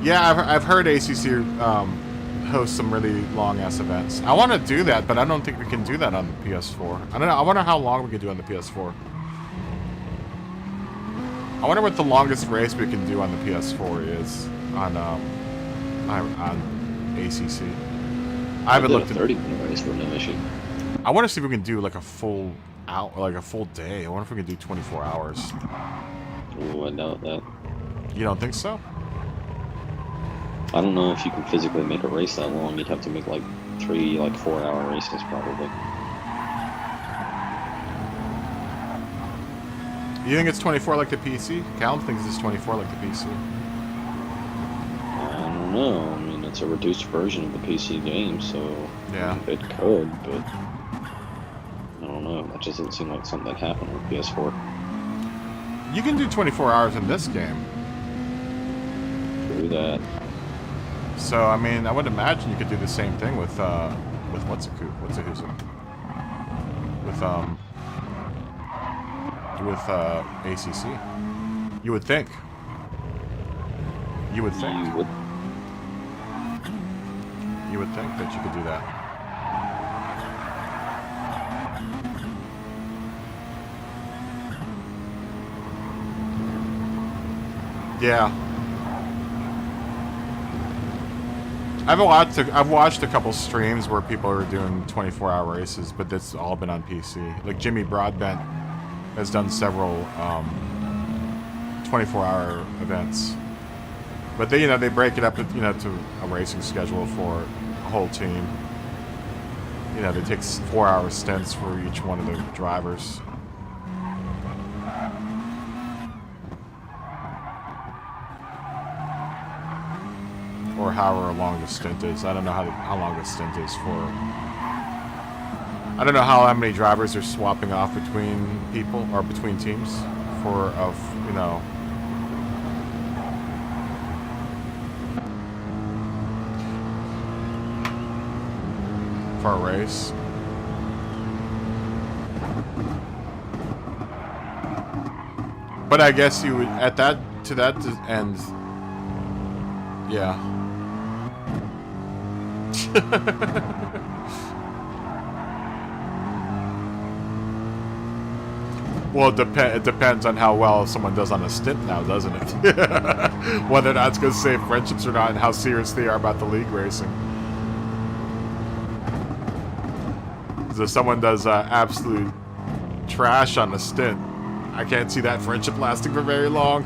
[SPEAKER 1] Yeah, I've heard ACC host some really long ass events. I want to do that, but I don't think we can do that on the PS4. I don't know. I wonder how long we can do on the PS4. I wonder what the longest race we can do on the PS4 is on ACC. I haven't looked at
[SPEAKER 2] 30-minute race for no issue.
[SPEAKER 1] I want to see if we can do like a full like a full day. I wonder if we can do 24 hours.
[SPEAKER 2] Oh, I doubt that.
[SPEAKER 1] You don't think so?
[SPEAKER 2] I don't know if you can physically make a race that long. You'd have to make like 3 4-hour races probably.
[SPEAKER 1] You think it's 24 like the PC? Callum thinks it's 24 like the PC.
[SPEAKER 2] I don't know. I mean, it's a reduced version of the PC game, so
[SPEAKER 1] yeah,
[SPEAKER 2] it could, but I don't know. That just doesn't seem like something that happened with PS4.
[SPEAKER 1] You can do 24 hours in this game.
[SPEAKER 2] True that.
[SPEAKER 1] So I mean, I would imagine you could do the same thing with what's ACC. You would think. You would think. You would think that you could do that. Yeah. I've watched a couple streams where people are doing 24-hour races, but that's all been on PC. Like Jimmy Broadbent has done several 24-hour events, but they break it up to a racing schedule for a whole team. They take 4-hour stints for each one of the drivers. Or however long the stint is. I don't know how long the stint is for. I don't know how many drivers are swapping off between people or between teams for for a race. But I guess you would to that end. Yeah. Well, it depends on how well someone does on a stint now, doesn't it? Whether that's going to save friendships or not, and how serious they are about the league racing. So if someone does absolute trash on a stint, I can't see that friendship lasting for very long.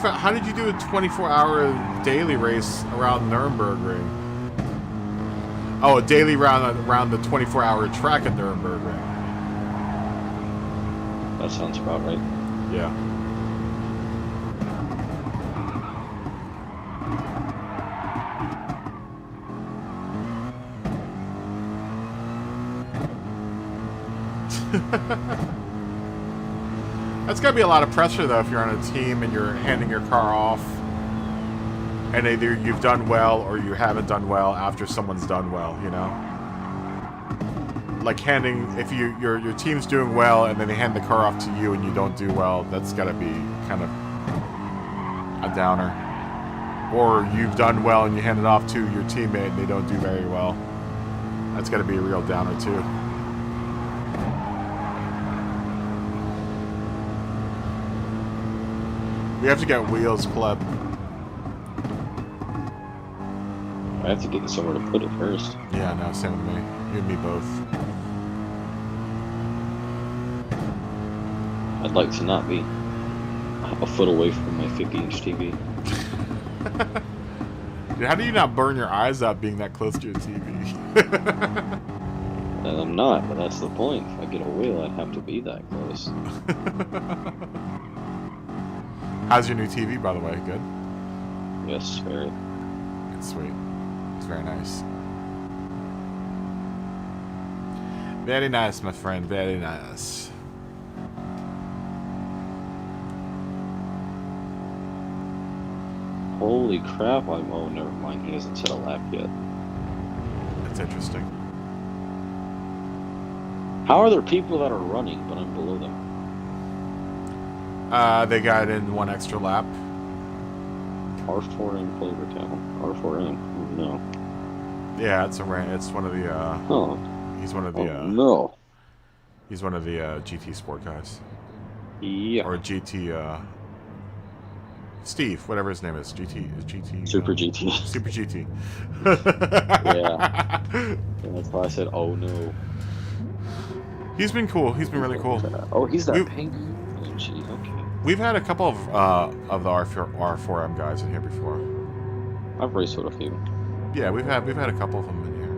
[SPEAKER 1] How did you do a 24-hour daily race around Nürburgring? Oh, a daily round around the 24-hour track at Nürburgring.
[SPEAKER 2] That sounds about right.
[SPEAKER 1] Yeah. That's gotta be a lot of pressure though if you're on a team and you're handing your car off and either you've done well or you haven't done well after someone's done well, like if your team's doing well and then they hand the car off to you and you don't do well, that's gotta be kind of a downer. Or you've done well and you hand it off to your teammate and they don't do very well, that's gotta be a real downer too. We have to get wheels, Club.
[SPEAKER 2] I have to get somewhere to put it first.
[SPEAKER 1] Yeah, no, same with me. You and me both.
[SPEAKER 2] I'd like to not be a foot away from my 50-inch TV.
[SPEAKER 1] Dude, how do you not burn your eyes out being that close to your TV?
[SPEAKER 2] And I'm not, but that's the point. If I get a wheel, I'd have to be that close.
[SPEAKER 1] How's your new TV, by the way? Good?
[SPEAKER 2] Yes, very.
[SPEAKER 1] It's sweet. It's very nice. Very nice, my friend. Very nice.
[SPEAKER 2] Holy crap! Oh, never mind. He hasn't set a lap yet.
[SPEAKER 1] That's interesting.
[SPEAKER 2] How are there people that are running, but I'm below them?
[SPEAKER 1] They got in one extra lap.
[SPEAKER 2] R4M Flavortown. R4M. No.
[SPEAKER 1] Yeah, it's one of the.
[SPEAKER 2] Oh.
[SPEAKER 1] He's one of the.
[SPEAKER 2] No.
[SPEAKER 1] He's one of the GT Sport guys.
[SPEAKER 2] Yeah.
[SPEAKER 1] Or GT. Steve, whatever his name is. GT.
[SPEAKER 2] Super GT.
[SPEAKER 1] Super GT.
[SPEAKER 2] Yeah. And that's why I said, oh no.
[SPEAKER 1] He's been cool. He's been really cool.
[SPEAKER 2] Oh, he's that pink. Oh, gee, okay.
[SPEAKER 1] We've had a couple of the R4M guys in here before.
[SPEAKER 2] I've raced with a few.
[SPEAKER 1] Yeah, we've had a couple of them in here.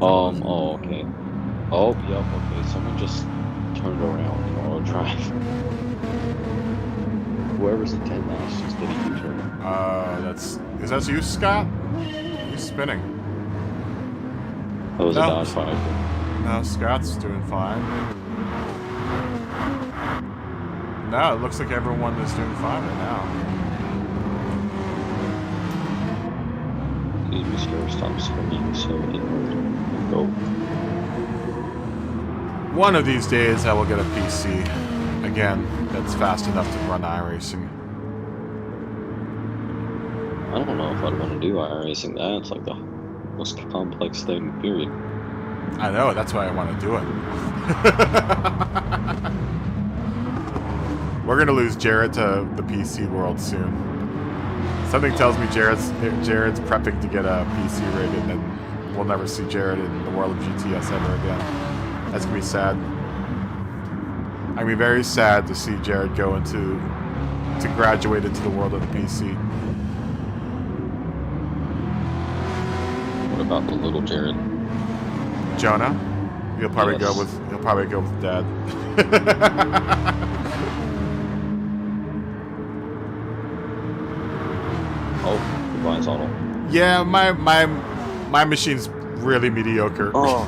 [SPEAKER 2] Oh, okay. Oh, yep, okay. Someone just turned around in auto drive. Whoever's in 10 knots just did a U-turn.
[SPEAKER 1] Is that you, Scott? He's spinning.
[SPEAKER 2] That was a Dodge 5.
[SPEAKER 1] No, Scott's doing fine. No, it looks like everyone is doing fine right now.
[SPEAKER 2] Excuse me, sir. Stop spinning so inward. Go.
[SPEAKER 1] One of these days I will get a PC. Again, that's fast enough to run iRacing.
[SPEAKER 2] I don't know if I'd want to do iRacing. That's like the most complex thing, period.
[SPEAKER 1] I know, that's why I want to do it. We're going to lose Jared to the PC world soon. Something tells me Jared's prepping to get a PC rig, and then we'll never see Jared in the world of GTS ever again. That's going to be sad. I'm going to be very sad to see Jared go to graduate into the world of the PC.
[SPEAKER 2] What about the little Jared?
[SPEAKER 1] Jonah? He'll probably
[SPEAKER 2] Yes.
[SPEAKER 1] go with Dad.
[SPEAKER 2] Oh, Brian's auto.
[SPEAKER 1] Yeah, my machine's really mediocre.
[SPEAKER 2] Oh.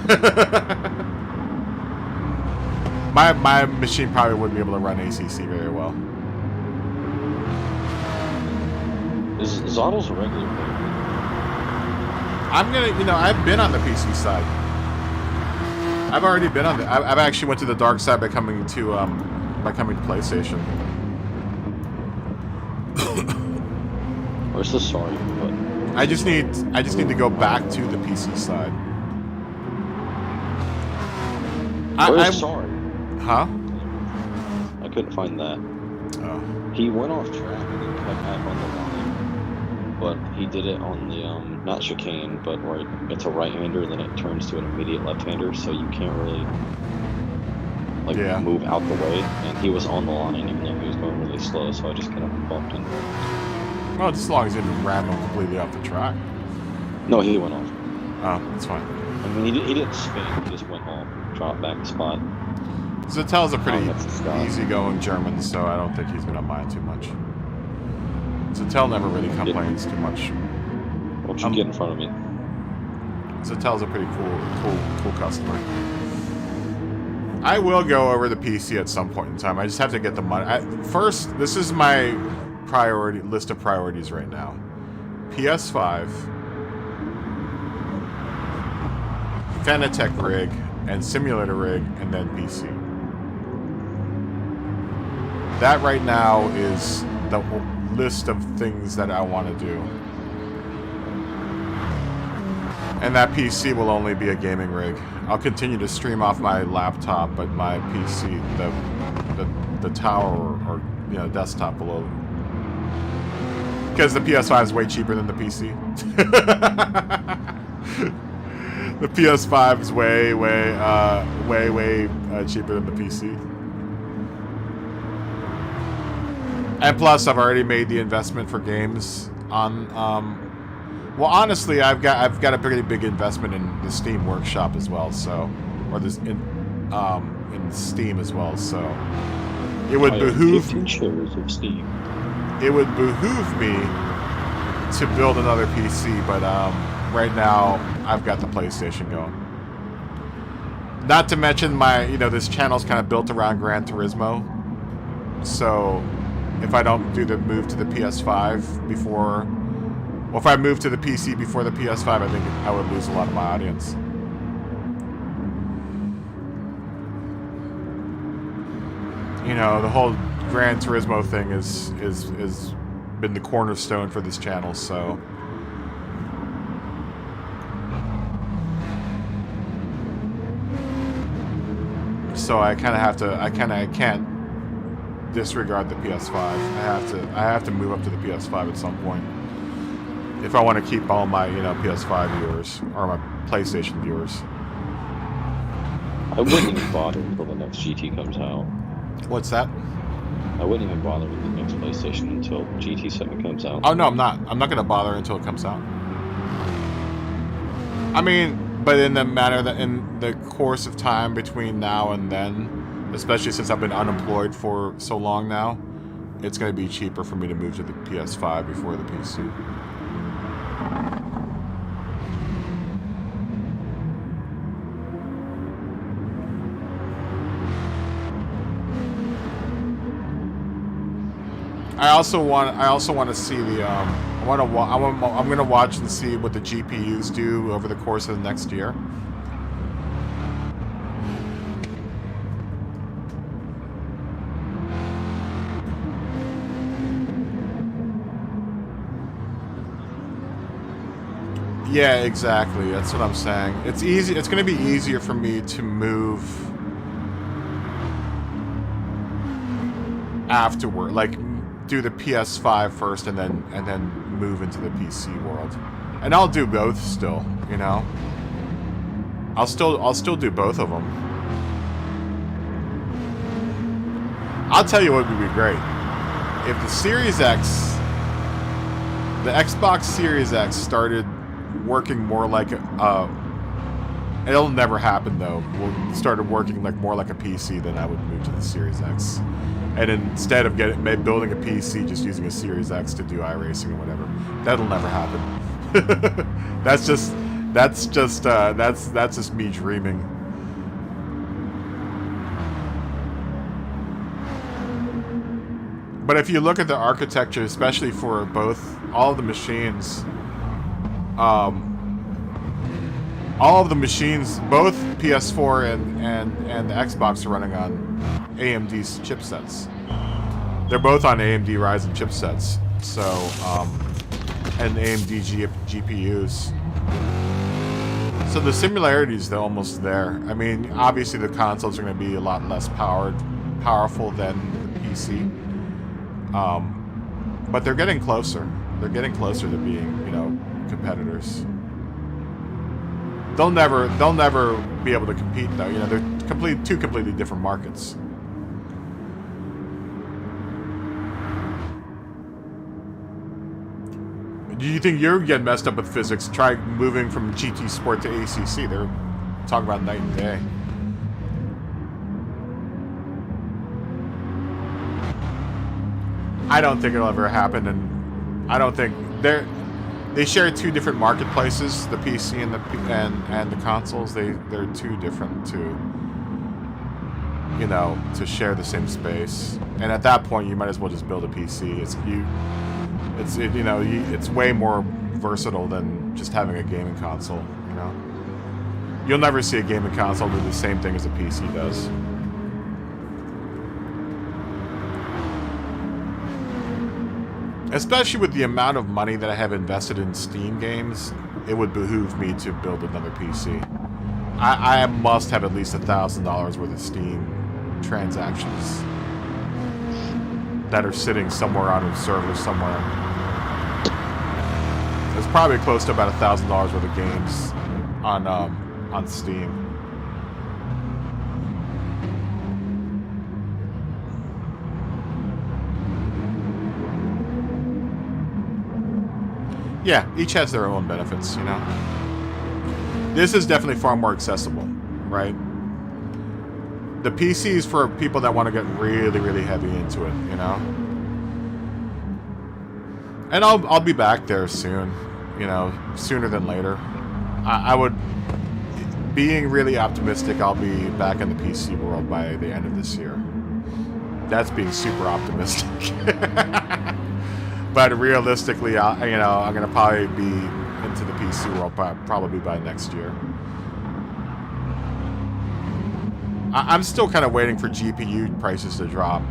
[SPEAKER 1] my machine probably wouldn't be able to run ACC very well.
[SPEAKER 2] Is autos a regular player?
[SPEAKER 1] I'm gonna, I've been on the PC side. I've already been on the. I've actually went to the dark side by coming to PlayStation.
[SPEAKER 2] Where's the sorry button?
[SPEAKER 1] I just need to go back to the PC side.
[SPEAKER 2] Where's
[SPEAKER 1] I'm
[SPEAKER 2] sorry?
[SPEAKER 1] Huh?
[SPEAKER 2] I couldn't find that.
[SPEAKER 1] Oh.
[SPEAKER 2] He went off track and then cut back on the line, but he did it on the not chicane, but where it's a right-hander and then it turns to an immediate left-hander, so you can't really move out the way. And he was on the line even though he was going really slow, so I just kind of bumped into him.
[SPEAKER 1] Well, just as long as he didn't ram him completely off the track.
[SPEAKER 2] No, he went off.
[SPEAKER 1] Oh, that's fine.
[SPEAKER 2] I mean, he didn't spin, he just went off, dropped back the spot.
[SPEAKER 1] Zattel's a pretty easygoing German, so I don't think he's going to mind too much. Zattel never really complains too much.
[SPEAKER 2] Why don't you get in front of me?
[SPEAKER 1] Zattel's a pretty cool customer. I will go over the PC at some point in time. I just have to get the money. First, this is my list of priorities right now. PS5, Fanatec rig, and simulator rig, and then PC. That right now is the list of things that I want to do. And that PC will only be a gaming rig. I'll continue to stream off my laptop, but my PC, the tower or desktop will. Because the PS5 is way cheaper than the PC. The PS5 is way cheaper than the PC. And plus, I've already made the investment for games on. Well, honestly, I've got a pretty big investment in the Steam Workshop as well. So, or this in Steam as well. So, it would behoove.
[SPEAKER 2] 15 shares of Steam.
[SPEAKER 1] It would behoove me to build another PC, but right now I've got the PlayStation going. Not to mention my, this channel's kind of built around Gran Turismo. So, if I don't do the move to the PS5 before, well, if I move to the PC before the PS5, I think I would lose a lot of my audience. The whole Gran Turismo thing is been the cornerstone for this channel, so. So I kind of have to, I can't disregard the PS5. I have to move up to the PS5 at some point if I want to keep all my, PS5 viewers or my PlayStation viewers.
[SPEAKER 2] I wouldn't even bother until the next GT comes out.
[SPEAKER 1] What's that?
[SPEAKER 2] I wouldn't even bother with the next PlayStation until GT7 comes out.
[SPEAKER 1] Oh no, I'm not. I'm not gonna bother until it comes out. I mean, but in the matter that in the course of time between now and then, especially since I've been unemployed for so long now, it's going to be cheaper for me to move to the PS5 before the PC. I also want to see the I'm gonna watch and see what the GPUs do over the course of the next year. Yeah, exactly. That's what I'm saying. It's easy. It's gonna be easier for me to move afterward, like do the PS5 first and then move into the PC world. And I'll do both still, I'll still do both of them. I'll tell you what would be great. If the Series X, the Xbox Series X started working more like it'll never happen though. Started working more like a PC, then I would move to the Series X. And instead of building a PC, just using a Series X to do iRacing or whatever, that'll never happen. That's just me dreaming. But if you look at the architecture, especially for all of the machines, both PS4 and the Xbox are running on AMD's chipsets. They're both on AMD Ryzen chipsets, so and AMD GPUs. So the similarities, they're almost there. I mean, obviously the consoles are going to be a lot less powerful than the PC, but they're getting closer. They're getting closer to being, competitors. They'll never be able to compete though. They're two completely different markets. Do you think you're getting messed up with physics? Try moving from GT Sport to ACC. They're talking about night and day. I don't think it'll ever happen, and I don't think they share two different marketplaces, the PC and the consoles. They're too different to share the same space. And at that point, you might as well just build a PC. It's way more versatile than just having a gaming console. You'll never see a gaming console do the same thing as a PC does. Especially with the amount of money that I have invested in Steam games, it would behoove me to build another PC. I must have at least $1,000 worth of Steam transactions that are sitting somewhere on a server somewhere. It's probably close to about $1,000 worth of games on Steam. Yeah, each has their own benefits, This is definitely far more accessible, right? The PC is for people that want to get really, really heavy into it, And I'll be back there soon, sooner than later. I would, being really optimistic, I'll be back in the PC world by the end of this year. That's being super optimistic. But realistically, I'm gonna probably be into the PC world probably by next year. I'm still kind of waiting for GPU prices to drop.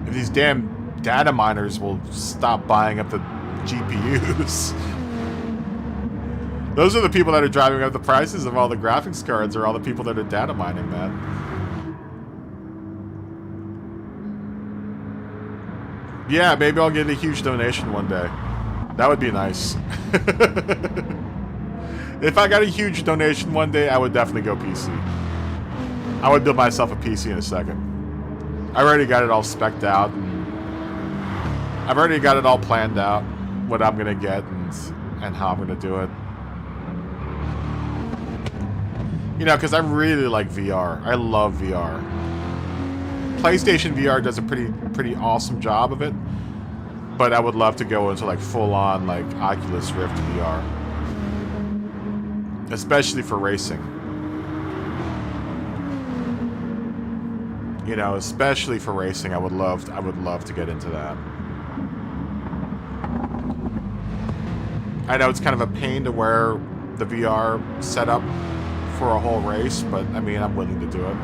[SPEAKER 1] If these damn data miners will stop buying up the GPUs. Those are the people that are driving up the prices of all the graphics cards, or all the people that are data mining that. Yeah, maybe I'll get a huge donation one day. That would be nice. If I got a huge donation one day, I would definitely go PC. I would build myself a PC in a second. I already got it all spec'd out, and I've already got it all planned out, what I'm gonna get and how I'm gonna do it. You know, because I really like VR. I love VR. PlayStation VR does a pretty awesome job of it, but I would love to go into like full-on like Oculus Rift VR, especially for racing. You know, especially for racing, I would love to get into that. I know it's kind of a pain to wear the VR setup for a whole race, but I mean, I'm willing to do it.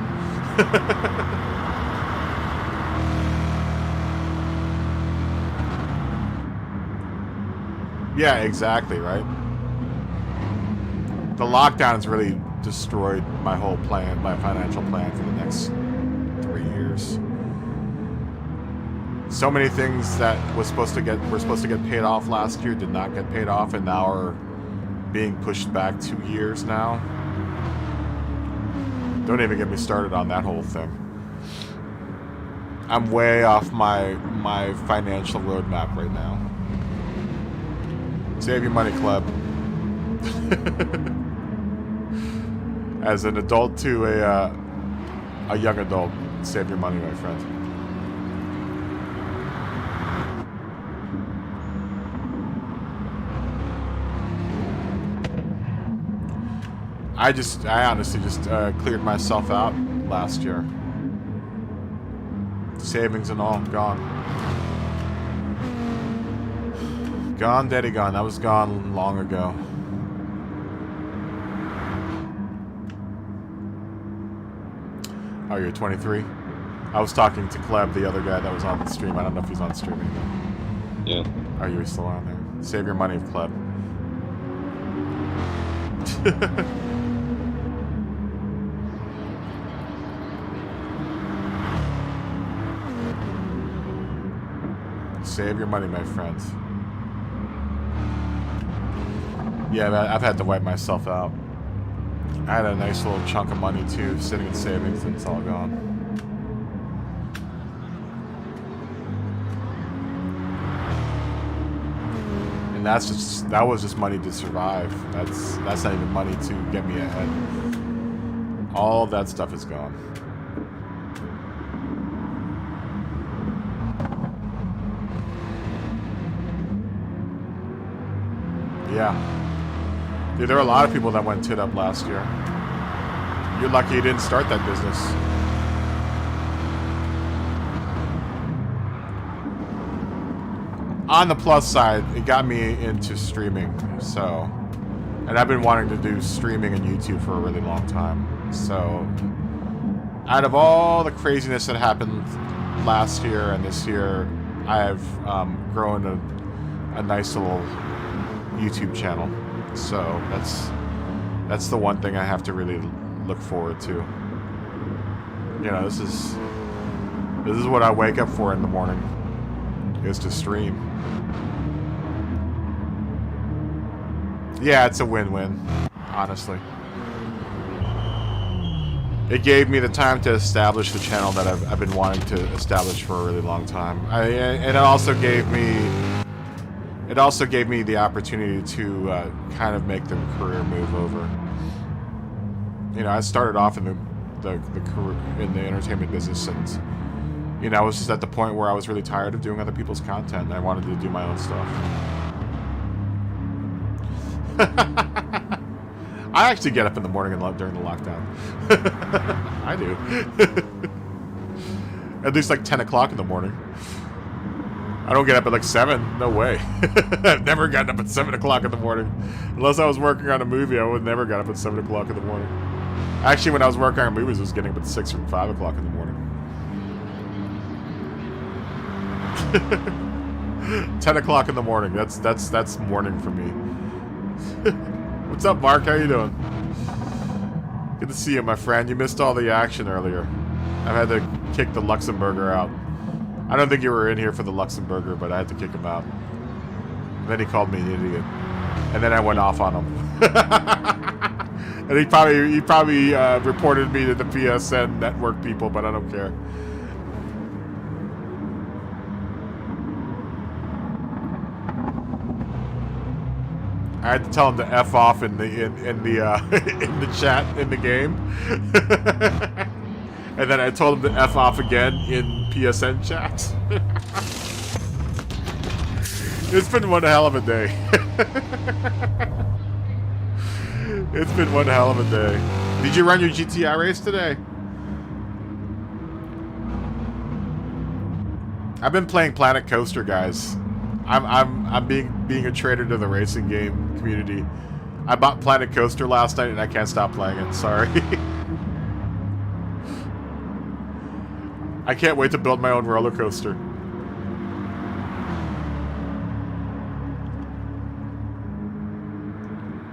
[SPEAKER 1] Yeah, exactly, right? The lockdown has really destroyed my whole plan, my financial plan for the next 3 years. So many things that were supposed to get paid off last year did not get paid off, and now are being pushed back 2 years now. Don't even get me started on that whole thing. I'm way off my financial roadmap right now. Save your money, club. As an adult to a young adult, save your money, my friend. I honestly just cleared myself out last year. Savings and all gone. Gone, daddy gone. That was gone long ago. Oh, you're 23? I was talking to Kleb, the other guy that was on the stream. I don't know if he's on stream anymore.
[SPEAKER 2] Yeah.
[SPEAKER 1] Are you still on there? Save your money, Kleb. Save your money, my friends. Yeah, I've had to wipe myself out. I had a nice little chunk of money too, sitting in savings, and it's all gone. And that was just money to survive. That's not even money to get me ahead. All of that stuff is gone. Yeah. Dude, there were a lot of people that went tit up last year. You're lucky you didn't start that business. On the plus side, it got me into streaming, so... And I've been wanting to do streaming and YouTube for a really long time. So... Out of all the craziness that happened last year and this year, I've grown a nice little YouTube channel. So that's the one thing I have to really look forward to. You know, this is what I wake up for in the morning, is to stream. Yeah, it's a win-win, honestly. It gave me the time to establish the channel that I've been wanting to establish for a really long time. And it also gave me the opportunity to kind of make the career move over. You know, I started off in the career in the entertainment business, and you know, I was just at the point where I was really tired of doing other people's content, and I wanted to do my own stuff. I actually get up in the morning and during the lockdown. I do. At least like 10 o'clock in the morning. I don't get up at like 7. No way. I've never gotten up at 7 o'clock in the morning. Unless I was working on a movie, I would never get up at 7 o'clock in the morning. Actually, when I was working on movies, I was getting up at 6 or 5 o'clock in the morning. 10 o'clock in the morning. That's morning for me. What's up, Mark? How you doing? Good to see you, my friend. You missed all the action earlier. I've had to kick the Luxembourger out. I don't think you were in here for the Luxembourger, but I had to kick him out. And then he called me an idiot. And then I went off on him. And he probably reported me to the PSN network people, but I don't care. I had to tell him to F off in the in the chat in the game. And then I told him to F off again in PSN chat. It's been one hell of a day. It's been one hell of a day. Did you run your GTI race today? I've been playing Planet Coaster, guys. I'm being a traitor to the racing game community. I bought Planet Coaster last night and I can't stop playing it. Sorry. I can't wait to build my own roller coaster.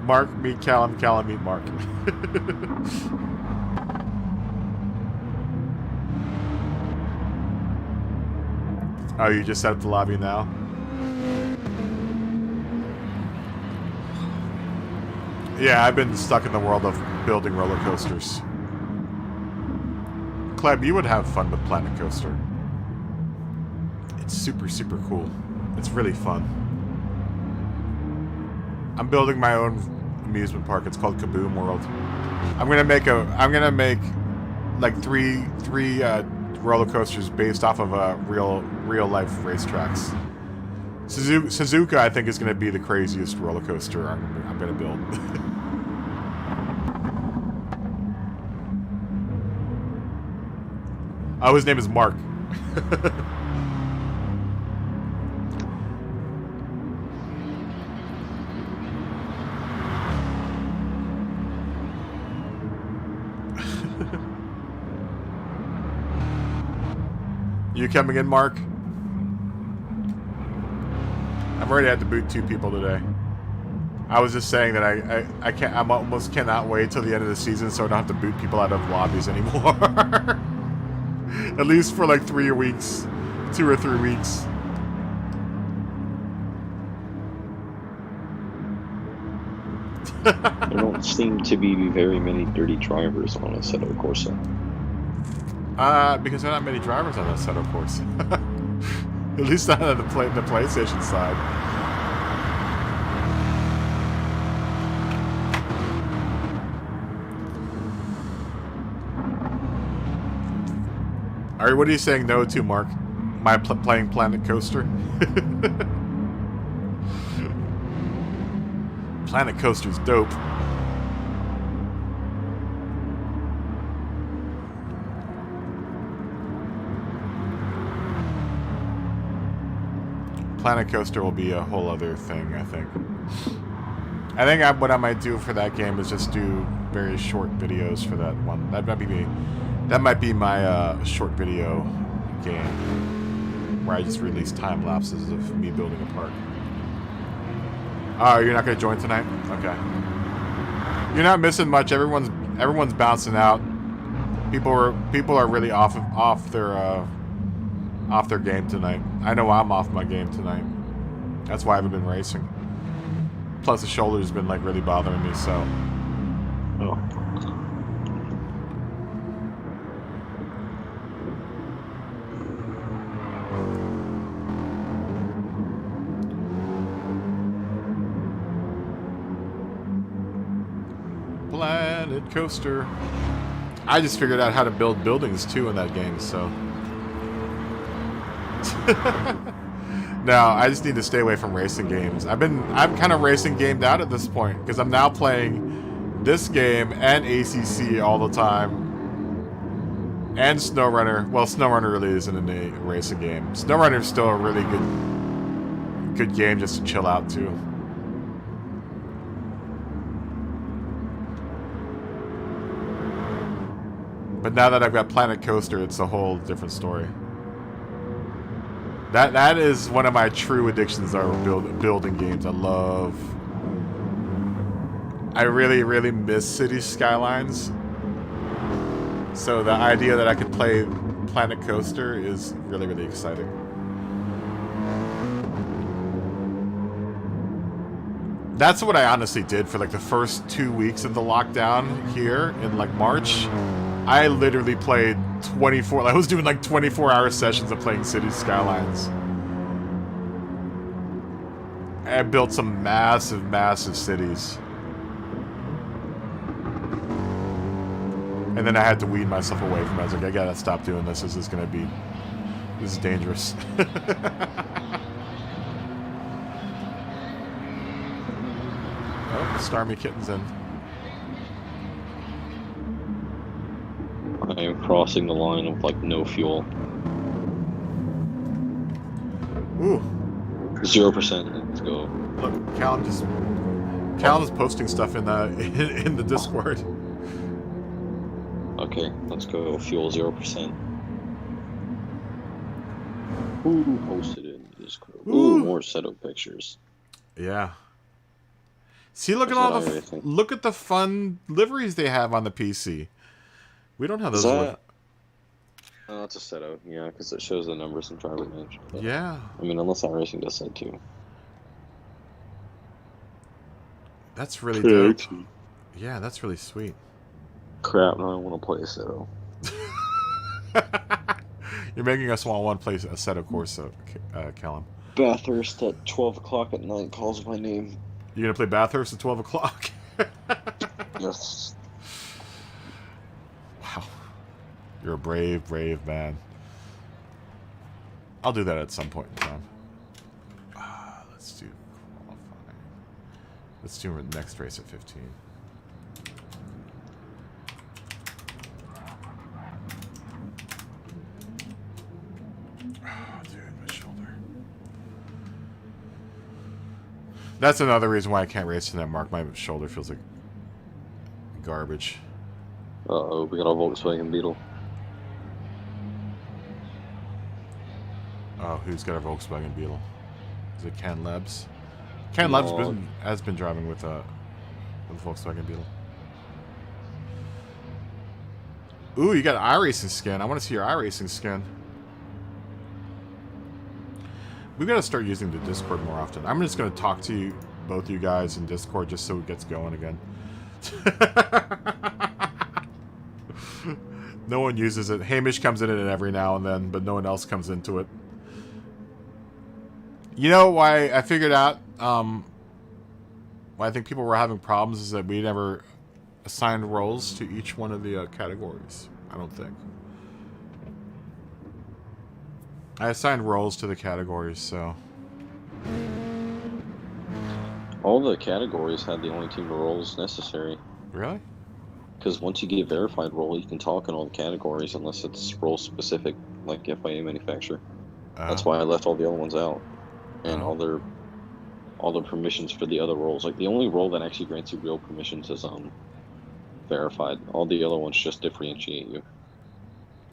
[SPEAKER 1] Mark, meet Callum, Callum, meet Mark. Oh, you just set up the lobby now? Yeah, I've been stuck in the world of building roller coasters. Cleb, you would have fun with Planet Coaster. It's super, super cool. It's really fun. I'm building my own amusement park. It's called Kaboom World. I'm gonna make like three roller coasters based off of real life racetracks. Suzuka, I think, is gonna be the craziest roller coaster I'm gonna build. Oh, his name is Mark. You coming in, Mark? I've already had to boot 2 people today. I was just saying that I can't. I almost cannot wait till the end of the season so I don't have to boot people out of lobbies anymore. At least for like 3 weeks, 2 or 3 weeks.
[SPEAKER 2] There don't seem to be very many dirty drivers on Assetto Corsa.
[SPEAKER 1] Because there are not many drivers on Assetto Corsa. At least not on the PlayStation side. Alright, what are you saying no to, Mark? My playing Planet Coaster? Planet Coaster's dope. Planet Coaster will be a whole other thing, I think. What I might do for that game is just do very short videos for that one. That might be my short video game where I just release time lapses of me building a park. Oh, you're not gonna join tonight? Okay. You're not missing much. Everyone's bouncing out. People are really off their game tonight. I know I'm off my game tonight. That's why I haven't been racing. Plus the shoulder's been like really bothering me, so.
[SPEAKER 2] Oh.
[SPEAKER 1] Planet Coaster. I just figured out how to build buildings too in that game, so. No, I just need to stay away from racing games. I'm kind of racing gamed out at this point because I'm now playing this game and ACC all the time. And SnowRunner. Well, SnowRunner really isn't a racing game. SnowRunner is still a really good game just to chill out to. But now that I've got Planet Coaster, it's a whole different story. That is one of my true addictions are building games. I really, really miss City Skylines. So the idea that I could play Planet Coaster is really, really exciting. That's what I honestly did for like the first 2 weeks of the lockdown here in like March. I literally played 24. I was doing like 24-hour sessions of playing City Skylines. I built some massive, massive cities. And then I had to weed myself away from it. I was like, I gotta stop doing this. This is dangerous. Oh, Starmie Kitten's in.
[SPEAKER 2] I am crossing the line with like no fuel.
[SPEAKER 1] Ooh.
[SPEAKER 2] 0%. Let's go.
[SPEAKER 1] Look, Callum's posting stuff in the Discord.
[SPEAKER 2] Okay, let's go. Fuel 0%. Ooh, posted it in Discord. Ooh, more setup pictures.
[SPEAKER 1] Yeah. See, look at the fun liveries they have on the PC. We don't have those.
[SPEAKER 2] Oh, it's a setup, yeah, because it shows the numbers and driver names.
[SPEAKER 1] Yeah.
[SPEAKER 2] I mean, unless iRacing does that too.
[SPEAKER 1] That's really dope. Yeah, that's really sweet.
[SPEAKER 2] Crap, now I want to play a setup.
[SPEAKER 1] You're making us want to play a set of course, Callum.
[SPEAKER 2] Bathurst at 12 o'clock at night calls my name.
[SPEAKER 1] You gonna play Bathurst at 12 o'clock?
[SPEAKER 2] Yes.
[SPEAKER 1] Wow. You're a brave, brave man. I'll do that at some point in time. Let's do qualifying. Let's do the next race at 15. That's another reason why I can't race in that mark. My shoulder feels like garbage.
[SPEAKER 2] Uh-oh, we got a Volkswagen Beetle.
[SPEAKER 1] Oh, who's got a Volkswagen Beetle? Is it Ken Lebs? Ken Lebs has been driving with a Volkswagen Beetle. Ooh, you got an iRacing skin. I want to see your iRacing skin. We've got to start using the Discord more often. I'm just going to talk to you, both of you guys in Discord, just so it gets going again. No one uses it. Hamish comes in it every now and then, but no one else comes into it. You know why I figured out why I think people were having problems is that we never assigned roles to each one of the categories. I don't think. I assigned roles to the categories, so...
[SPEAKER 2] All the categories had the only team roles necessary.
[SPEAKER 1] Really?
[SPEAKER 2] Because once you get verified role, you can talk in all the categories unless it's role specific, like FIA manufacturer. That's why I left all the other ones out. And all the permissions for the other roles. Like, the only role that actually grants you real permissions is verified. All the other ones just differentiate you.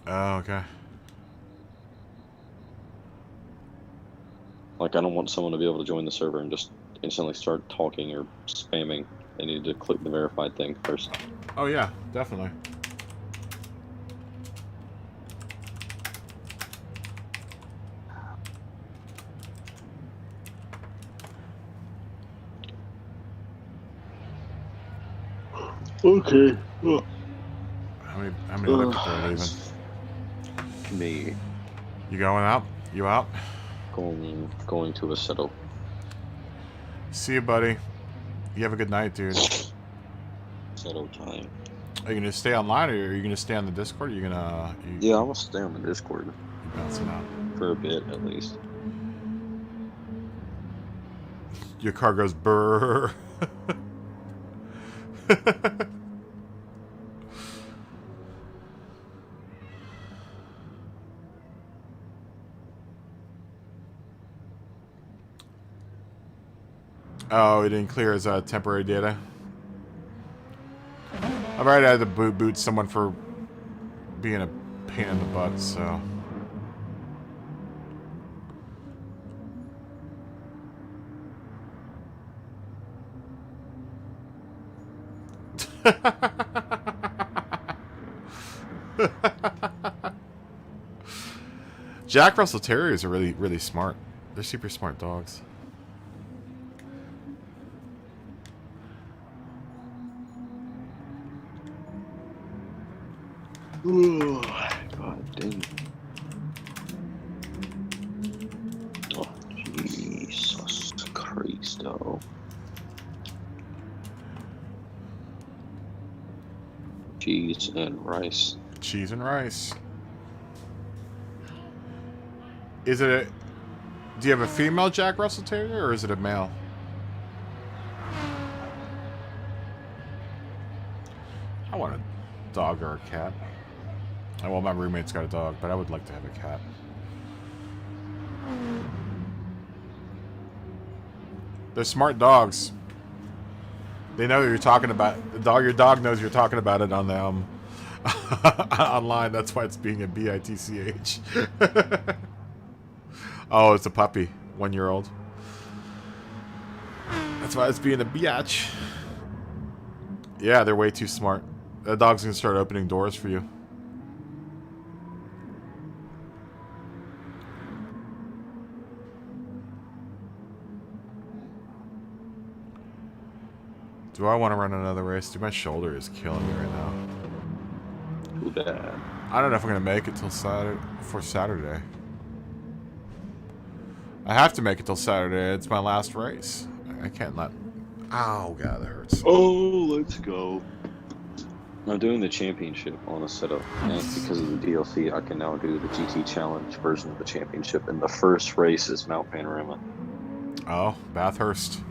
[SPEAKER 1] Oh, okay.
[SPEAKER 2] Like, I don't want someone to be able to join the server and just instantly start talking or spamming. They need to click the verified thing first.
[SPEAKER 1] Oh, yeah, definitely.
[SPEAKER 2] Okay.
[SPEAKER 1] How many other people are leaving?
[SPEAKER 2] Me.
[SPEAKER 1] You going out? You out?
[SPEAKER 2] Going to a setup.
[SPEAKER 1] See you, buddy. You have a good night, dude.
[SPEAKER 2] Setup time.
[SPEAKER 1] Are you gonna stay online, or are you gonna stay on the Discord? Or are you gonna?
[SPEAKER 2] Yeah, I'm gonna stay on the Discord.
[SPEAKER 1] Bouncing out
[SPEAKER 2] for a bit, at least.
[SPEAKER 1] Your car goes brrr. Oh, he didn't clear his temporary data. I've already had to boot someone for being a pain in the butt, so... Jack Russell Terriers are really, really smart. They're super smart dogs.
[SPEAKER 2] Ooh, God dang. Oh, Jesus Christo. Cheese and rice.
[SPEAKER 1] Cheese and rice. Is it a... Do you have a female Jack Russell Terrier, or is it a male? I want a dog or a cat. Well, my roommate's got a dog, but I would like to have a cat. They're smart dogs. They know you're talking about the dog. Your dog knows you're talking about it on the online. That's why it's being a bitch. Oh, it's a puppy, 1-year-old. That's why it's being a biatch. Yeah, they're way too smart. That dog's gonna start opening doors for you. Do I want to run another race? Dude, my shoulder is killing me right now.
[SPEAKER 2] Too bad.
[SPEAKER 1] I don't know if I'm gonna make it till Saturday. Before Saturday. I have to make it till Saturday. It's my last race. I can't let... Ow, God, that hurts.
[SPEAKER 2] Oh, let's go. I'm doing the championship on a setup, and because of the DLC, I can now do the GT Challenge version of the championship, and the first race is Mount Panorama.
[SPEAKER 1] Oh, Bathurst.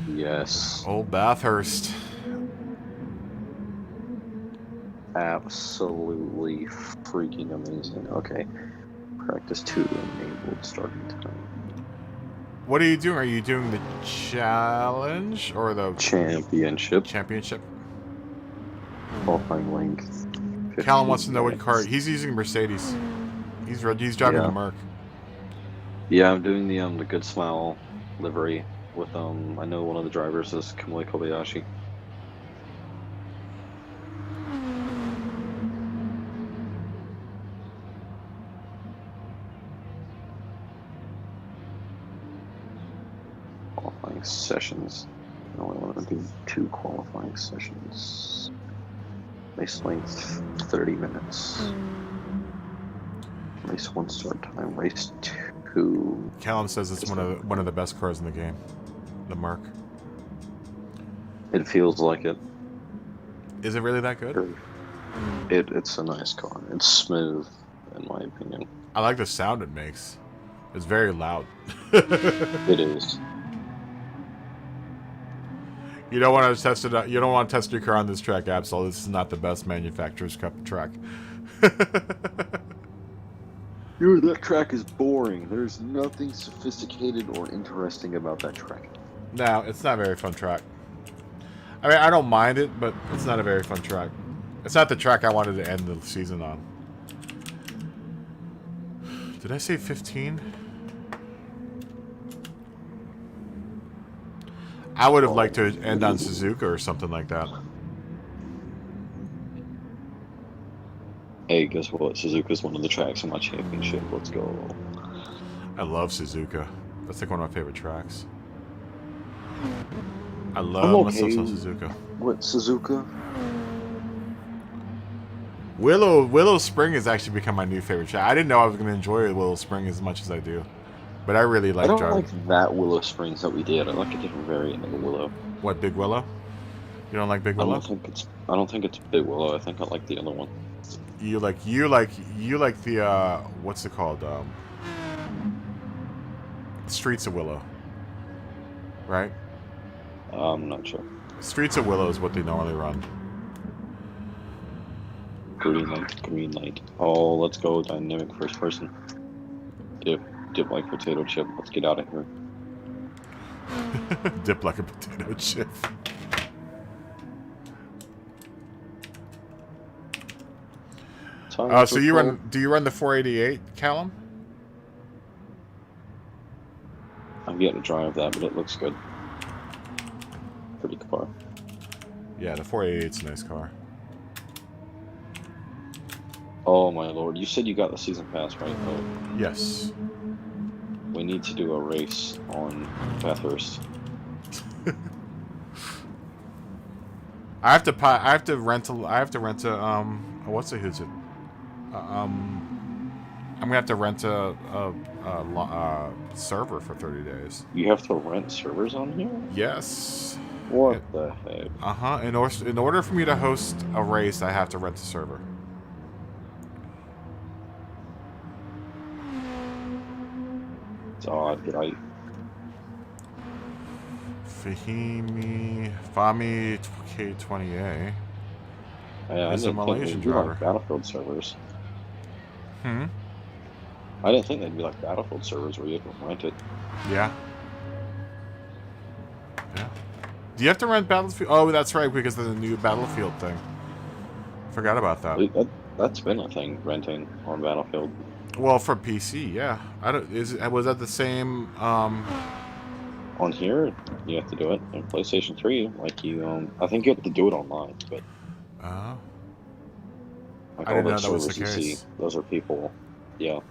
[SPEAKER 2] Yes.
[SPEAKER 1] Old Bathurst.
[SPEAKER 2] Absolutely freaking amazing. Okay. Practice 2 enabled starting time.
[SPEAKER 1] What are you doing? Are you doing the challenge or the
[SPEAKER 2] championship?
[SPEAKER 1] Championship.
[SPEAKER 2] Qualifying length.
[SPEAKER 1] Callum wants to know what car he's using. Mercedes. He's driving the Merc.
[SPEAKER 2] Yeah, I'm doing the Good Smile livery with I know one of the drivers is Kamui Kobayashi. Qualifying sessions. I only want to do 2 qualifying sessions. Race length 30 minutes. Race 1 start time. Race 2.
[SPEAKER 1] Callum says it's one of the best cars in the game. The Merc.
[SPEAKER 2] It feels like it.
[SPEAKER 1] Is it really that good?
[SPEAKER 2] It's a nice car. It's smooth, in my opinion.
[SPEAKER 1] I like the sound it makes. It's very loud.
[SPEAKER 2] It is.
[SPEAKER 1] You don't want to test it out. You don't want to test your car on this track, Absol. This is not the best manufacturer's cup track.
[SPEAKER 2] Dude, that track is boring. There's nothing sophisticated or interesting about that track.
[SPEAKER 1] No, it's not a very fun track. I mean, I don't mind it, but it's not a very fun track. It's not the track I wanted to end the season on. Did I say 15? I would have liked to end on Suzuka or something like that.
[SPEAKER 2] Hey, guess what? Suzuka's one of the tracks in my championship. Let's go.
[SPEAKER 1] I love Suzuka. That's like one of my favorite tracks. I love myself some Suzuka.
[SPEAKER 2] What, Suzuka?
[SPEAKER 1] Willow Spring has actually become my new favorite track. I didn't know I was going to enjoy Willow Spring as much as I do. But I really like driving.
[SPEAKER 2] I don't like that Willow Springs that we did. I like a different variant of the Willow.
[SPEAKER 1] What, Big Willow? You don't like Big Willow?
[SPEAKER 2] I don't think it's Big Willow. I think I like the other one.
[SPEAKER 1] You like the what's it called? Streets of Willow. Right?
[SPEAKER 2] I'm not sure.
[SPEAKER 1] Streets of Willow is what they normally run.
[SPEAKER 2] Green light, green light. Oh, let's go dynamic first person. Dip like potato chip. Let's get out of here.
[SPEAKER 1] Dip like a potato chip. So you run? Do you run the 488, Callum?
[SPEAKER 2] I'm yet to drive that, but it looks good. Pretty car.
[SPEAKER 1] Yeah, the 488's a nice car.
[SPEAKER 2] Oh my lord! You said you got the season pass, right? Oh.
[SPEAKER 1] Yes.
[SPEAKER 2] We need to do a race on Bathurst.
[SPEAKER 1] I have to rent a. What's it? Who's it? I'm gonna have to rent a server for 30 days.
[SPEAKER 2] You have to rent servers on here?
[SPEAKER 1] Yes.
[SPEAKER 2] What the heck?
[SPEAKER 1] In order for me to host a race, I have to rent a server.
[SPEAKER 2] It's odd, but
[SPEAKER 1] Fahimi K20A.
[SPEAKER 2] Yeah,
[SPEAKER 1] is a Malaysian driver.
[SPEAKER 2] Like Battlefield servers.
[SPEAKER 1] I
[SPEAKER 2] didn't think they'd be like Battlefield servers where you can rent it.
[SPEAKER 1] Yeah. Yeah. Do you have to rent Battlefield? Oh, that's right, because of the new Battlefield thing. Forgot about that.
[SPEAKER 2] That's been a thing, renting on Battlefield.
[SPEAKER 1] Well, for PC, yeah. Was that the same?
[SPEAKER 2] On here, you have to do it. In PlayStation 3, like I think you have to do it online, but. Like
[SPEAKER 1] I didn't know that was the case.
[SPEAKER 2] Those are people. Yeah.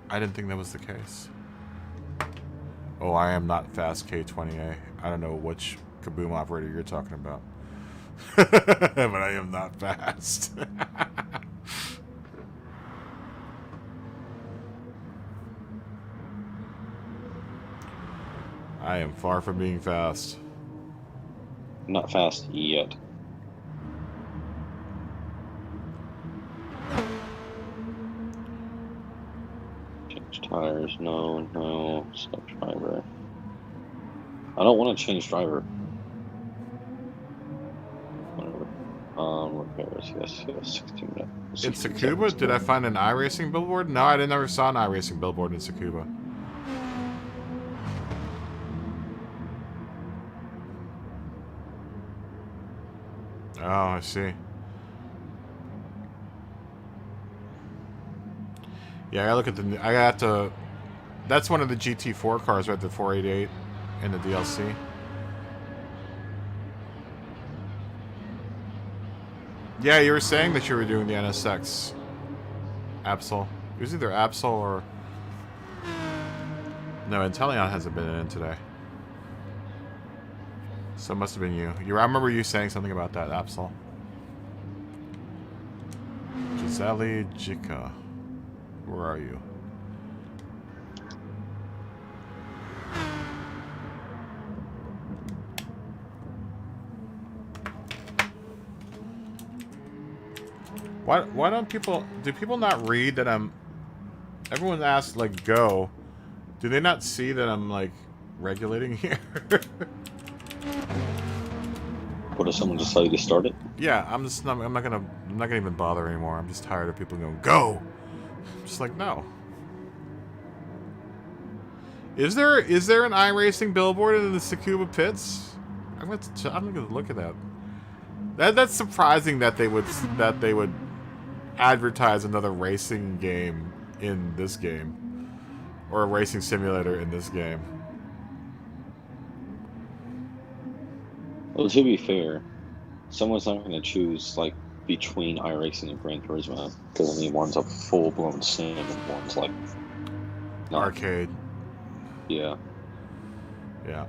[SPEAKER 1] I didn't think that was the case. Oh, I am not fast K20A. I don't know which Kaboom operator you're talking about. But I am not fast. I am far from being fast.
[SPEAKER 2] Not fast yet. Change tires, no. Stop driver. I don't want to change driver. Whatever. Repairs, yes, 16 minutes.
[SPEAKER 1] In Tsukuba, did I find an iRacing billboard? No, I never saw an iRacing billboard in Tsukuba. Oh, I see. Yeah, I got to. That's one of the GT4 cars, right? The 488 in the DLC. Yeah, you were saying that you were doing the NSX. Absol. It was either Absol or. No, Intellion hasn't been in today. So it must have been you. I remember you saying something about that, Absol. Gisele Jika. Where are you? Why don't do people not read that everyone asks, like, go. Do they not see that I'm, like, regulating here?
[SPEAKER 2] What, if someone just tell you to start it?
[SPEAKER 1] Yeah, I'm not gonna even bother anymore. I'm just tired of people going, go! I'm just like, no. Is there an iRacing billboard in the Tsukuba pits? I'm gonna look at that. That's surprising that they would advertise another racing game in this game, or a racing simulator in this game.
[SPEAKER 2] Well, to be fair, someone's not going to choose like between iRacing and Gran Turismo, because I mean, one's a full-blown sim and one's like
[SPEAKER 1] arcade.
[SPEAKER 2] Yeah.
[SPEAKER 1] Yeah.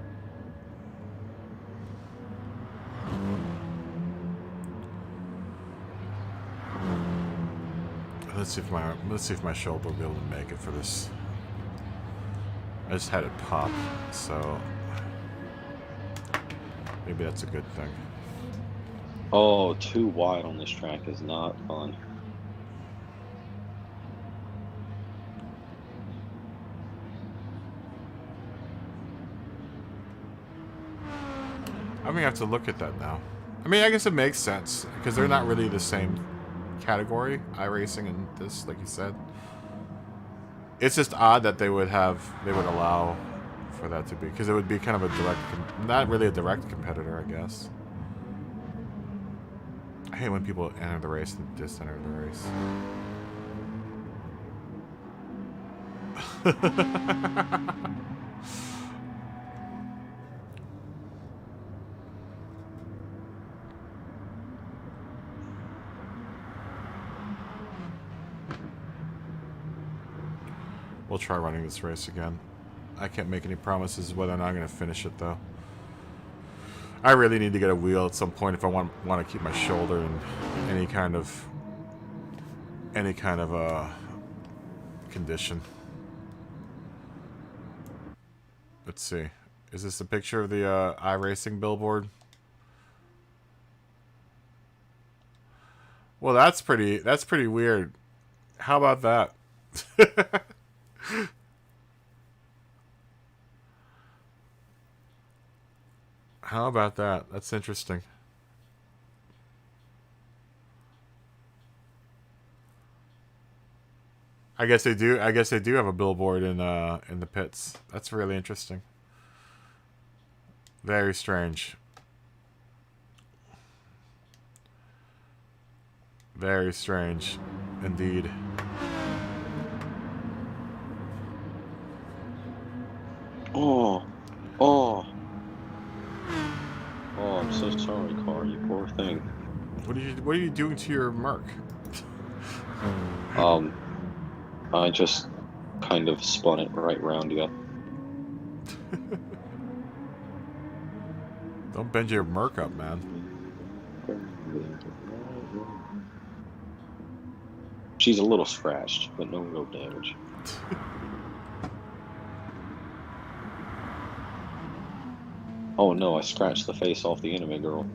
[SPEAKER 1] Let's see if my shoulder will be able to make it for this. I just had it pop, so maybe that's a good thing.
[SPEAKER 2] Oh, too wide on this track is not fun.
[SPEAKER 1] I'm gonna have to look at that now. I mean, I guess it makes sense because they're not really the same category, iRacing and this, like you said. It's just odd that they would allow for that to be, because it would be kind of a direct, not really a direct competitor, I guess. I hate when people enter the race and dis-enter the race. We'll try running this race again. I can't make any promises whether or not I'm going to finish it, though. I really need to get a wheel at some point if I want to keep my shoulder in any kind of condition. Let's see. Is this a picture of the iRacing billboard? Well, that's pretty weird. How about that? How about that? That's interesting. I guess they do have a billboard in the pits. That's really interesting. Very strange. Very strange indeed.
[SPEAKER 2] Oh, I'm so sorry, car. You poor thing.
[SPEAKER 1] What are you doing to your Merc?
[SPEAKER 2] I just kind of spun it right round you.
[SPEAKER 1] Don't bend your Merc up, man.
[SPEAKER 2] She's a little scratched, but no real damage. Oh no, I scratched the face off the anime girl.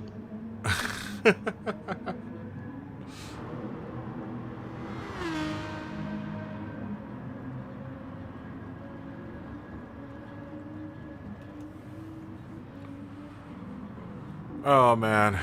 [SPEAKER 1] Oh man.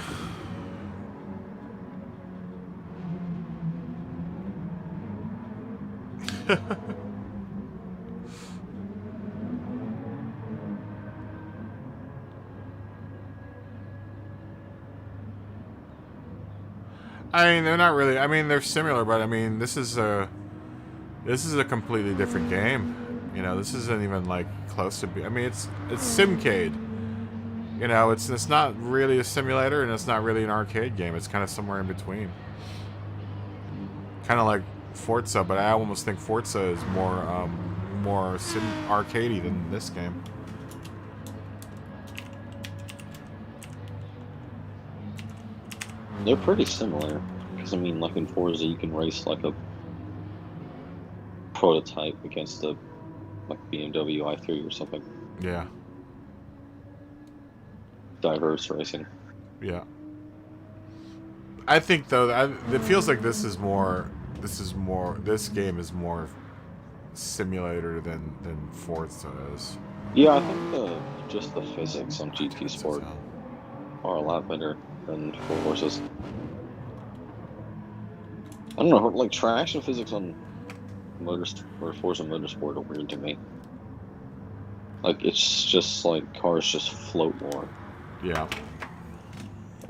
[SPEAKER 1] I mean, they're not really. I mean, they're similar, but I mean, this is a completely different game. You know, this isn't even like close to be. I mean, it's Simcade. You know, it's not really a simulator, and it's not really an arcade game. It's kind of somewhere in between. Kind of like Forza, but I almost think Forza is more arcadey than this game.
[SPEAKER 2] They're pretty similar, because I mean, like in Forza, you can race like a prototype against a like BMW i3 or something.
[SPEAKER 1] Yeah.
[SPEAKER 2] Diverse racing.
[SPEAKER 1] Yeah. I think though it feels like this game is more simulator than Forza is.
[SPEAKER 2] Yeah, I think just the physics on GT Sport are a lot better than Forza's. I don't know, like traction physics on Forza Motorsport are weird to me. Like it's just like cars just float more.
[SPEAKER 1] Yeah.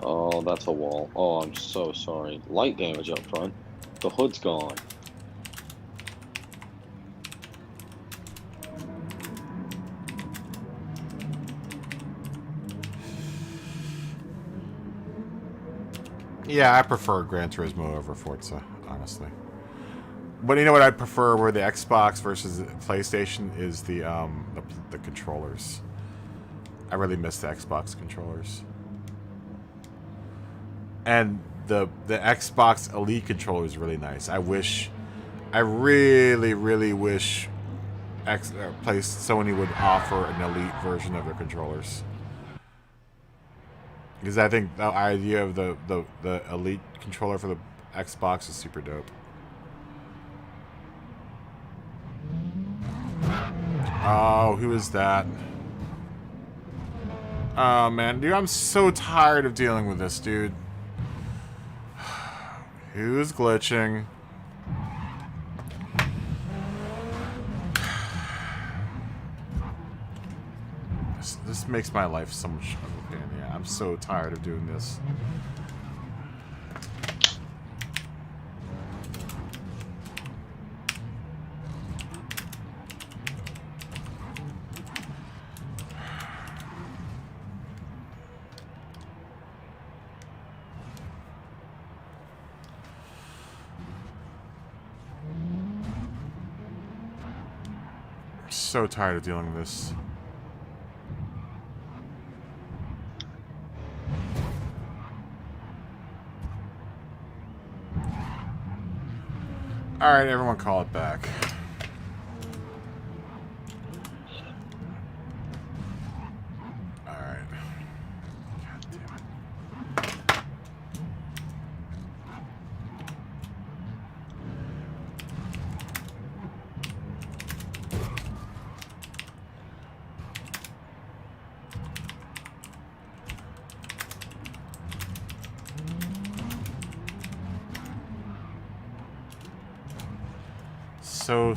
[SPEAKER 2] Oh, that's a wall. Oh, I'm so sorry. Light damage up front. The hood's gone.
[SPEAKER 1] Yeah, I prefer Gran Turismo over Forza, honestly. But you know what I prefer, where the Xbox versus the PlayStation is the controllers. I really miss the Xbox controllers. And the Xbox Elite controller is really nice. I really wish Sony would offer an Elite version of their controllers. Because I think the idea of the Elite controller for the Xbox is super dope. Oh, who is that? Oh, man. Dude, I'm so tired of dealing with this, dude. Who's glitching? This makes my life so much of a pain. Yeah, I'm so tired of doing this. So tired of dealing with this. Alright, everyone call it back. Alright. God damn it.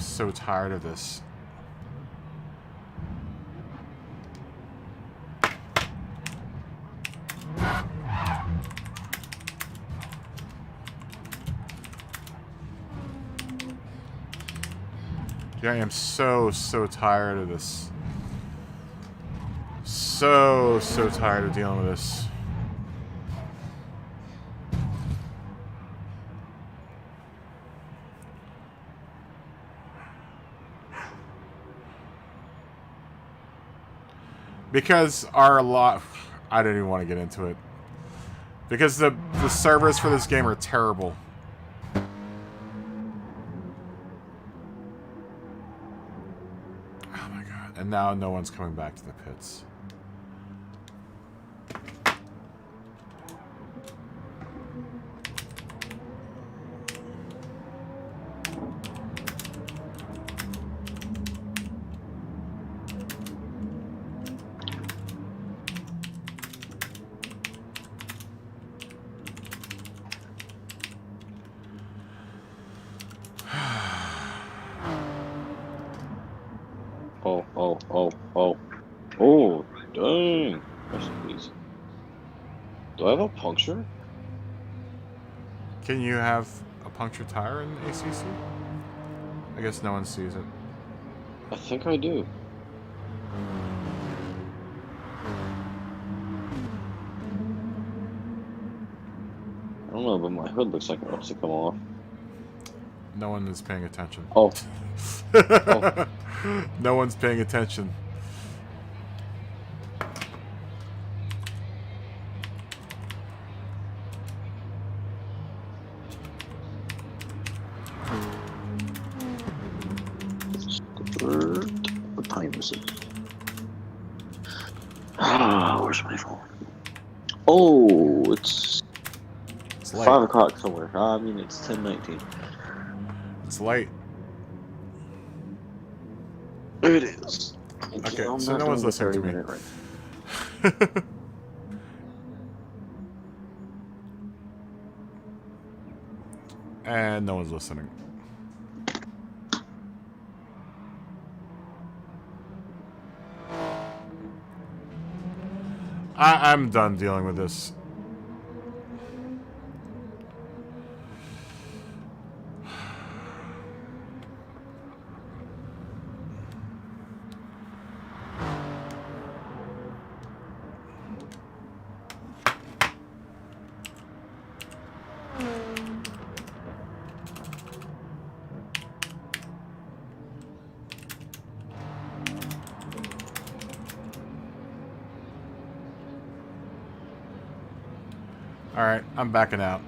[SPEAKER 1] So tired of this. Yeah, I am so tired of this. So tired of dealing with this. Because our lot... I don't even want to get into it. Because the servers for this game are terrible. Oh my god. And now no one's coming back to the pits.
[SPEAKER 2] Oh, dang. Please. Do I have a puncture?
[SPEAKER 1] Can you have a punctured tire in ACC? I guess no one sees it.
[SPEAKER 2] I think I do. I don't know, but my hood looks like it wants to come off.
[SPEAKER 1] No one is paying attention.
[SPEAKER 2] Oh. Oh.
[SPEAKER 1] No one's paying attention.
[SPEAKER 2] What time is it? Ah, where's my phone? Oh, it's
[SPEAKER 1] late.
[SPEAKER 2] 5 o'clock somewhere. I mean, it's 10:19.
[SPEAKER 1] It's late.
[SPEAKER 2] It is.
[SPEAKER 1] Okay, so no one's listening to me.
[SPEAKER 2] Right.
[SPEAKER 1] And no one's listening. I'm done dealing with this. Alright, I'm backing out.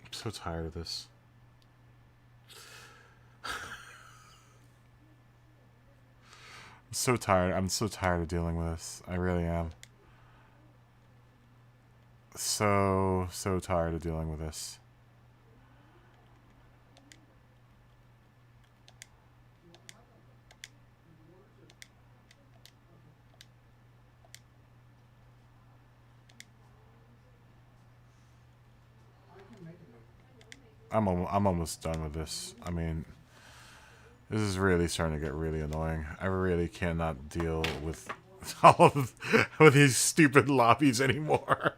[SPEAKER 1] I'm so tired of this. I'm so tired of dealing with this. I really am. So tired of dealing with this. I'm almost done with this. I mean, this is really starting to get really annoying. I really cannot deal with all of with these stupid lobbies anymore.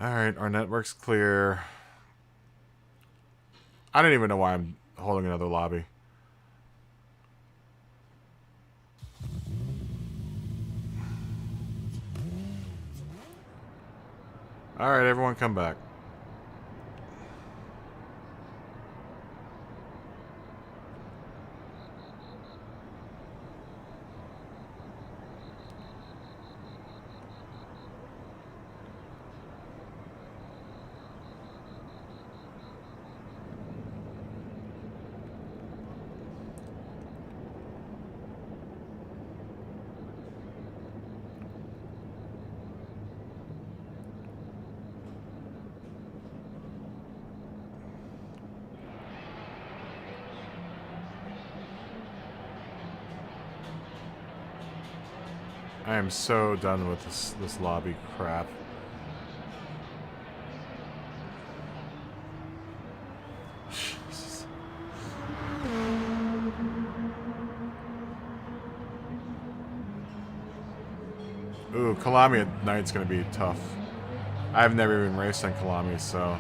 [SPEAKER 1] Alright, our network's clear. I don't even know why I'm holding another lobby. Alright, everyone come back. I am so done with this lobby crap. Jesus. Ooh, Kalami at night's gonna be tough. I've never even raced on Kalami, so.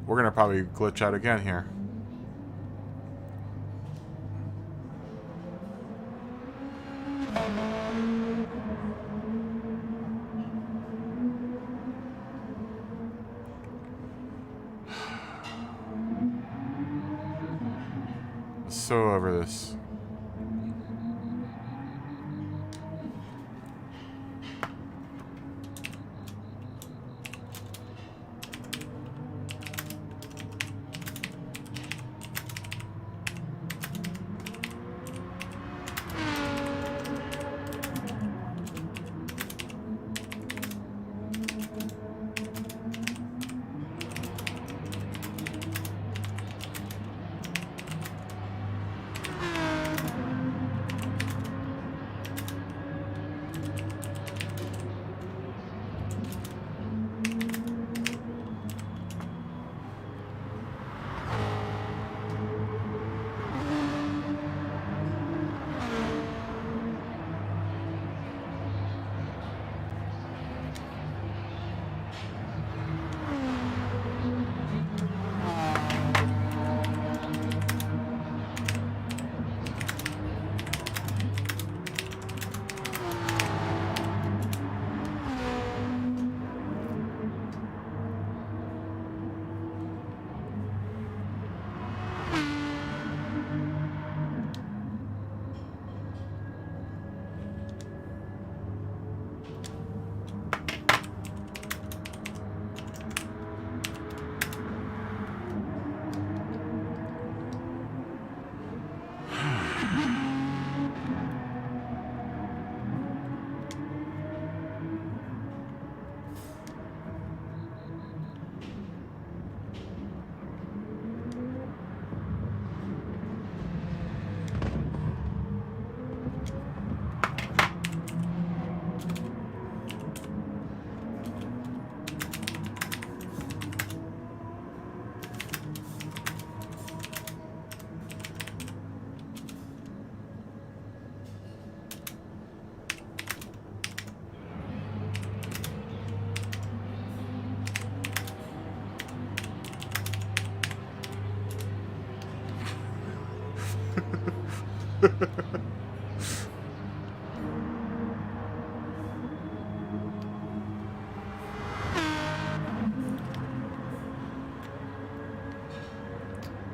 [SPEAKER 1] We're gonna probably glitch out again here. So over this.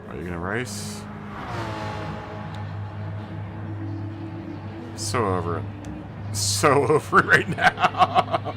[SPEAKER 1] Are you gonna race? So over it. So over it right now.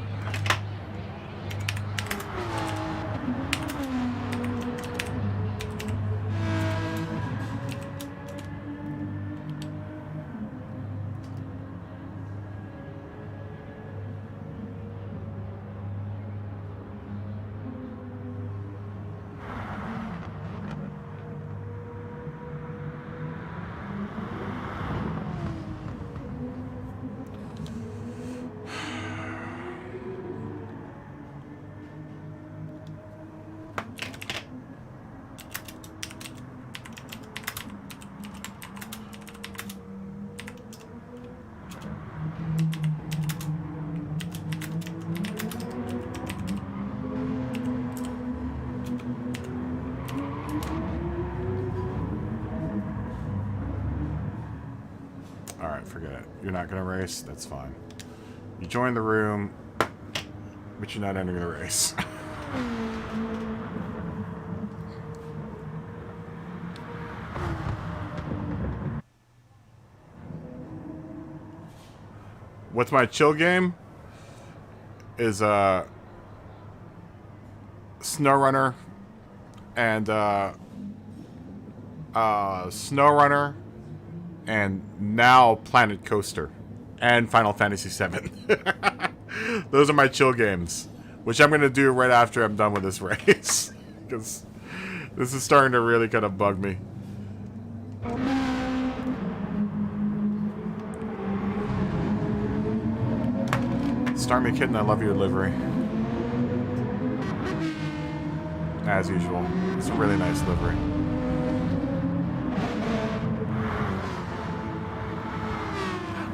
[SPEAKER 1] Forget it. You're not going to race? That's fine. You join the room, but you're not entering the race. What's my chill game? Is SnowRunner and SnowRunner and now Planet Coaster and Final Fantasy VII. Those are my chill games, which I'm gonna do right after I'm done with this race, because this is starting to really kind of bug me. Start Me Kitten, I love your livery. As usual. It's a really nice livery.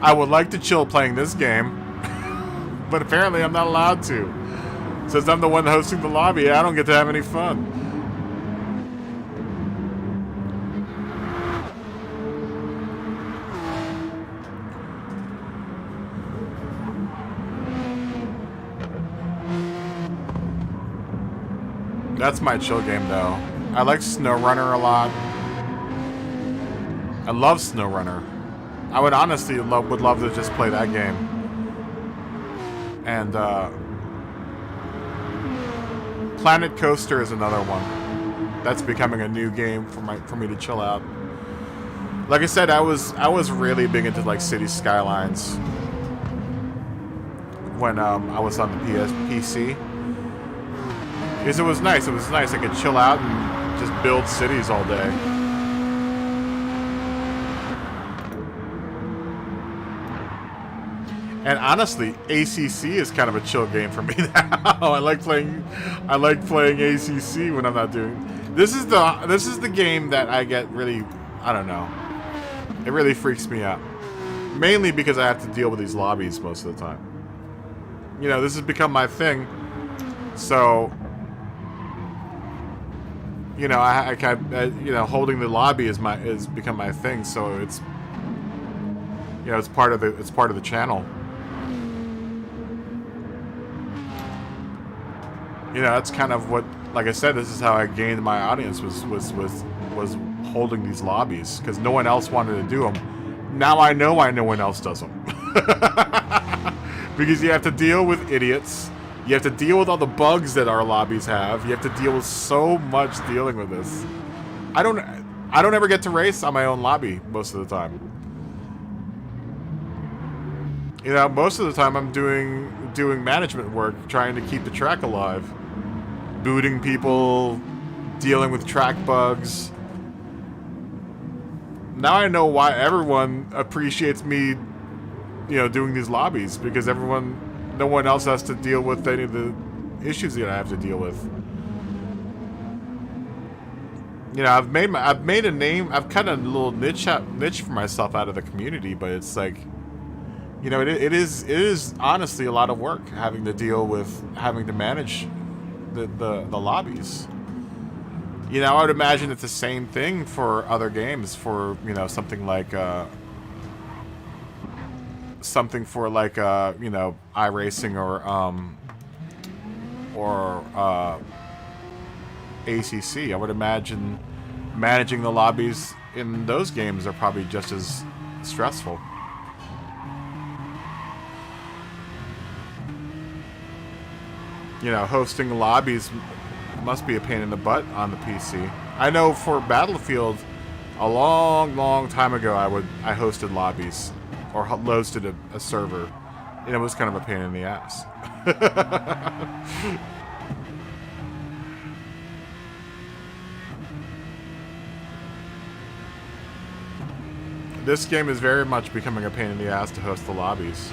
[SPEAKER 1] I would like to chill playing this game, but apparently I'm not allowed to. Since I'm the one hosting the lobby, I don't get to have any fun. That's my chill game, though. I like SnowRunner a lot. I love SnowRunner. I would honestly would love to just play that game. And Planet Coaster is another one. That's becoming a new game for me to chill out. Like I said, I was really big into like City Skylines when I was on the PC. Because it was nice. It was nice. I could chill out and just build cities all day. And honestly, ACC is kind of a chill game for me now. I like playing ACC when I'm not doing. This is the game that I get really, I don't know. It really freaks me out. Mainly because I have to deal with these lobbies most of the time. You know, this has become my thing. So, you know, you know, holding the lobby is become my thing. So it's, you know, it's part of the channel. You know, that's kind of what, like I said, this is how I gained my audience was holding these lobbies, because no one else wanted to do them. Now I know why no one else does them. Because you have to deal with idiots. You have to deal with all the bugs that our lobbies have. You have to deal with so much dealing with this. I don't ever get to race on my own lobby most of the time. You know, most of the time I'm doing management work, trying to keep the track alive. Booting people, dealing with track bugs. Now I know why everyone appreciates me, you know, doing these lobbies, because no one else has to deal with any of the issues that I have to deal with. You know, I've made a name. I've kind of a little niche for myself out of the community, but it's like, you know, it is honestly a lot of work having to manage the lobbies. You know, I would imagine it's the same thing for other games, for, you know, something like you know, iRacing or ACC. I would imagine managing the lobbies in those games are probably just as stressful. You know, hosting lobbies must be a pain in the butt on the PC. I know for Battlefield, a long time ago, I hosted lobbies or hosted a server, and it was kind of a pain in the ass. This game is very much becoming a pain in the ass to host the lobbies.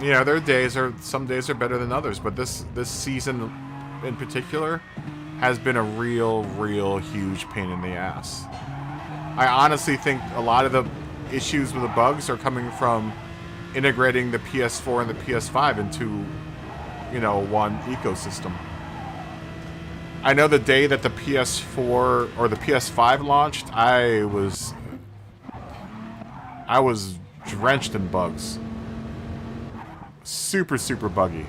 [SPEAKER 1] Yeah, some days are better than others, but this season in particular has been a real huge pain in the ass. I honestly think a lot of the issues with the bugs are coming from integrating the PS4 and the PS5 into, you know, one ecosystem. I know the day that the PS4 or the PS5 launched, I was drenched in bugs. Super, super buggy.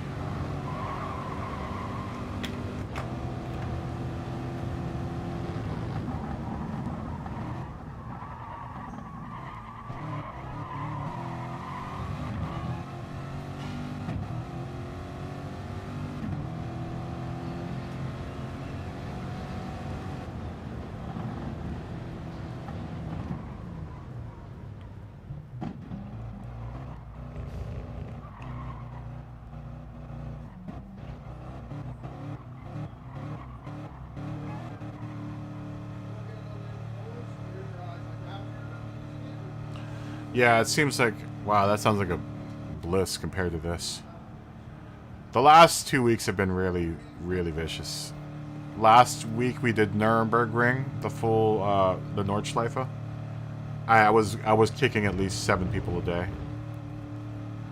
[SPEAKER 1] Yeah, it seems like, wow, that sounds like a bliss compared to this. The last 2 weeks have been really, really vicious. Last week we did Nuremberg the full, the Nordschleife. I was kicking at least 7 people a day.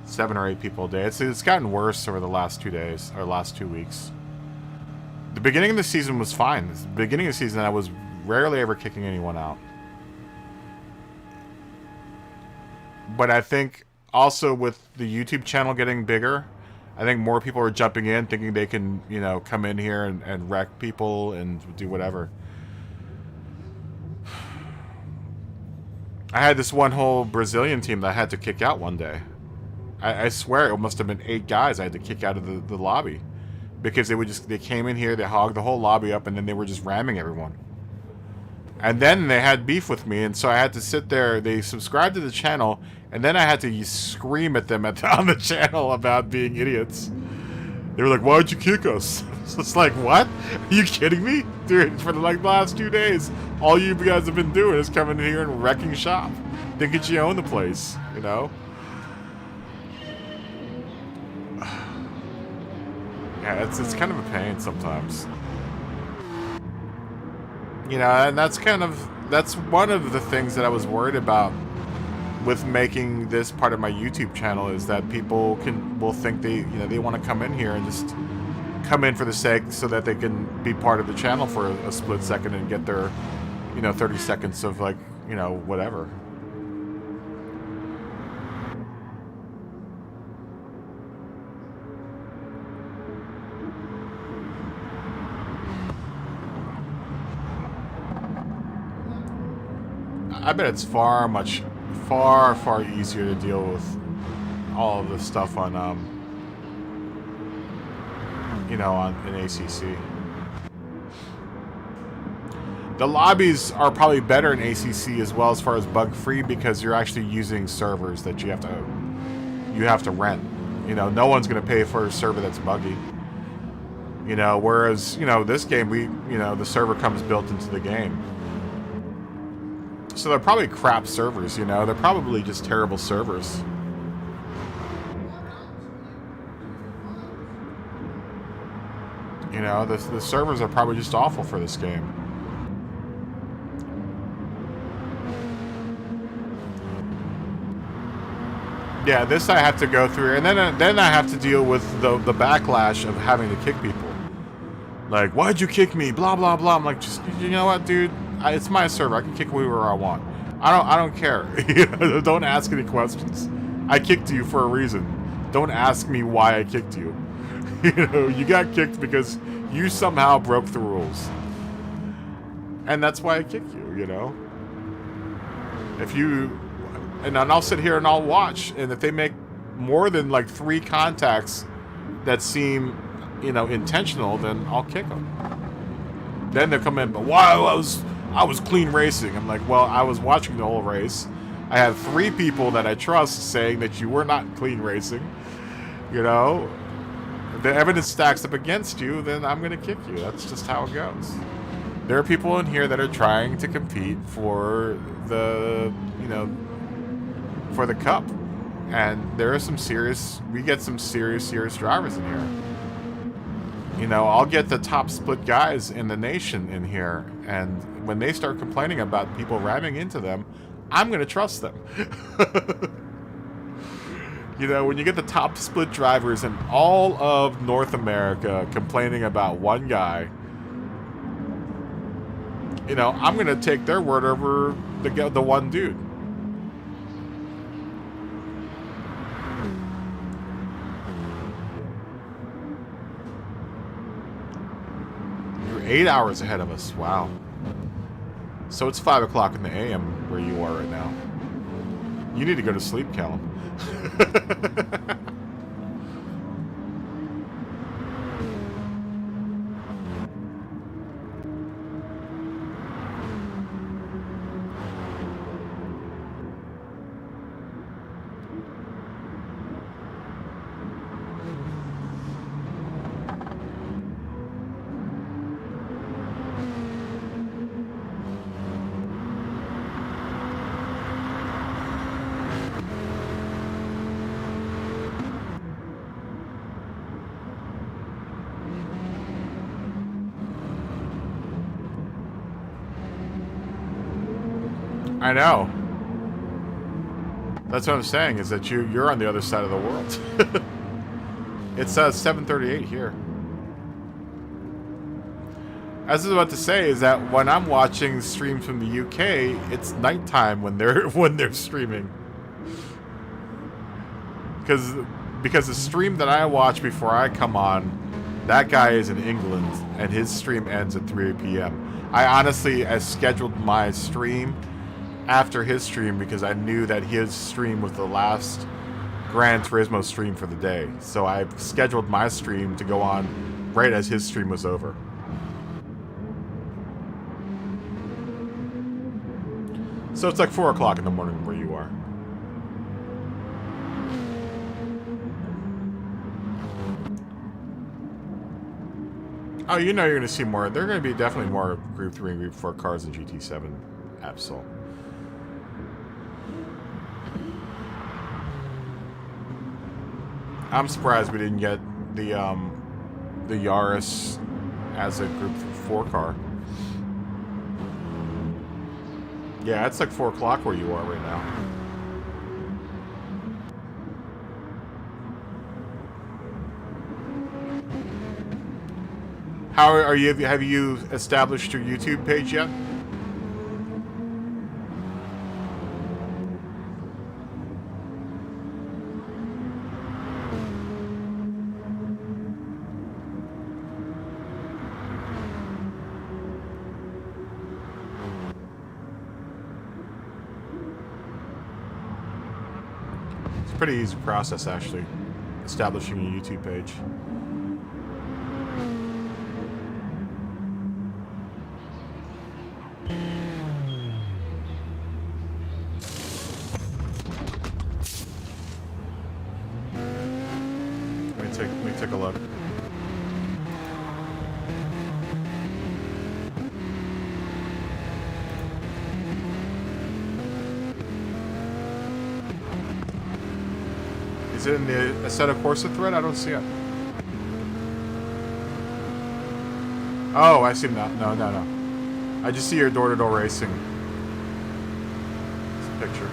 [SPEAKER 1] 7 or 8 people a day. It's gotten worse over the last 2 days, or last 2 weeks. The beginning of the season was fine. The beginning of the season I was rarely ever kicking anyone out. But I think also with the YouTube channel getting bigger, I think more people are jumping in thinking they can, you know, come in here and wreck people and do whatever. I had this one whole Brazilian team that I had to kick out one day. I swear it must have been 8 guys I had to kick out of the lobby. Because they came in here, they hogged the whole lobby up, and then they were just ramming everyone. And then they had beef with me, and so I had to sit there. They subscribed to the channel, and then I had to scream at them on the channel about being idiots. They were like, "Why'd you kick us?" So it's like, what? Are you kidding me? Dude, for the last 2 days, all you guys have been doing is coming in here and wrecking shop. Thinking you own the place, you know? Yeah, it's kind of a pain sometimes. You know, and that's one of the things that I was worried about with making this part of my YouTube channel, is that people will think they want to come in here and just come in for the sake so that they can be part of the channel for a split second and get their 30 seconds of, like, whatever. I bet it's far easier to deal with all of this stuff on in ACC. The lobbies are probably better in ACC as well, as far as bug free, because you're actually using servers that you have to rent. No one's going to pay for a server that's buggy. Whereas this game, the server comes built into the game. So they're probably crap servers, They're probably just terrible servers. The servers are probably just awful for this game. Yeah, this I have to go through, and then I have to deal with the backlash of having to kick people. Like, why'd you kick me? Blah blah blah. I'm like, just, you know what, dude? It's my server. I can kick whoever I want. I don't care. Don't ask any questions. I kicked you for a reason. Don't ask me why I kicked you. You got kicked because you somehow broke the rules. And that's why I kicked you, And then I'll sit here and I'll watch, and if they make more than like 3 contacts that seem, intentional, then I'll kick them. Then they'll come in, but why I was clean racing. I'm like, well, I was watching the whole race. I have 3 people that I trust saying that you were not clean racing. If the evidence stacks up against you, then I'm going to kick you. That's just how it goes. There are people in here that are trying to compete for the, for the cup. And there are we get some serious drivers in here. I'll get the top split guys in the nation in here, and when they start complaining about people ramming into them, I'm going to trust them. When you get the top split drivers in all of North America complaining about one guy, you know, I'm gonna take their word over the one dude. You're 8 hours ahead of us. Wow. So it's 5 o'clock in the AM where you are right now. You need to go to sleep, Callum. I know. That's what I'm saying, is that you're on the other side of the world. It's 7:38 here. As I was about to say, is that when I'm watching streams from the UK, it's nighttime when they're streaming. Because the stream that I watch before I come on, that guy is in England, and his stream ends at 3 p.m. I honestly scheduled my stream after his stream because I knew that his stream was the last Gran Turismo stream for the day. So I scheduled my stream to go on right as his stream was over. So it's like 4 o'clock in the morning where you are. Oh, you know you're going to see more. There are going to be definitely more Group 3 and Group 4 cars in GT7 Absol. I'm surprised we didn't get the Yaris as a Group 4 car. Yeah, it's like 4 o'clock where you are right now. How are you? Have you established your YouTube page yet? Pretty easy process, actually, establishing a YouTube page. Let me take a look. Is it in the Assetto Corsa thread? I don't see it. Oh, I see it now. No. I just see your door-to-door racing. It's a picture.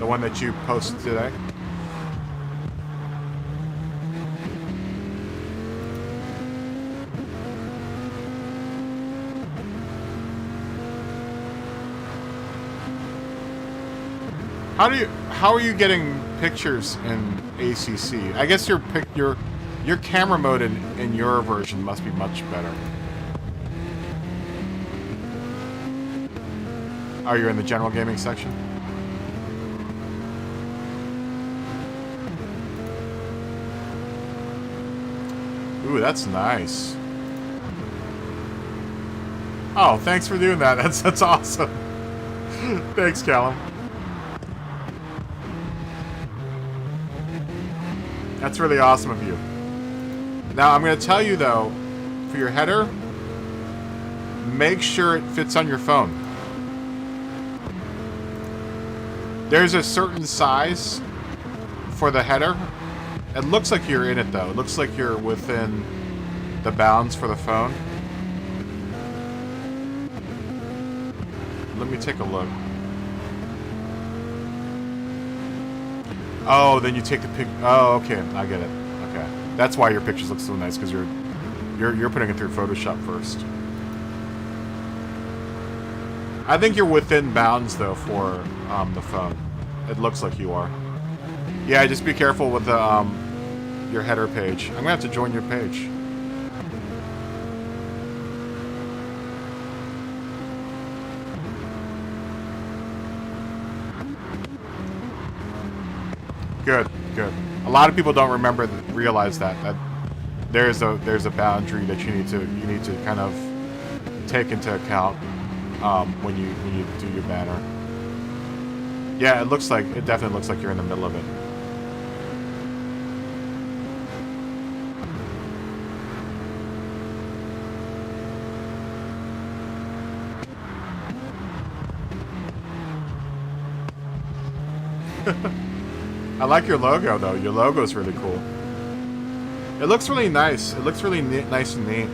[SPEAKER 1] The one that you posted today. How are you getting pictures in ACC? I guess your camera mode in your version must be much better. Oh, you're in the general gaming section? Ooh, that's nice. Oh, thanks for doing that. That's awesome. Thanks, Callum. That's really awesome of you. Now, I'm going to tell you, though, for your header, make sure it fits on your phone. There's a certain size for the header. It looks like you're in it, though. It looks like you're within the bounds for the phone. Let me take a look. Oh, then you take the pic. Oh, okay, I get it. Okay, that's why your pictures look so nice, because you're putting it through Photoshop first. I think you're within bounds though for the phone. It looks like you are. Yeah, just be careful with the your header page. I'm gonna have to join your page. Good, good. A lot of people don't realize that there's a boundary that you need to kind of take into account when you do your banner. Yeah, it definitely looks like you're in the middle of it. I like your logo though. Your logo is really cool. It looks really nice. It looks really nice and neat.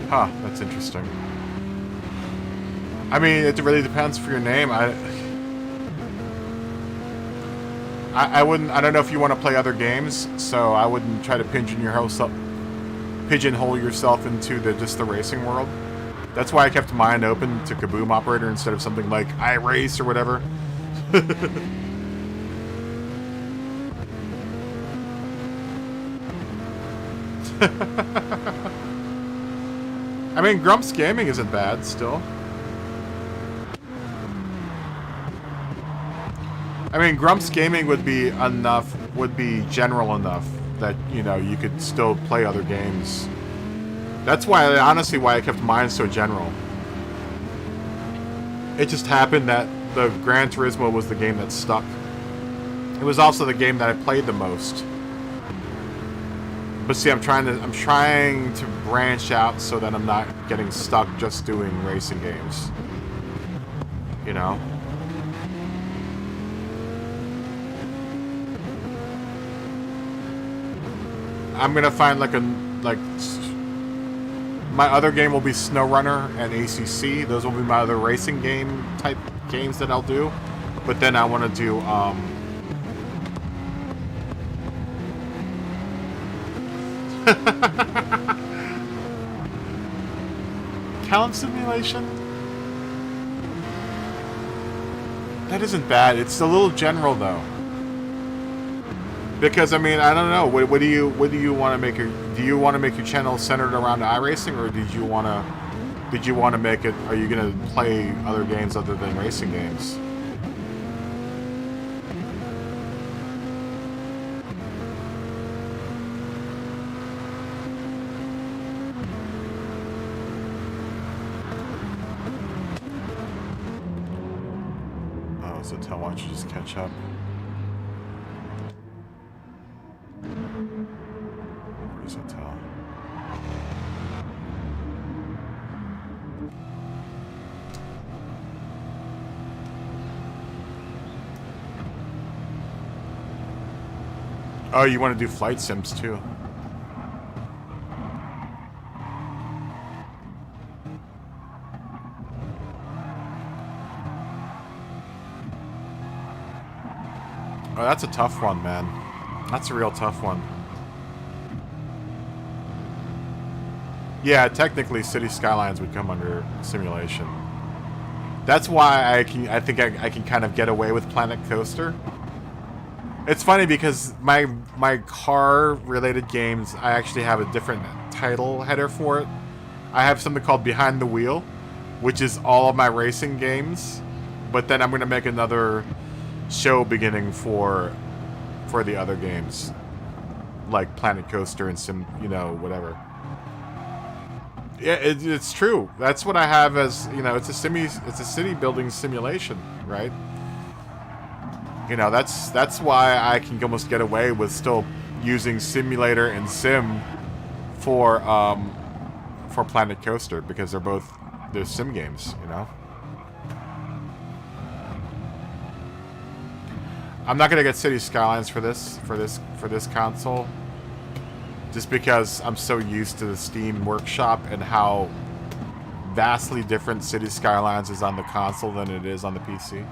[SPEAKER 1] Huh, that's interesting. I mean, it really depends for your name. I wouldn't. I don't know if you want to play other games, so I wouldn't try to pigeonhole yourself into just the racing world. That's why I kept mine open to Kaboom Operator instead of something like iRace or whatever. I mean, Grumps Gaming isn't bad still. I mean, Grumps Gaming would be general enough that, you know, you could still play other games. That's why, honestly, why I kept mine so general. It just happened that the Gran Turismo was the game that stuck. It was also the game that I played the most. But see, I'm trying to branch out so that I'm not getting stuck just doing racing games. You know? I'm gonna find my other game will be SnowRunner and ACC. Those will be my other racing game type games that I'll do. But then I want to do Count Simulation? That isn't bad. It's a little general though. Because I mean, I don't know. What do you want to make your? Do you want to make your channel centered around iRacing, or did you want to make it? Are you gonna play other games other than racing games? Oh, so why don't you just catch up? Oh, you want to do flight sims too? Oh, that's a tough one, man. That's a real tough one. Yeah, technically, City Skylines would come under simulation. That's why I think I can kind of get away with Planet Coaster. It's funny because my car-related games, I actually have a different title header for it. I have something called Behind the Wheel, which is all of my racing games. But then I'm going to make another show beginning for the other games, like Planet Coaster and whatever. Yeah, it's true. That's what I have as, it's a city building simulation, right? You know, that's why I can almost get away with still using simulator and sim for Planet Coaster, because they're sim games, you know. I'm not gonna get City Skylines for this console, just because I'm so used to the Steam Workshop and how vastly different City Skylines is on the console than it is on the PC.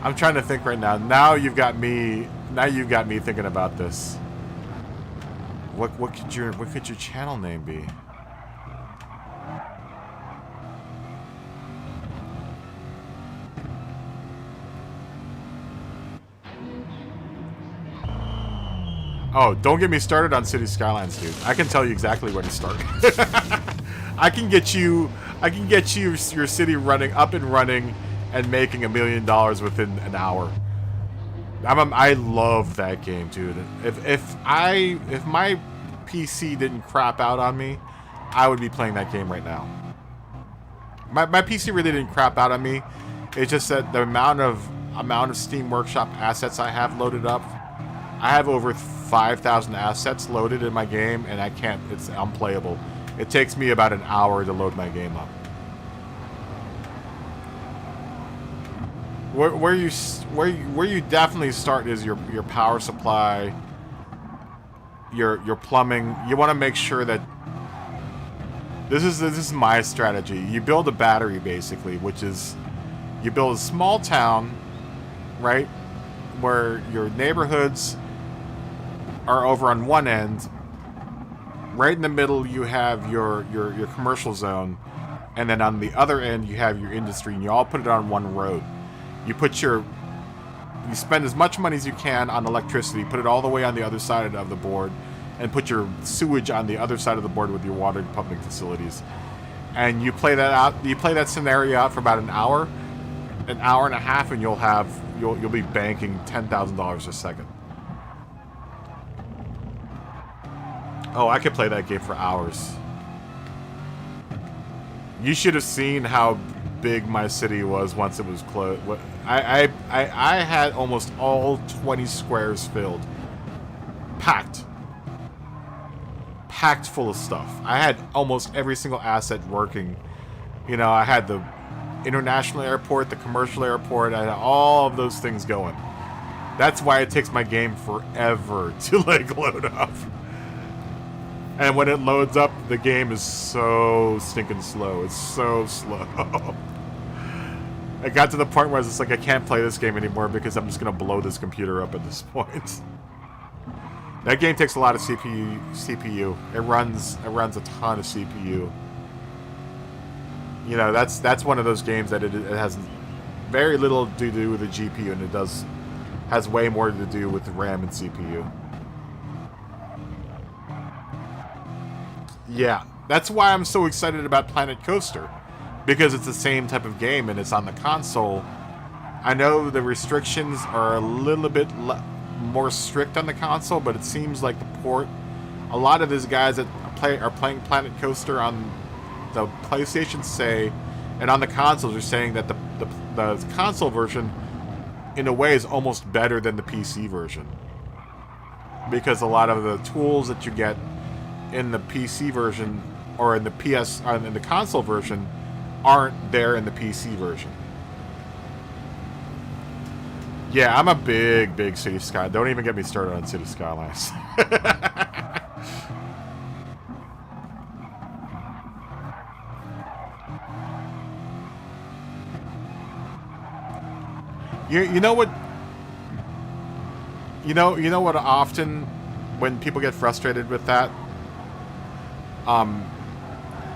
[SPEAKER 1] I'm trying to think right now. Now you've got me thinking about this. What could your channel name be? Oh, don't get me started on City Skylines, dude. I can tell you exactly where to start. I can get you your city running up and running and making $1 million within an hour. I love that game, dude. If my PC didn't crap out on me, I would be playing that game right now. My PC really didn't crap out on me. It's just that the amount of Steam Workshop assets I have loaded up. I have over 5,000 assets loaded in my game, and it's unplayable. It takes me about an hour to load my game up. Where you definitely start is your power supply, your plumbing. You want to make sure that this is my strategy. You build a battery basically, which is you build a small town, right, where your neighborhoods are over on one end. Right in the middle you have your commercial zone, and then on the other end you have your industry, and you all put it on one road. You spend as much money as you can on electricity, put it all the way on the other side of the board, and put your sewage on the other side of the board with your water pumping facilities. And you play that out. You play that scenario out for about an hour and a half, and you'll be banking $10,000 a second. Oh, I could play that game for hours. You should have seen how big my city was once it was closed. I had almost all 20 squares filled. Packed full of stuff. I had almost every single asset working. You know, I had the international airport, the commercial airport, I had all of those things going. That's why it takes my game forever to load up. And when it loads up, the game is so stinking slow. It's so slow. I got to the point where I was just like, I can't play this game anymore because I'm just going to blow this computer up at this point. That game takes a lot of CPU. It runs a ton of CPU. You know, that's one of those games that it has very little to do with the GPU, and it has way more to do with the RAM and CPU. Yeah, that's why I'm so excited about Planet Coaster, because it's the same type of game and it's on the console. I know the restrictions are a little bit more strict on the console, but it seems like a lot of these guys that are playing Planet Coaster on the PlayStation and on the consoles are saying that the console version, in a way, is almost better than the PC version, because a lot of the tools that you get in the PC version or in the console version aren't there in the PC version. Yeah, I'm a big City Sky. Don't even get me started on City Skylines. You know what? You know what? Often, when people get frustrated with that,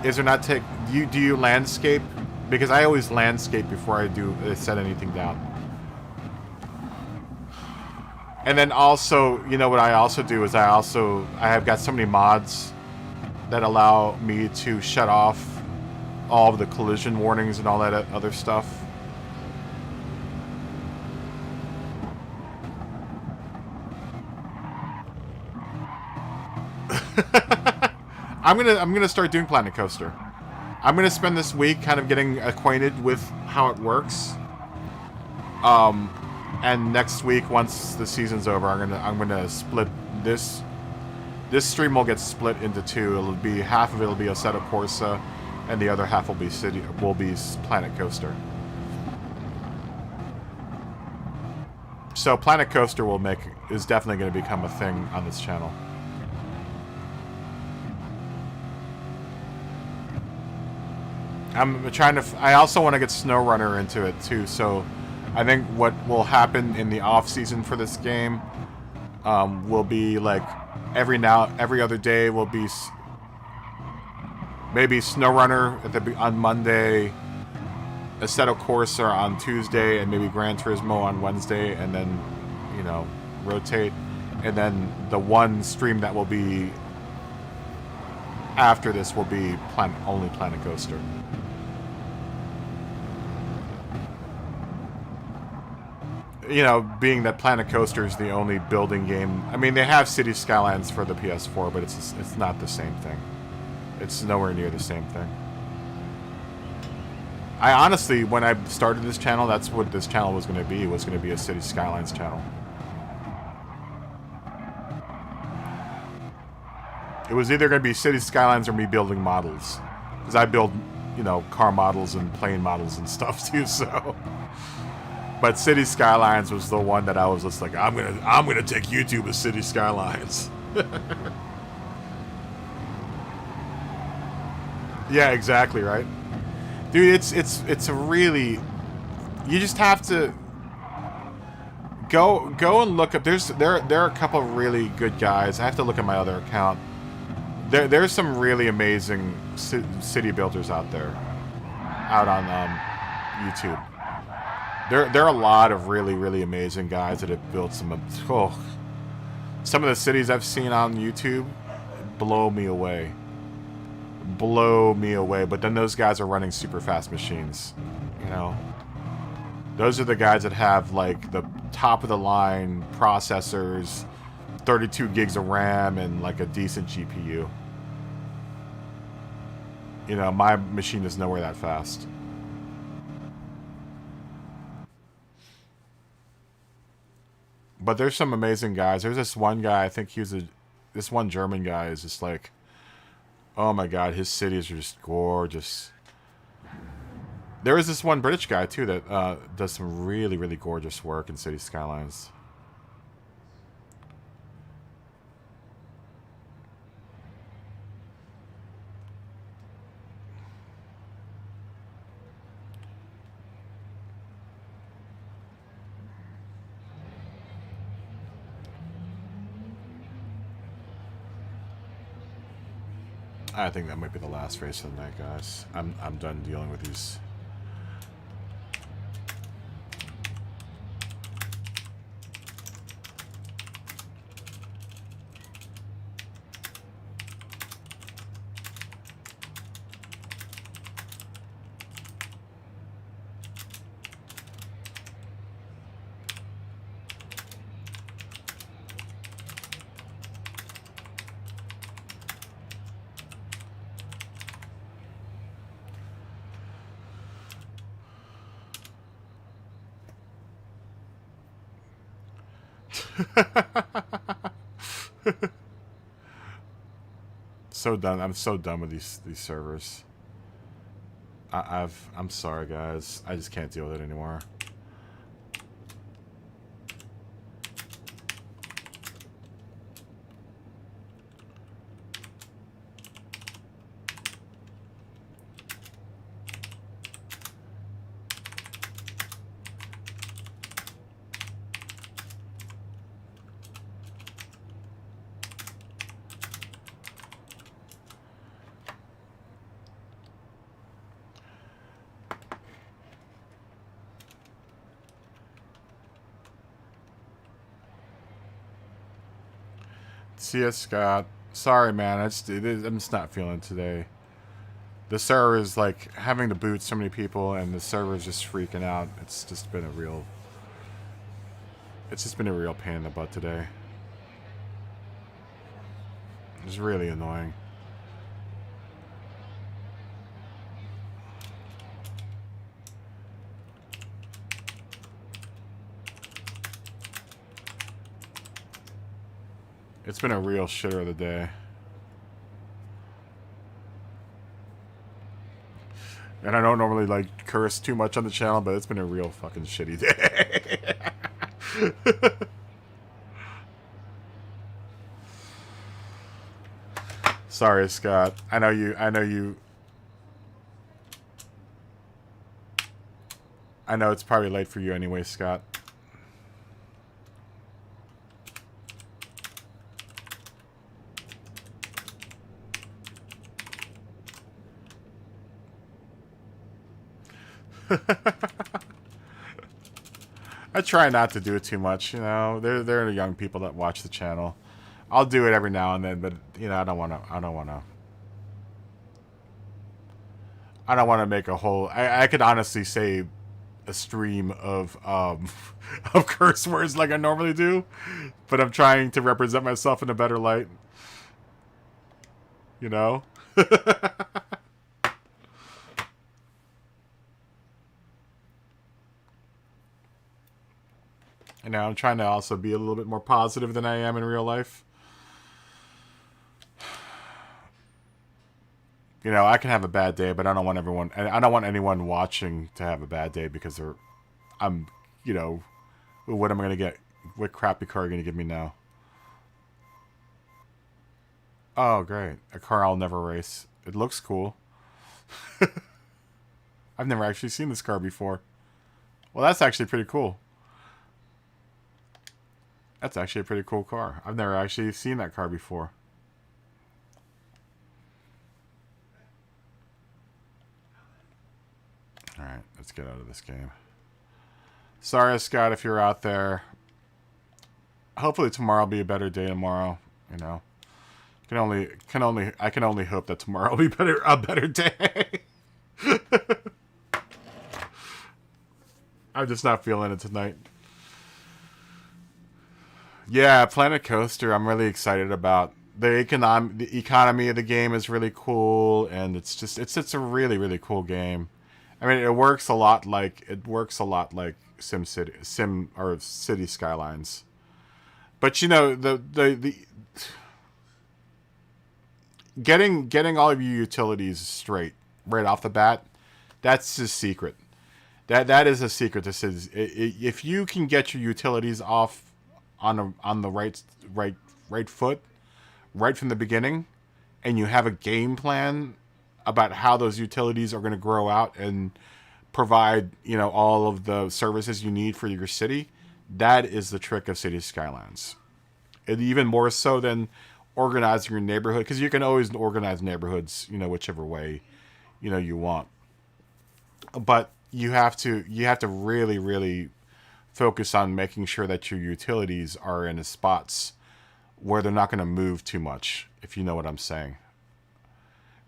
[SPEAKER 1] is there not do you landscape? Because I always landscape before I set anything down. And then also, you know what I also do is I have got so many mods that allow me to shut off all of the collision warnings and all that other stuff. I'm gonna start doing Planet Coaster. I'm gonna spend this week kind of getting acquainted with how it works. And next week, once the season's over, I'm gonna split this this stream will get split into two. It'll be half of it will be Assetto Corsa, and the other half will be Planet Coaster. So Planet Coaster is definitely going to become a thing on this channel. I also want to get SnowRunner into it too. So I think what will happen in the off season for this game will be like every other day will be maybe SnowRunner on Monday, Assetto Corsa on Tuesday, and maybe Gran Turismo on Wednesday, and then, you know, rotate. And then the one stream that will be after this will be only Planet Coaster. You know, being that Planet Coaster is the only building game. I mean, they have City Skylines for the PS4, but it's not the same thing. It's nowhere near the same thing. I honestly, when I started this channel, that's what this channel was going to be. It was going to be a City Skylines channel. It was either going to be City Skylines or me building models. Because I build, you know, car models and plane models and stuff too, so... But City Skylines was the one that I was just like, I'm gonna take YouTube as City Skylines. Yeah, exactly, right? Dude, it's a really, you just have to go and look up. There are a couple of really good guys. I have to look at my other account. There's some really amazing city builders out there, out on YouTube. There are a lot of really, really amazing guys that have built some of the cities I've seen on YouTube blow me away. Blow me away. But then those guys are running super fast machines. You know? Those are the guys that have like the top of the line processors, 32 gigs of RAM, and like a decent GPU. You know, my machine is nowhere that fast. But there's some amazing guys. There's this one guy, I think this one German guy is just like, oh my god, his cities are just gorgeous. There is this one British guy too that does some really, really gorgeous work in City Skylines. I think that might be the last race of the night, guys. I'm done dealing with these. So done. I'm so done with these servers. I'm sorry, guys. I just can't deal with it anymore. CS Scott, sorry man, I'm just not feeling it today. The server is like having to boot so many people, and the server is just freaking out. It's just been a real pain in the butt today. It's really annoying. It's been a real shitter of the day. And I don't normally like curse too much on the channel, but it's been a real fucking shitty day. Sorry, Scott. I know you I know it's probably late for you anyway, Scott. I try not to do it too much, you know. There are young people that watch the channel. I'll do it every now and then, but you know, I don't want to make a whole. I could honestly say a stream of of curse words like I normally do, but I'm trying to represent myself in a better light. You know. And now I'm trying to also be a little bit more positive than I am in real life. You know, I can have a bad day, but I don't want anyone watching to have a bad day because I'm, you know, what am I going to get? What crappy car are you going to give me now? Oh, great. A car I'll never race. It looks cool. I've never actually seen this car before. Well, that's actually pretty cool. That's actually a pretty cool car. I've never actually seen that car before. Alright, let's get out of this game. Sorry, Scott, if you're out there. Hopefully tomorrow will be a better day tomorrow, you know. I can only hope that tomorrow will be a better day. I'm just not feeling it tonight. Yeah, Planet Coaster, I'm really excited about. The economy of the game is really cool, and it's a really, really cool game. I mean, it works a lot like City Skylines. But you know, the getting all of your utilities straight right off the bat, that's the secret. That is a secret. This is, if you can get your utilities off on the right foot right from the beginning, and you have a game plan about how those utilities are going to grow out and provide, you know, all of the services you need for your city, that is the trick of City Skylines. And even more so than organizing your neighborhood, because you can always organize neighborhoods, you know, whichever way, you know, you want. But you have to really, really focus on making sure that your utilities are in the spots where they're not going to move too much, if you know what I'm saying.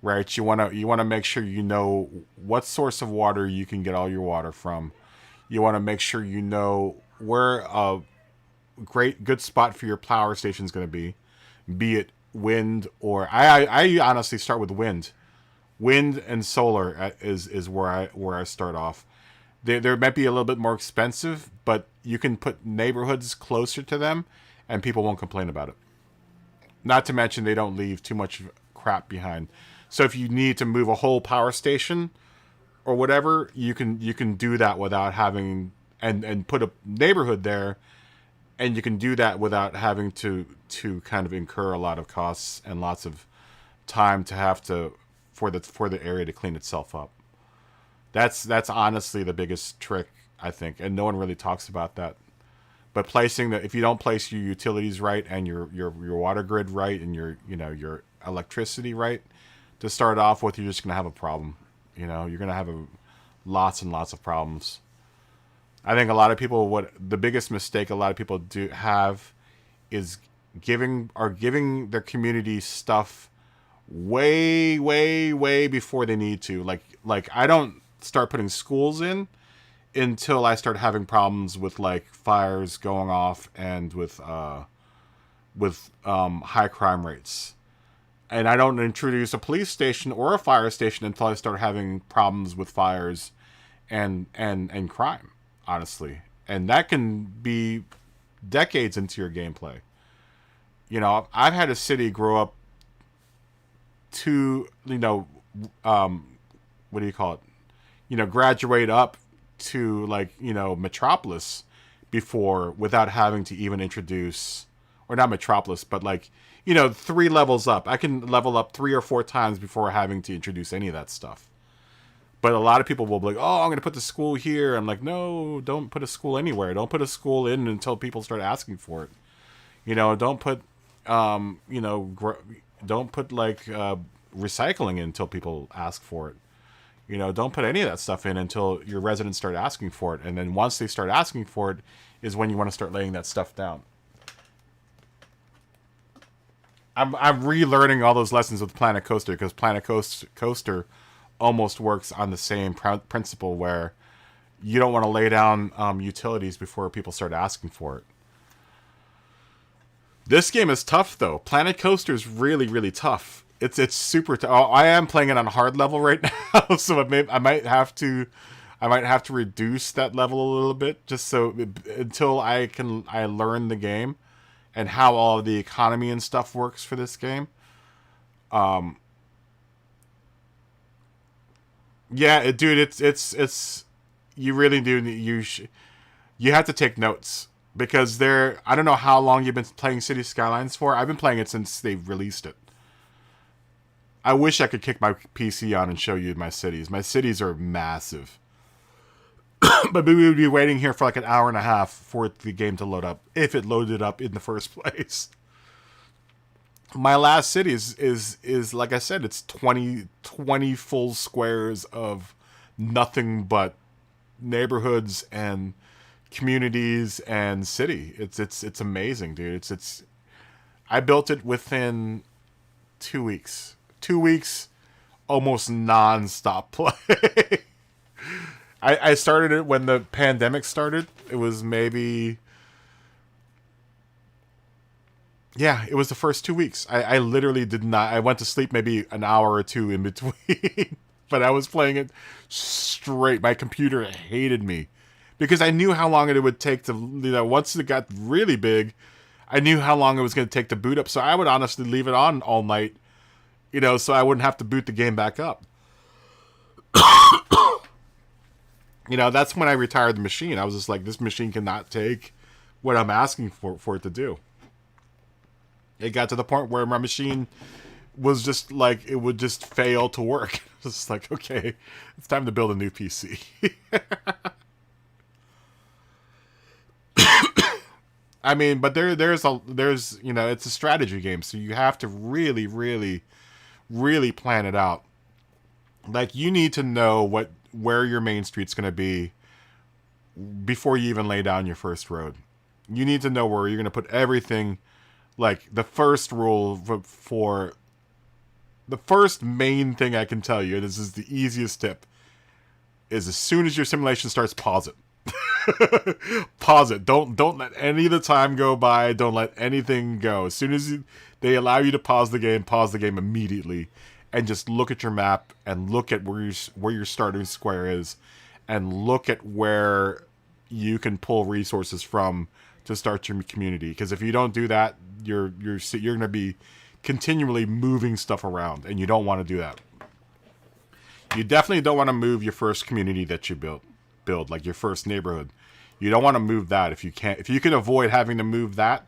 [SPEAKER 1] Right? You want to make sure you know what source of water you can get all your water from. You want to make sure you know where a good spot for your power station is going to be it wind or I honestly start with wind. Wind and solar is where I start off. They might be a little bit more expensive, but you can put neighborhoods closer to them, and people won't complain about it. Not to mention they don't leave too much crap behind. So if you need to move a whole power station or whatever, you can do that without having and put a neighborhood there, and you can do that without having to kind of incur a lot of costs and lots of time to have to for the area to clean itself up. That's honestly the biggest trick, I think, and no one really talks about that. But if you don't place your utilities right and your water grid right and your electricity right to start off with, you're just gonna have a problem. You know, you're gonna have lots and lots of problems. I think a lot of people, the biggest mistake a lot of people do have is giving their community stuff way, way, way before they need to. Like I don't start putting schools in until I start having problems with like fires going off and with high crime rates. And I don't introduce a police station or a fire station until I start having problems with fires and crime, honestly. And that can be decades into your gameplay. You know, I've had a city grow up to, what do you call it? You know, graduate up to like, Metropolis before without having to even introduce, or not Metropolis, but like, 3 levels up. I can level up 3 or 4 times before having to introduce any of that stuff. But a lot of people will be like, oh, I'm going to put the school here. I'm like, no, don't put a school anywhere. Don't put a school in until people start asking for it. Don't put, don't put like recycling in until people ask for it. Don't put any of that stuff in until your residents start asking for it. And then once they start asking for it is when you want to start laying that stuff down. I'm relearning all those lessons with Planet Coaster, because Planet Coaster almost works on the same principle where you don't want to lay down utilities before people start asking for it. This game is tough though. Planet Coaster is really, really tough. It's super tough. I am playing it on hard level right now, so I might have to reduce that level a little bit just so until I learn the game and how all of the economy and stuff works for this game. Yeah, dude, it's you really do you have to take notes, because I don't know how long you've been playing City Skylines for. I've been playing it since they've released it. I wish I could kick my PC on and show you my cities. My cities are massive. But we would be waiting here for like an hour and a half for the game to load up, if it loaded up in the first place. My last city is like I said, it's 20 full squares of nothing but neighborhoods and communities and city. It's amazing, dude. I built it within 2 weeks. 2 weeks, almost non-stop play. I started it when the pandemic started. It was maybe... Yeah, it was the first 2 weeks. I literally did not... I went to sleep maybe an hour or two in between. But I was playing it straight. My computer hated me. Because I knew how long it would take to... once it got really big, I knew how long it was going to take to boot up. So I would honestly leave it on all night. So I wouldn't have to boot the game back up. That's when I retired the machine. I was just like, this machine cannot take what I'm asking for it to do. It got to the point where my machine was just like, it would just fail to work. It's just like, okay, it's time to build a new PC. I mean, but there's it's a strategy game, so you have to really, really, really plan it out. Like, you need to know where your main street's going to be before you even lay down your first road. You need to know where you're going to put everything. Like, the first rule for the first main thing I can tell you, and this is the easiest tip, is as soon as your simulation starts, pause it. Pause it. Don't let any of the time go by. Don't let anything go. As soon as they allow you to pause the game immediately, and just look at your map and look at where your starting square is, and look at where you can pull resources from to start your community. Because if you don't do that, you're going to be continually moving stuff around, and you don't want to do that. You definitely don't want to move your first community that you build, like your first neighborhood. You don't want to move that if you can't. If you can avoid having to move that,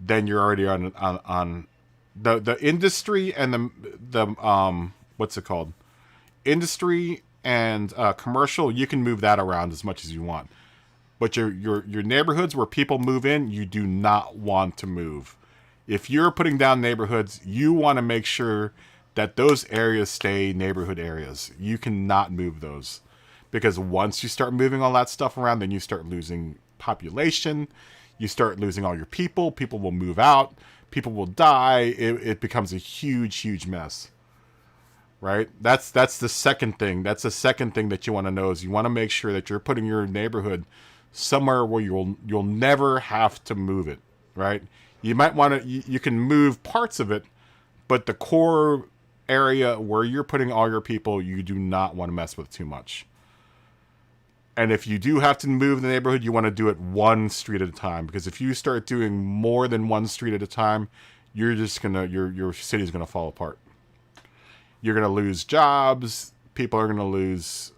[SPEAKER 1] then you're already on the industry and the what's it called? Industry and commercial. You can move that around as much as you want. But your neighborhoods where people move in, you do not want to move. If you're putting down neighborhoods, you want to make sure that those areas stay neighborhood areas. You cannot move those. Because once you start moving all that stuff around, then you start losing population. You start losing all your people. People will move out. People will die. It becomes a huge, huge mess. Right? That's the second thing. That's the second thing that you want to know, is you want to make sure that you're putting your neighborhood somewhere where you'll never have to move it. Right? You might want to. You can move parts of it, but the core area where you're putting all your people, you do not want to mess with too much. And if you do have to move the neighborhood, you want to do it one street at a time. Because if you start doing more than one street at a time, you're just gonna your city's gonna fall apart. You're gonna lose jobs. People are gonna lose.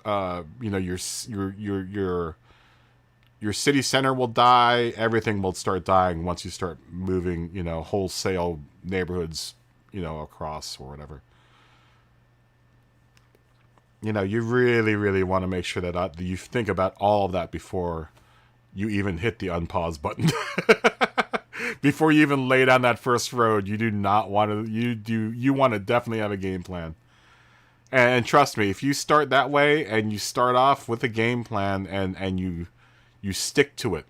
[SPEAKER 1] Your city center will die. Everything will start dying once you start moving. Wholesale neighborhoods. Across or whatever. You really, really want to make sure that you think about all of that before you even hit the unpause button. Before you even lay down that first road, you do not want to. You want to definitely have a game plan. And trust me, if you start that way and you start off with a game plan and you stick to it,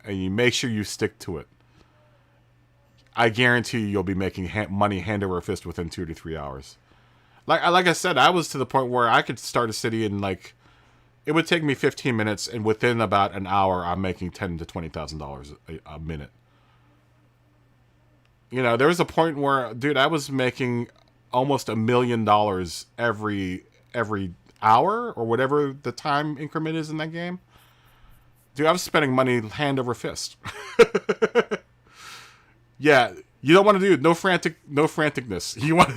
[SPEAKER 1] and you make sure you stick to it, I guarantee you'll be making money hand over fist within 2 to 3 hours. Like I said, I was to the point where I could start a city in it would take me 15 minutes, and within about an hour, I'm making $10,000 to $20,000 a minute. There was a point where, dude, I was making almost $1 million every hour or whatever the time increment is in that game. Dude, I was spending money hand over fist. Yeah. You don't want to do no franticness. You want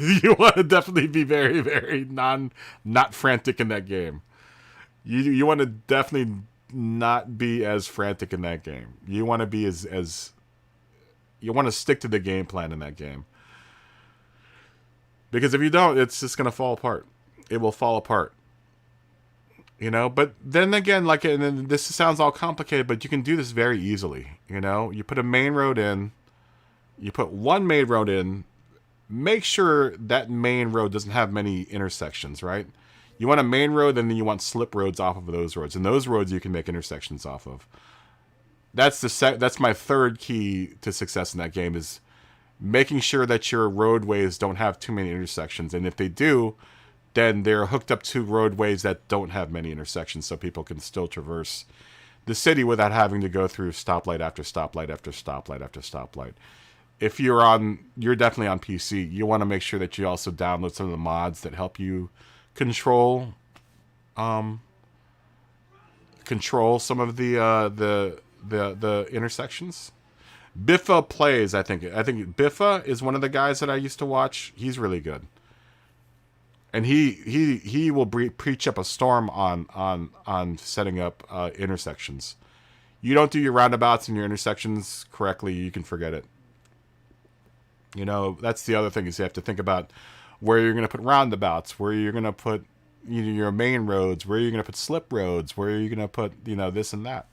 [SPEAKER 1] to definitely be very, very not frantic in that game. You want to definitely not be as frantic in that game. You want to be as you want to stick to the game plan in that game. Because if you don't, it's just gonna fall apart. It will fall apart. But then again, and then this sounds all complicated, but you can do this very easily. You put a main road in. You put one main road in, make sure that main road doesn't have many intersections, right? You want a main road, and then you want slip roads off of those roads. And those roads you can make intersections off of. That's my third key to success in that game, is making sure that your roadways don't have too many intersections. And if they do, then they're hooked up to roadways that don't have many intersections, so people can still traverse the city without having to go through stoplight after stoplight after stoplight after stoplight. If you're definitely on PC, you want to make sure that you also download some of the mods that help you control some of the intersections. Biffa plays, I think Biffa is one of the guys that I used to watch. He's really good. And he will preach up a storm on setting up intersections. You don't do your roundabouts and your intersections correctly, you can forget it. That's the other thing, is you have to think about where you're going to put roundabouts, where you're going to put your main roads, where you're going to put slip roads, where you're going to put this and that.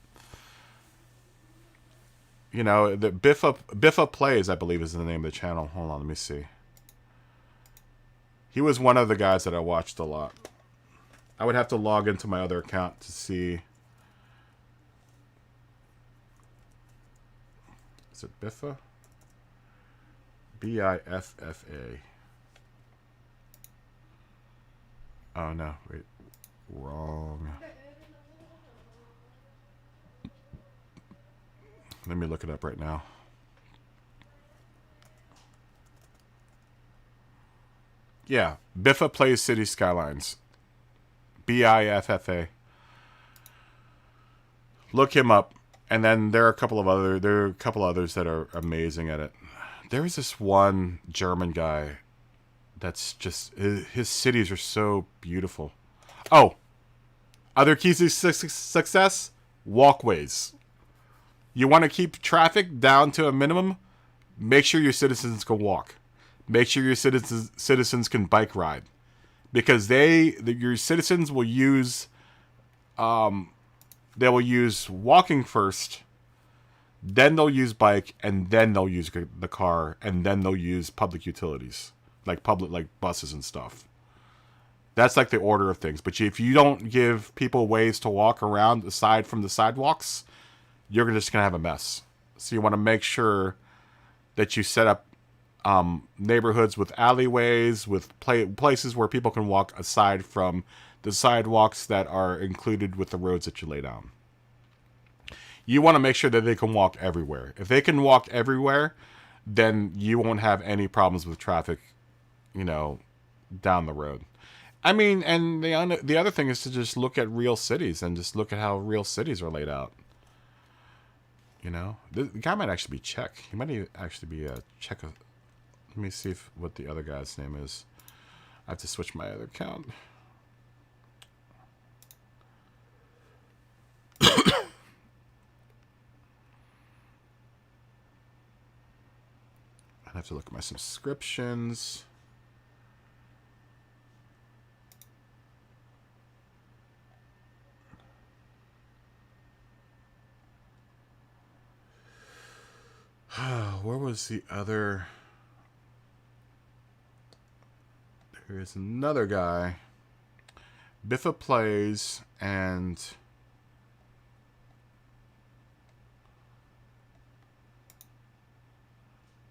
[SPEAKER 1] The Biffa Plays, I believe, is the name of the channel. Hold on, let me see. He was one of the guys that I watched a lot. I would have to log into my other account to see. Is it Biffa? Biffa. Oh no, wait. Wrong. Let me look it up right now. Yeah, Biffa Plays City Skylines. Biffa. Look him up, and then there are a couple others that are amazing at it. There's this one German guy that's just, his cities are so beautiful. Oh, other keys to success? Walkways. You want to keep traffic down to a minimum? Make sure your citizens can walk. Make sure your citizens can bike ride, because your citizens will use walking first, then they'll use bike, and then they'll use the car, and then they'll use public utilities like buses and stuff. That's like the order of things. But if you don't give people ways to walk around aside from the sidewalks, you're just gonna have a mess. So you want to make sure that you set up neighborhoods with alleyways, with places where people can walk aside from the sidewalks that are included with the roads that you lay down. You want to make sure that they can walk everywhere. If they can walk everywhere, then you won't have any problems with traffic, down the road. I mean, and the other thing is to just look at real cities and just look at how real cities are laid out. You know, the guy might actually be Czech. He might actually be a Czech. Let me see what the other guy's name is. I have to switch my other account. I have to look at my subscriptions. Where was the other? There's another guy. Biffa plays, and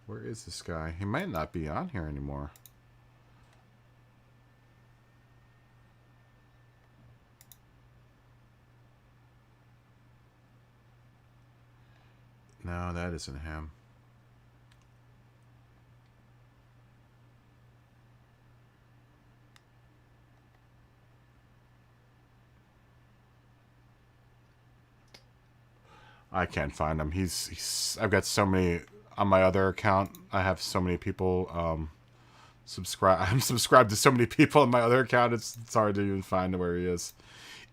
[SPEAKER 1] where is this guy? He might not be on here anymore. No, that isn't him. I can't find him. I've got so many on my other account. I have so many people subscribe. I'm subscribed to so many people on my other account. It's hard to even find where he is.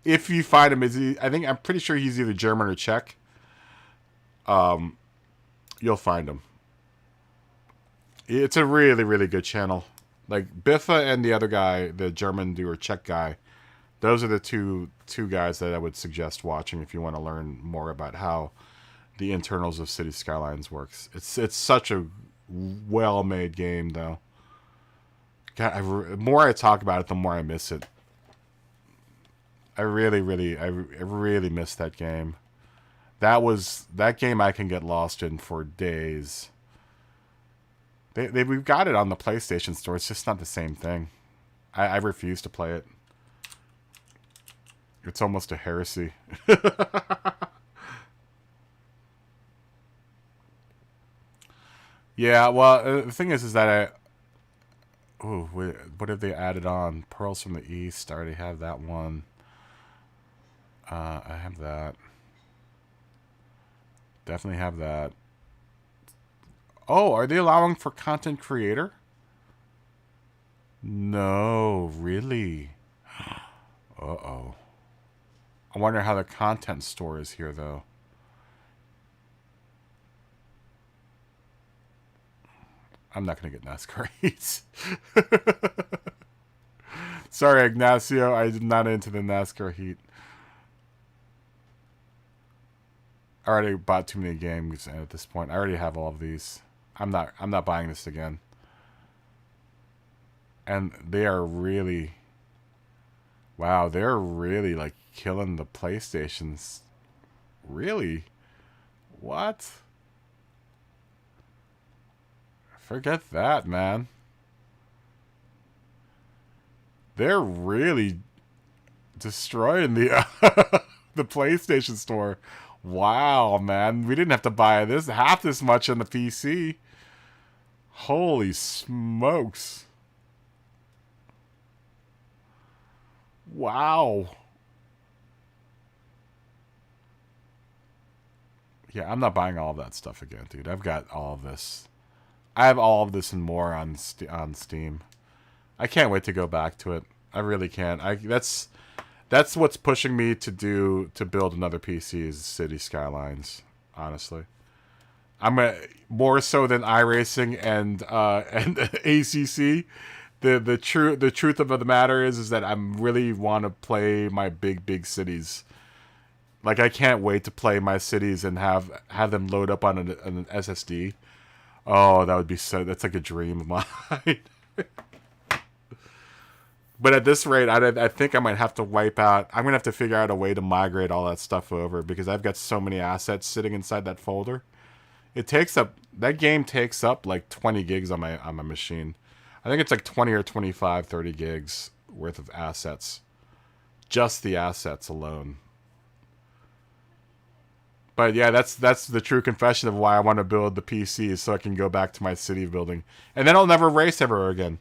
[SPEAKER 1] If you find him, I'm pretty sure he's either German or Czech. You'll find him. It's a really, really good channel. Like Biffa and the other guy, the German or Czech guy, those are the two guys that I would suggest watching if you want to learn more about how the internals of City Skylines works. It's such a well-made game, though. God, the more I talk about it, the more I miss it. I really miss that game. That game I can get lost in for days. We've got it on the PlayStation Store. It's just not the same thing. I refuse to play it. It's almost a heresy. Yeah, well, the thing is that what have they added on? Pearls from the East. I already have that one. I have that. Definitely have that. Oh, are they allowing for content creator? No, really. Uh-oh. I wonder how the content store is here, though. I'm not going to get NASCAR heats. Sorry, Ignacio. I'm not into the NASCAR heat. I already bought too many games at this point. I already have all of these. I'm not buying this again. And they are really, wow, they're really like killing the PlayStations. Really? What? Forget that, man. They're really destroying the the PlayStation Store. Wow, man. We didn't have to buy this half this much on the PC. Holy smokes. Wow. Yeah, I'm not buying all of that stuff again, dude. I've got all of this. I have all of this and more on Steam. I can't wait to go back to it. I really can't. That's what's pushing me to build another PC is City Skylines, honestly. I'm more so than iRacing and ACC. The truth of the matter is that I really want to play my big cities. Like I can't wait to play my cities and have them load up on an SSD. Oh, that would be that's like a dream of mine. But at this rate, I think I might have to wipe out. I'm going to have to figure out a way to migrate all that stuff over because I've got so many assets sitting inside that folder. That game takes up like 20 gigs on my machine. I think it's like 20 or 25, 30 gigs worth of assets. Just the assets alone. But yeah, that's the true confession of why I want to build the PC so I can go back to my city building. And then I'll never race ever again.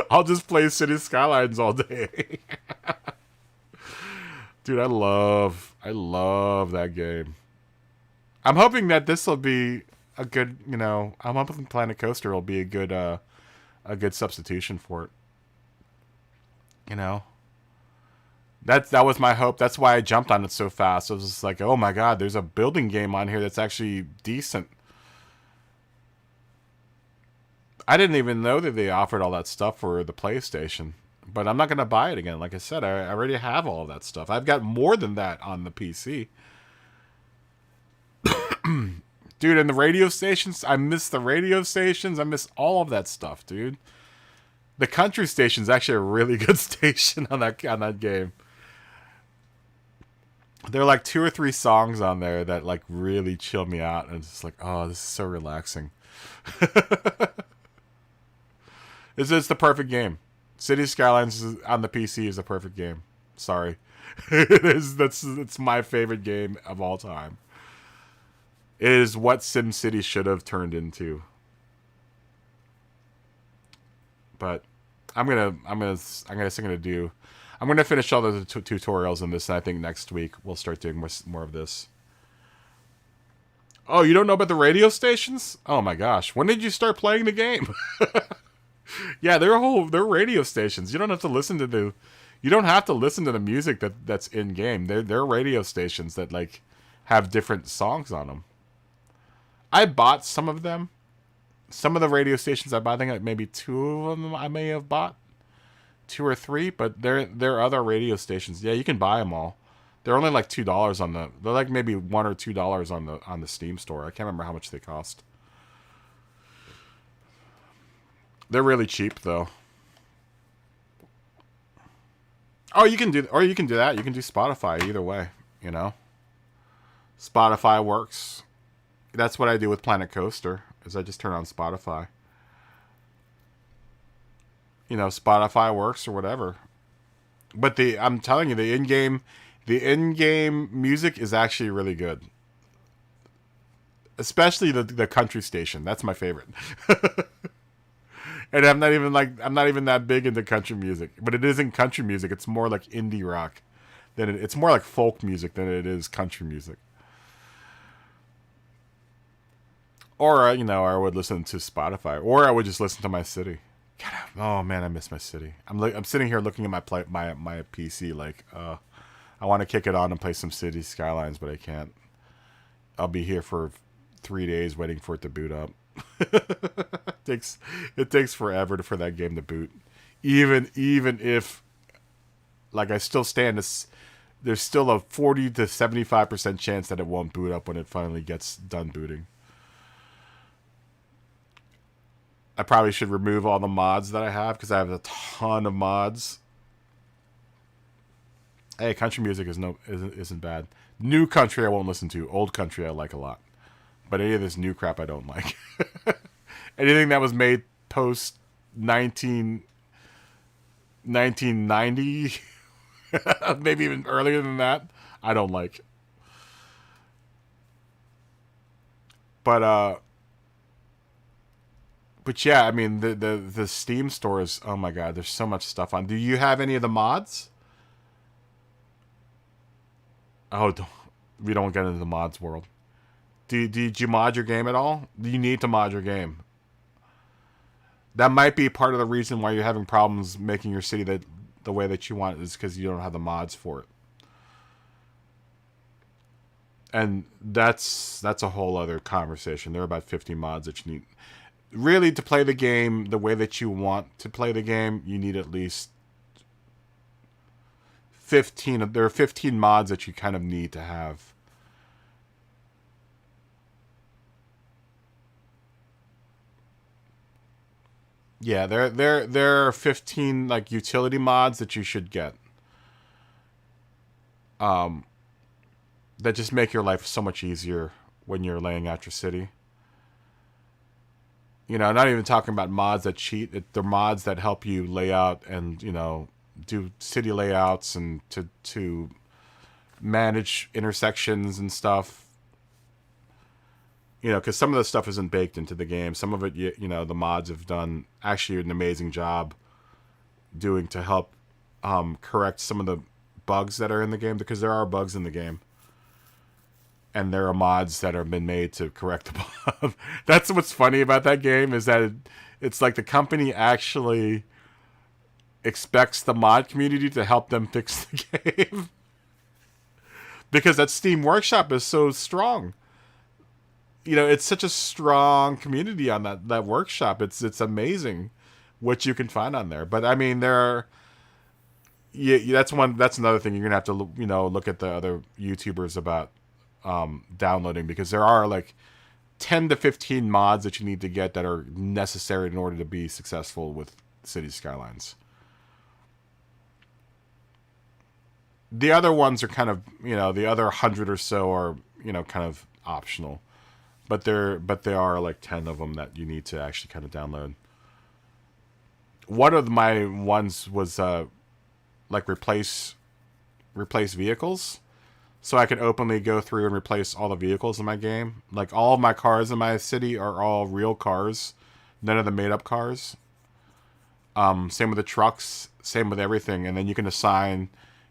[SPEAKER 1] I'll just play City Skylines all day. Dude, I love that game. I'm hoping that this will be a good, I'm hoping Planet Coaster will be a good substitution for it. That was my hope. That's why I jumped on it so fast. I was just like, oh my god, there's a building game on here that's actually decent. I didn't even know that they offered all that stuff for the PlayStation. But I'm not going to buy it again. Like I said, I already have all of that stuff. I've got more than that on the PC. Dude, and the radio stations, I miss the radio stations. I miss all of that stuff, dude. The country station is actually a really good station on that game. There are like 2 or 3 songs on there that like really chill me out. And it's just like, oh, this is so relaxing. It's the perfect game. City Skylines on the PC is a perfect game. Sorry. It's my favorite game of all time. It is what SimCity should have turned into. But I'm gonna finish all the tutorials in this, and I think next week we'll start doing more of this. Oh, you don't know about the radio stations? Oh my gosh. When did you start playing the game? Yeah, they're radio stations. You don't have to listen to the music that's in game. They're radio stations that like have different songs on them. I bought some of them. Some of the radio stations I bought, I think like maybe 2 of them I may have bought. 2 or 3, but there are other radio stations. Yeah, you can buy them all. They're only like $2 they're like maybe $1 or $2 on the Steam store. I can't remember how much they cost. They're really cheap though. Oh, you can do that. You can do Spotify either way, Spotify works. That's what I do with Planet Coaster, is I just turn on Spotify. Spotify works or whatever. But I'm telling you, the in-game music is actually really good. Especially the country station. That's my favorite. And I'm not even that big into country music, but it isn't country music. It's more like indie rock it's more like folk music than it is country music. Or I would listen to Spotify, or I would just listen to my city. God, oh man, I miss my city. I'm sitting here looking at my PC like, I want to kick it on and play some City Skylines, but I can't. I'll be here for 3 days waiting for it to boot up. It takes forever for that game to boot. Even if, like, I still stand this, there's still a 40 to 75% chance that it won't boot up when it finally gets done booting. I probably should remove all the mods that I have because I have a ton of mods. Hey, country music isn't bad. New country I won't listen to. Old country I like a lot. But any of this new crap I don't like. Anything that was made post 1990, maybe even earlier than that, I don't like. But yeah, I mean the Steam store is, oh my god, there's so much stuff on. Do you have any of the mods? Oh, we don't get into the mods world. Did you mod your game at all? Do you need to mod your game? That might be part of the reason why you're having problems making your city the way that you want, is because you don't have the mods for it. And that's a whole other conversation. There are about 50 mods that you need. Really, to play the game the way that you want to play the game, you need at least 15. There are 15 mods that you kind of need to have. Yeah, there are 15 like utility mods that you should get. That just make your life so much easier when you're laying out your city. Not even talking about mods that cheat. They're mods that help you lay out and, do city layouts and to manage intersections and stuff. Because some of the stuff isn't baked into the game. Some of it, the mods have done actually an amazing job doing to help correct some of the bugs that are in the game, because there are bugs in the game. And there are mods that have been made to correct the bug. That's what's funny about that game, is that it's like the company actually expects the mod community to help them fix the game. Because that Steam Workshop is so strong. You know, it's such a strong community on that workshop. It's amazing what you can find on there. But I mean, there are, that's another thing you're gonna have to look at the other YouTubers about downloading, because there are like 10 to 15 mods that you need to get that are necessary in order to be successful with City Skylines. The other ones are kind of, the other 100 or so are, kind of optional. But there are like 10 of them that you need to actually kind of download. One of my ones was like replace vehicles. So I could openly go through and replace all the vehicles in my game. Like, all of my cars in my city are all real cars. None of the made-up cars. Same with the trucks. Same with everything. And then you can assign,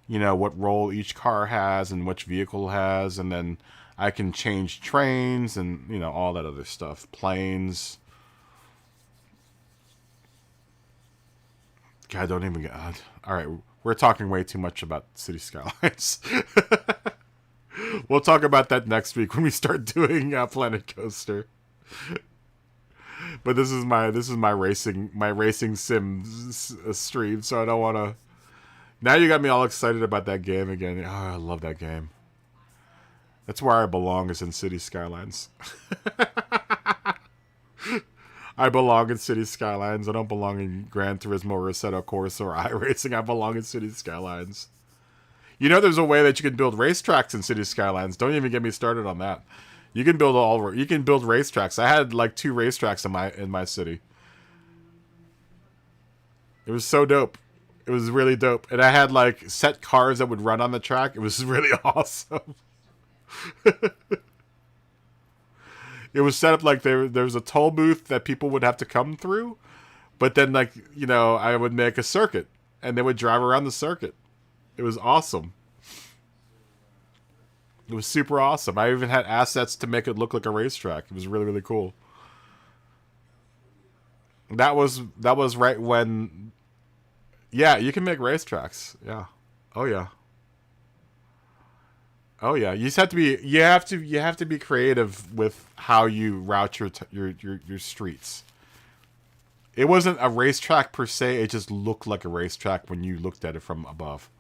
[SPEAKER 1] what role each car has and which vehicle has. And then I can change trains and, all that other stuff. Planes. God, don't even get... all right, we're talking way too much about City Skylines. We'll talk about that next week when we start doing Planet Coaster. But this is my racing sim stream, so I don't want to. Now you got me all excited about that game again. Oh, I love that game. That's where I belong, is in City Skylines. I belong in City Skylines. I don't belong in Gran Turismo or Assetto Corsa or iRacing. I belong in City Skylines. There's a way that you can build racetracks in City Skylines. Don't even get me started on that. You can build racetracks. I had like 2 racetracks in my city. It was so dope. It was really dope. And I had like set cars that would run on the track. It was really awesome. It was set up like there was a toll booth that people would have to come through. But then, like, I would make a circuit and they would drive around the circuit. It was awesome. It was super awesome. I even had assets to make it look like a racetrack. It was really, really cool. That was right when... Yeah, you can make racetracks. Yeah. Oh, yeah. Oh, yeah. You just have to be... You have to be creative with how you route your streets. It wasn't a racetrack per se. It just looked like a racetrack when you looked at it from above.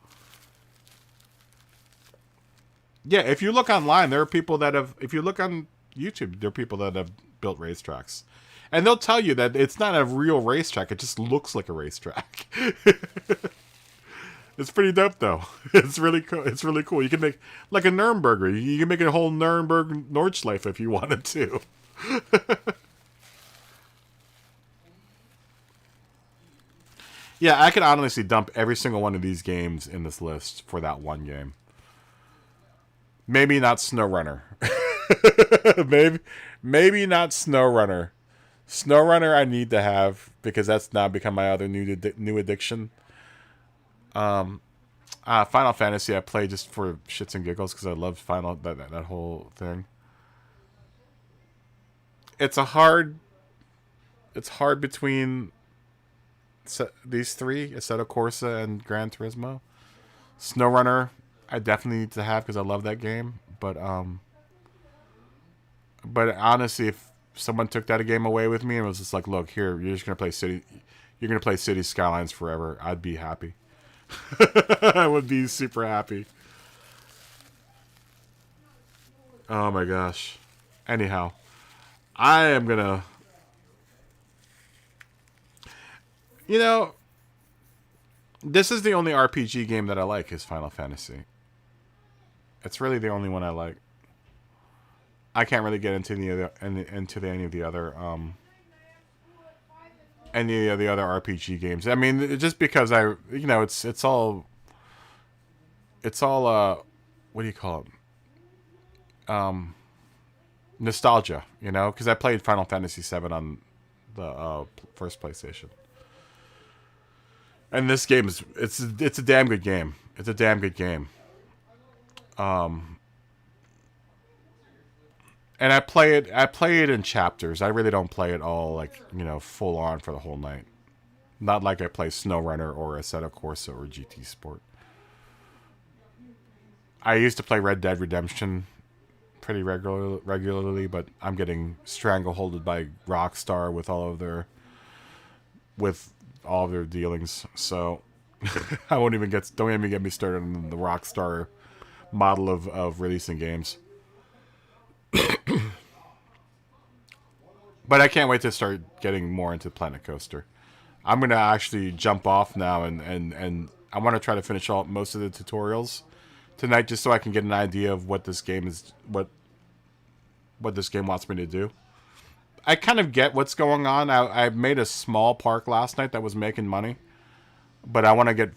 [SPEAKER 1] Yeah, if you look online, there are people that have... If you look on YouTube, there are people that have built racetracks. And they'll tell you that it's not a real racetrack. It just looks like a racetrack. It's pretty dope, though. It's really cool. It's really cool. You can make... Like a Nürburgring. You can make a whole Nürburgring Nordschleife if you wanted to. Yeah, I could honestly dump every single one of these games in this list for that one game. Maybe not SnowRunner. maybe not SnowRunner. SnowRunner I need to have, because that's now become my other new addiction. Final Fantasy I play just for shits and giggles because I love that whole thing. It's hard between these 3, Assetto Corsa and Gran Turismo. SnowRunner I definitely need to have because I love that game, but honestly, if someone took that game away with me and was just like, look, here, you're gonna play City Skylines forever, I'd be happy. I would be super happy. Oh my gosh. Anyhow, I am gonna... This is the only RPG game that I like, is Final Fantasy. It's really the only one I like. I can't really get into any of the other RPG games. I mean, just because it's all what do you call it? Nostalgia, because I played Final Fantasy VII on the first PlayStation. And this game is it's a damn good game. It's a damn good game. And I play it in chapters. I really don't play it all like, full on for the whole night. Not like I play SnowRunner or Assetto Corsa or GT Sport. I used to play Red Dead Redemption pretty regularly, but I'm getting strangleholded by Rockstar with all of their dealings. So I won't even don't even get me started on the Rockstar model of releasing games. But I can't wait to start getting more into Planet Coaster. I'm gonna actually jump off now and I want to try to finish most of the tutorials tonight, just so I can get an idea of what this game is, what this game wants me to do. I kind of get what's going on. I made a small park last night that was making money, but I want to get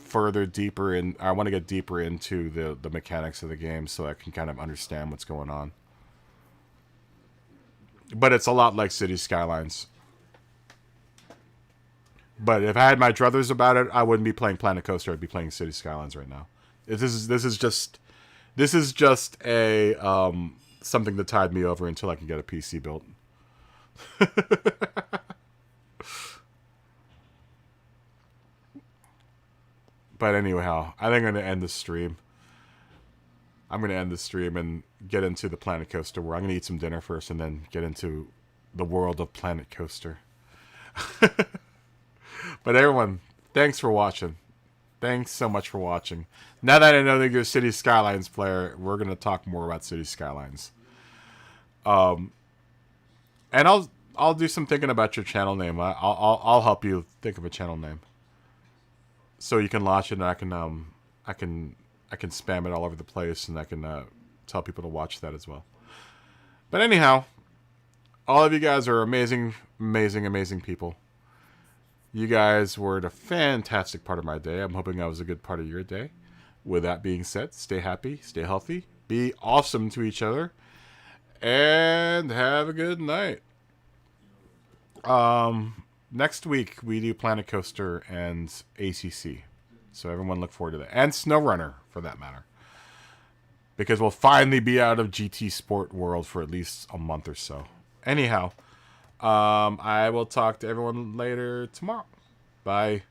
[SPEAKER 1] deeper into the mechanics of the game so I can kind of understand what's going on. But it's a lot like City Skylines. But if I had my druthers about it, I wouldn't be playing Planet Coaster. I'd be playing City Skylines right now. This is just a something that tied me over until I can get a PC built. But anyhow, I think I'm going to end the stream. I'm going to end the stream and get into the Planet Coaster world. I'm going to eat some dinner first and then get into the world of Planet Coaster. But everyone, thanks for watching. Thanks so much for watching. Now that I know that you're a City Skylines player, we're going to talk more about City Skylines. And I'll do some thinking about your channel name. I'll help you think of a channel name, so you can launch it, and I can spam it all over the place, and I can tell people to watch that as well. But anyhow, all of you guys are amazing, amazing, amazing people. You guys were a fantastic part of my day. I'm hoping I was a good part of your day. With that being said, stay happy, stay healthy, be awesome to each other, and have a good night. Next week we do Planet Coaster and ACC, so everyone look forward to that, and SnowRunner for that matter, because we'll finally be out of GT Sport world for at least a month or so. Anyhow, I will talk to everyone later tomorrow. Bye.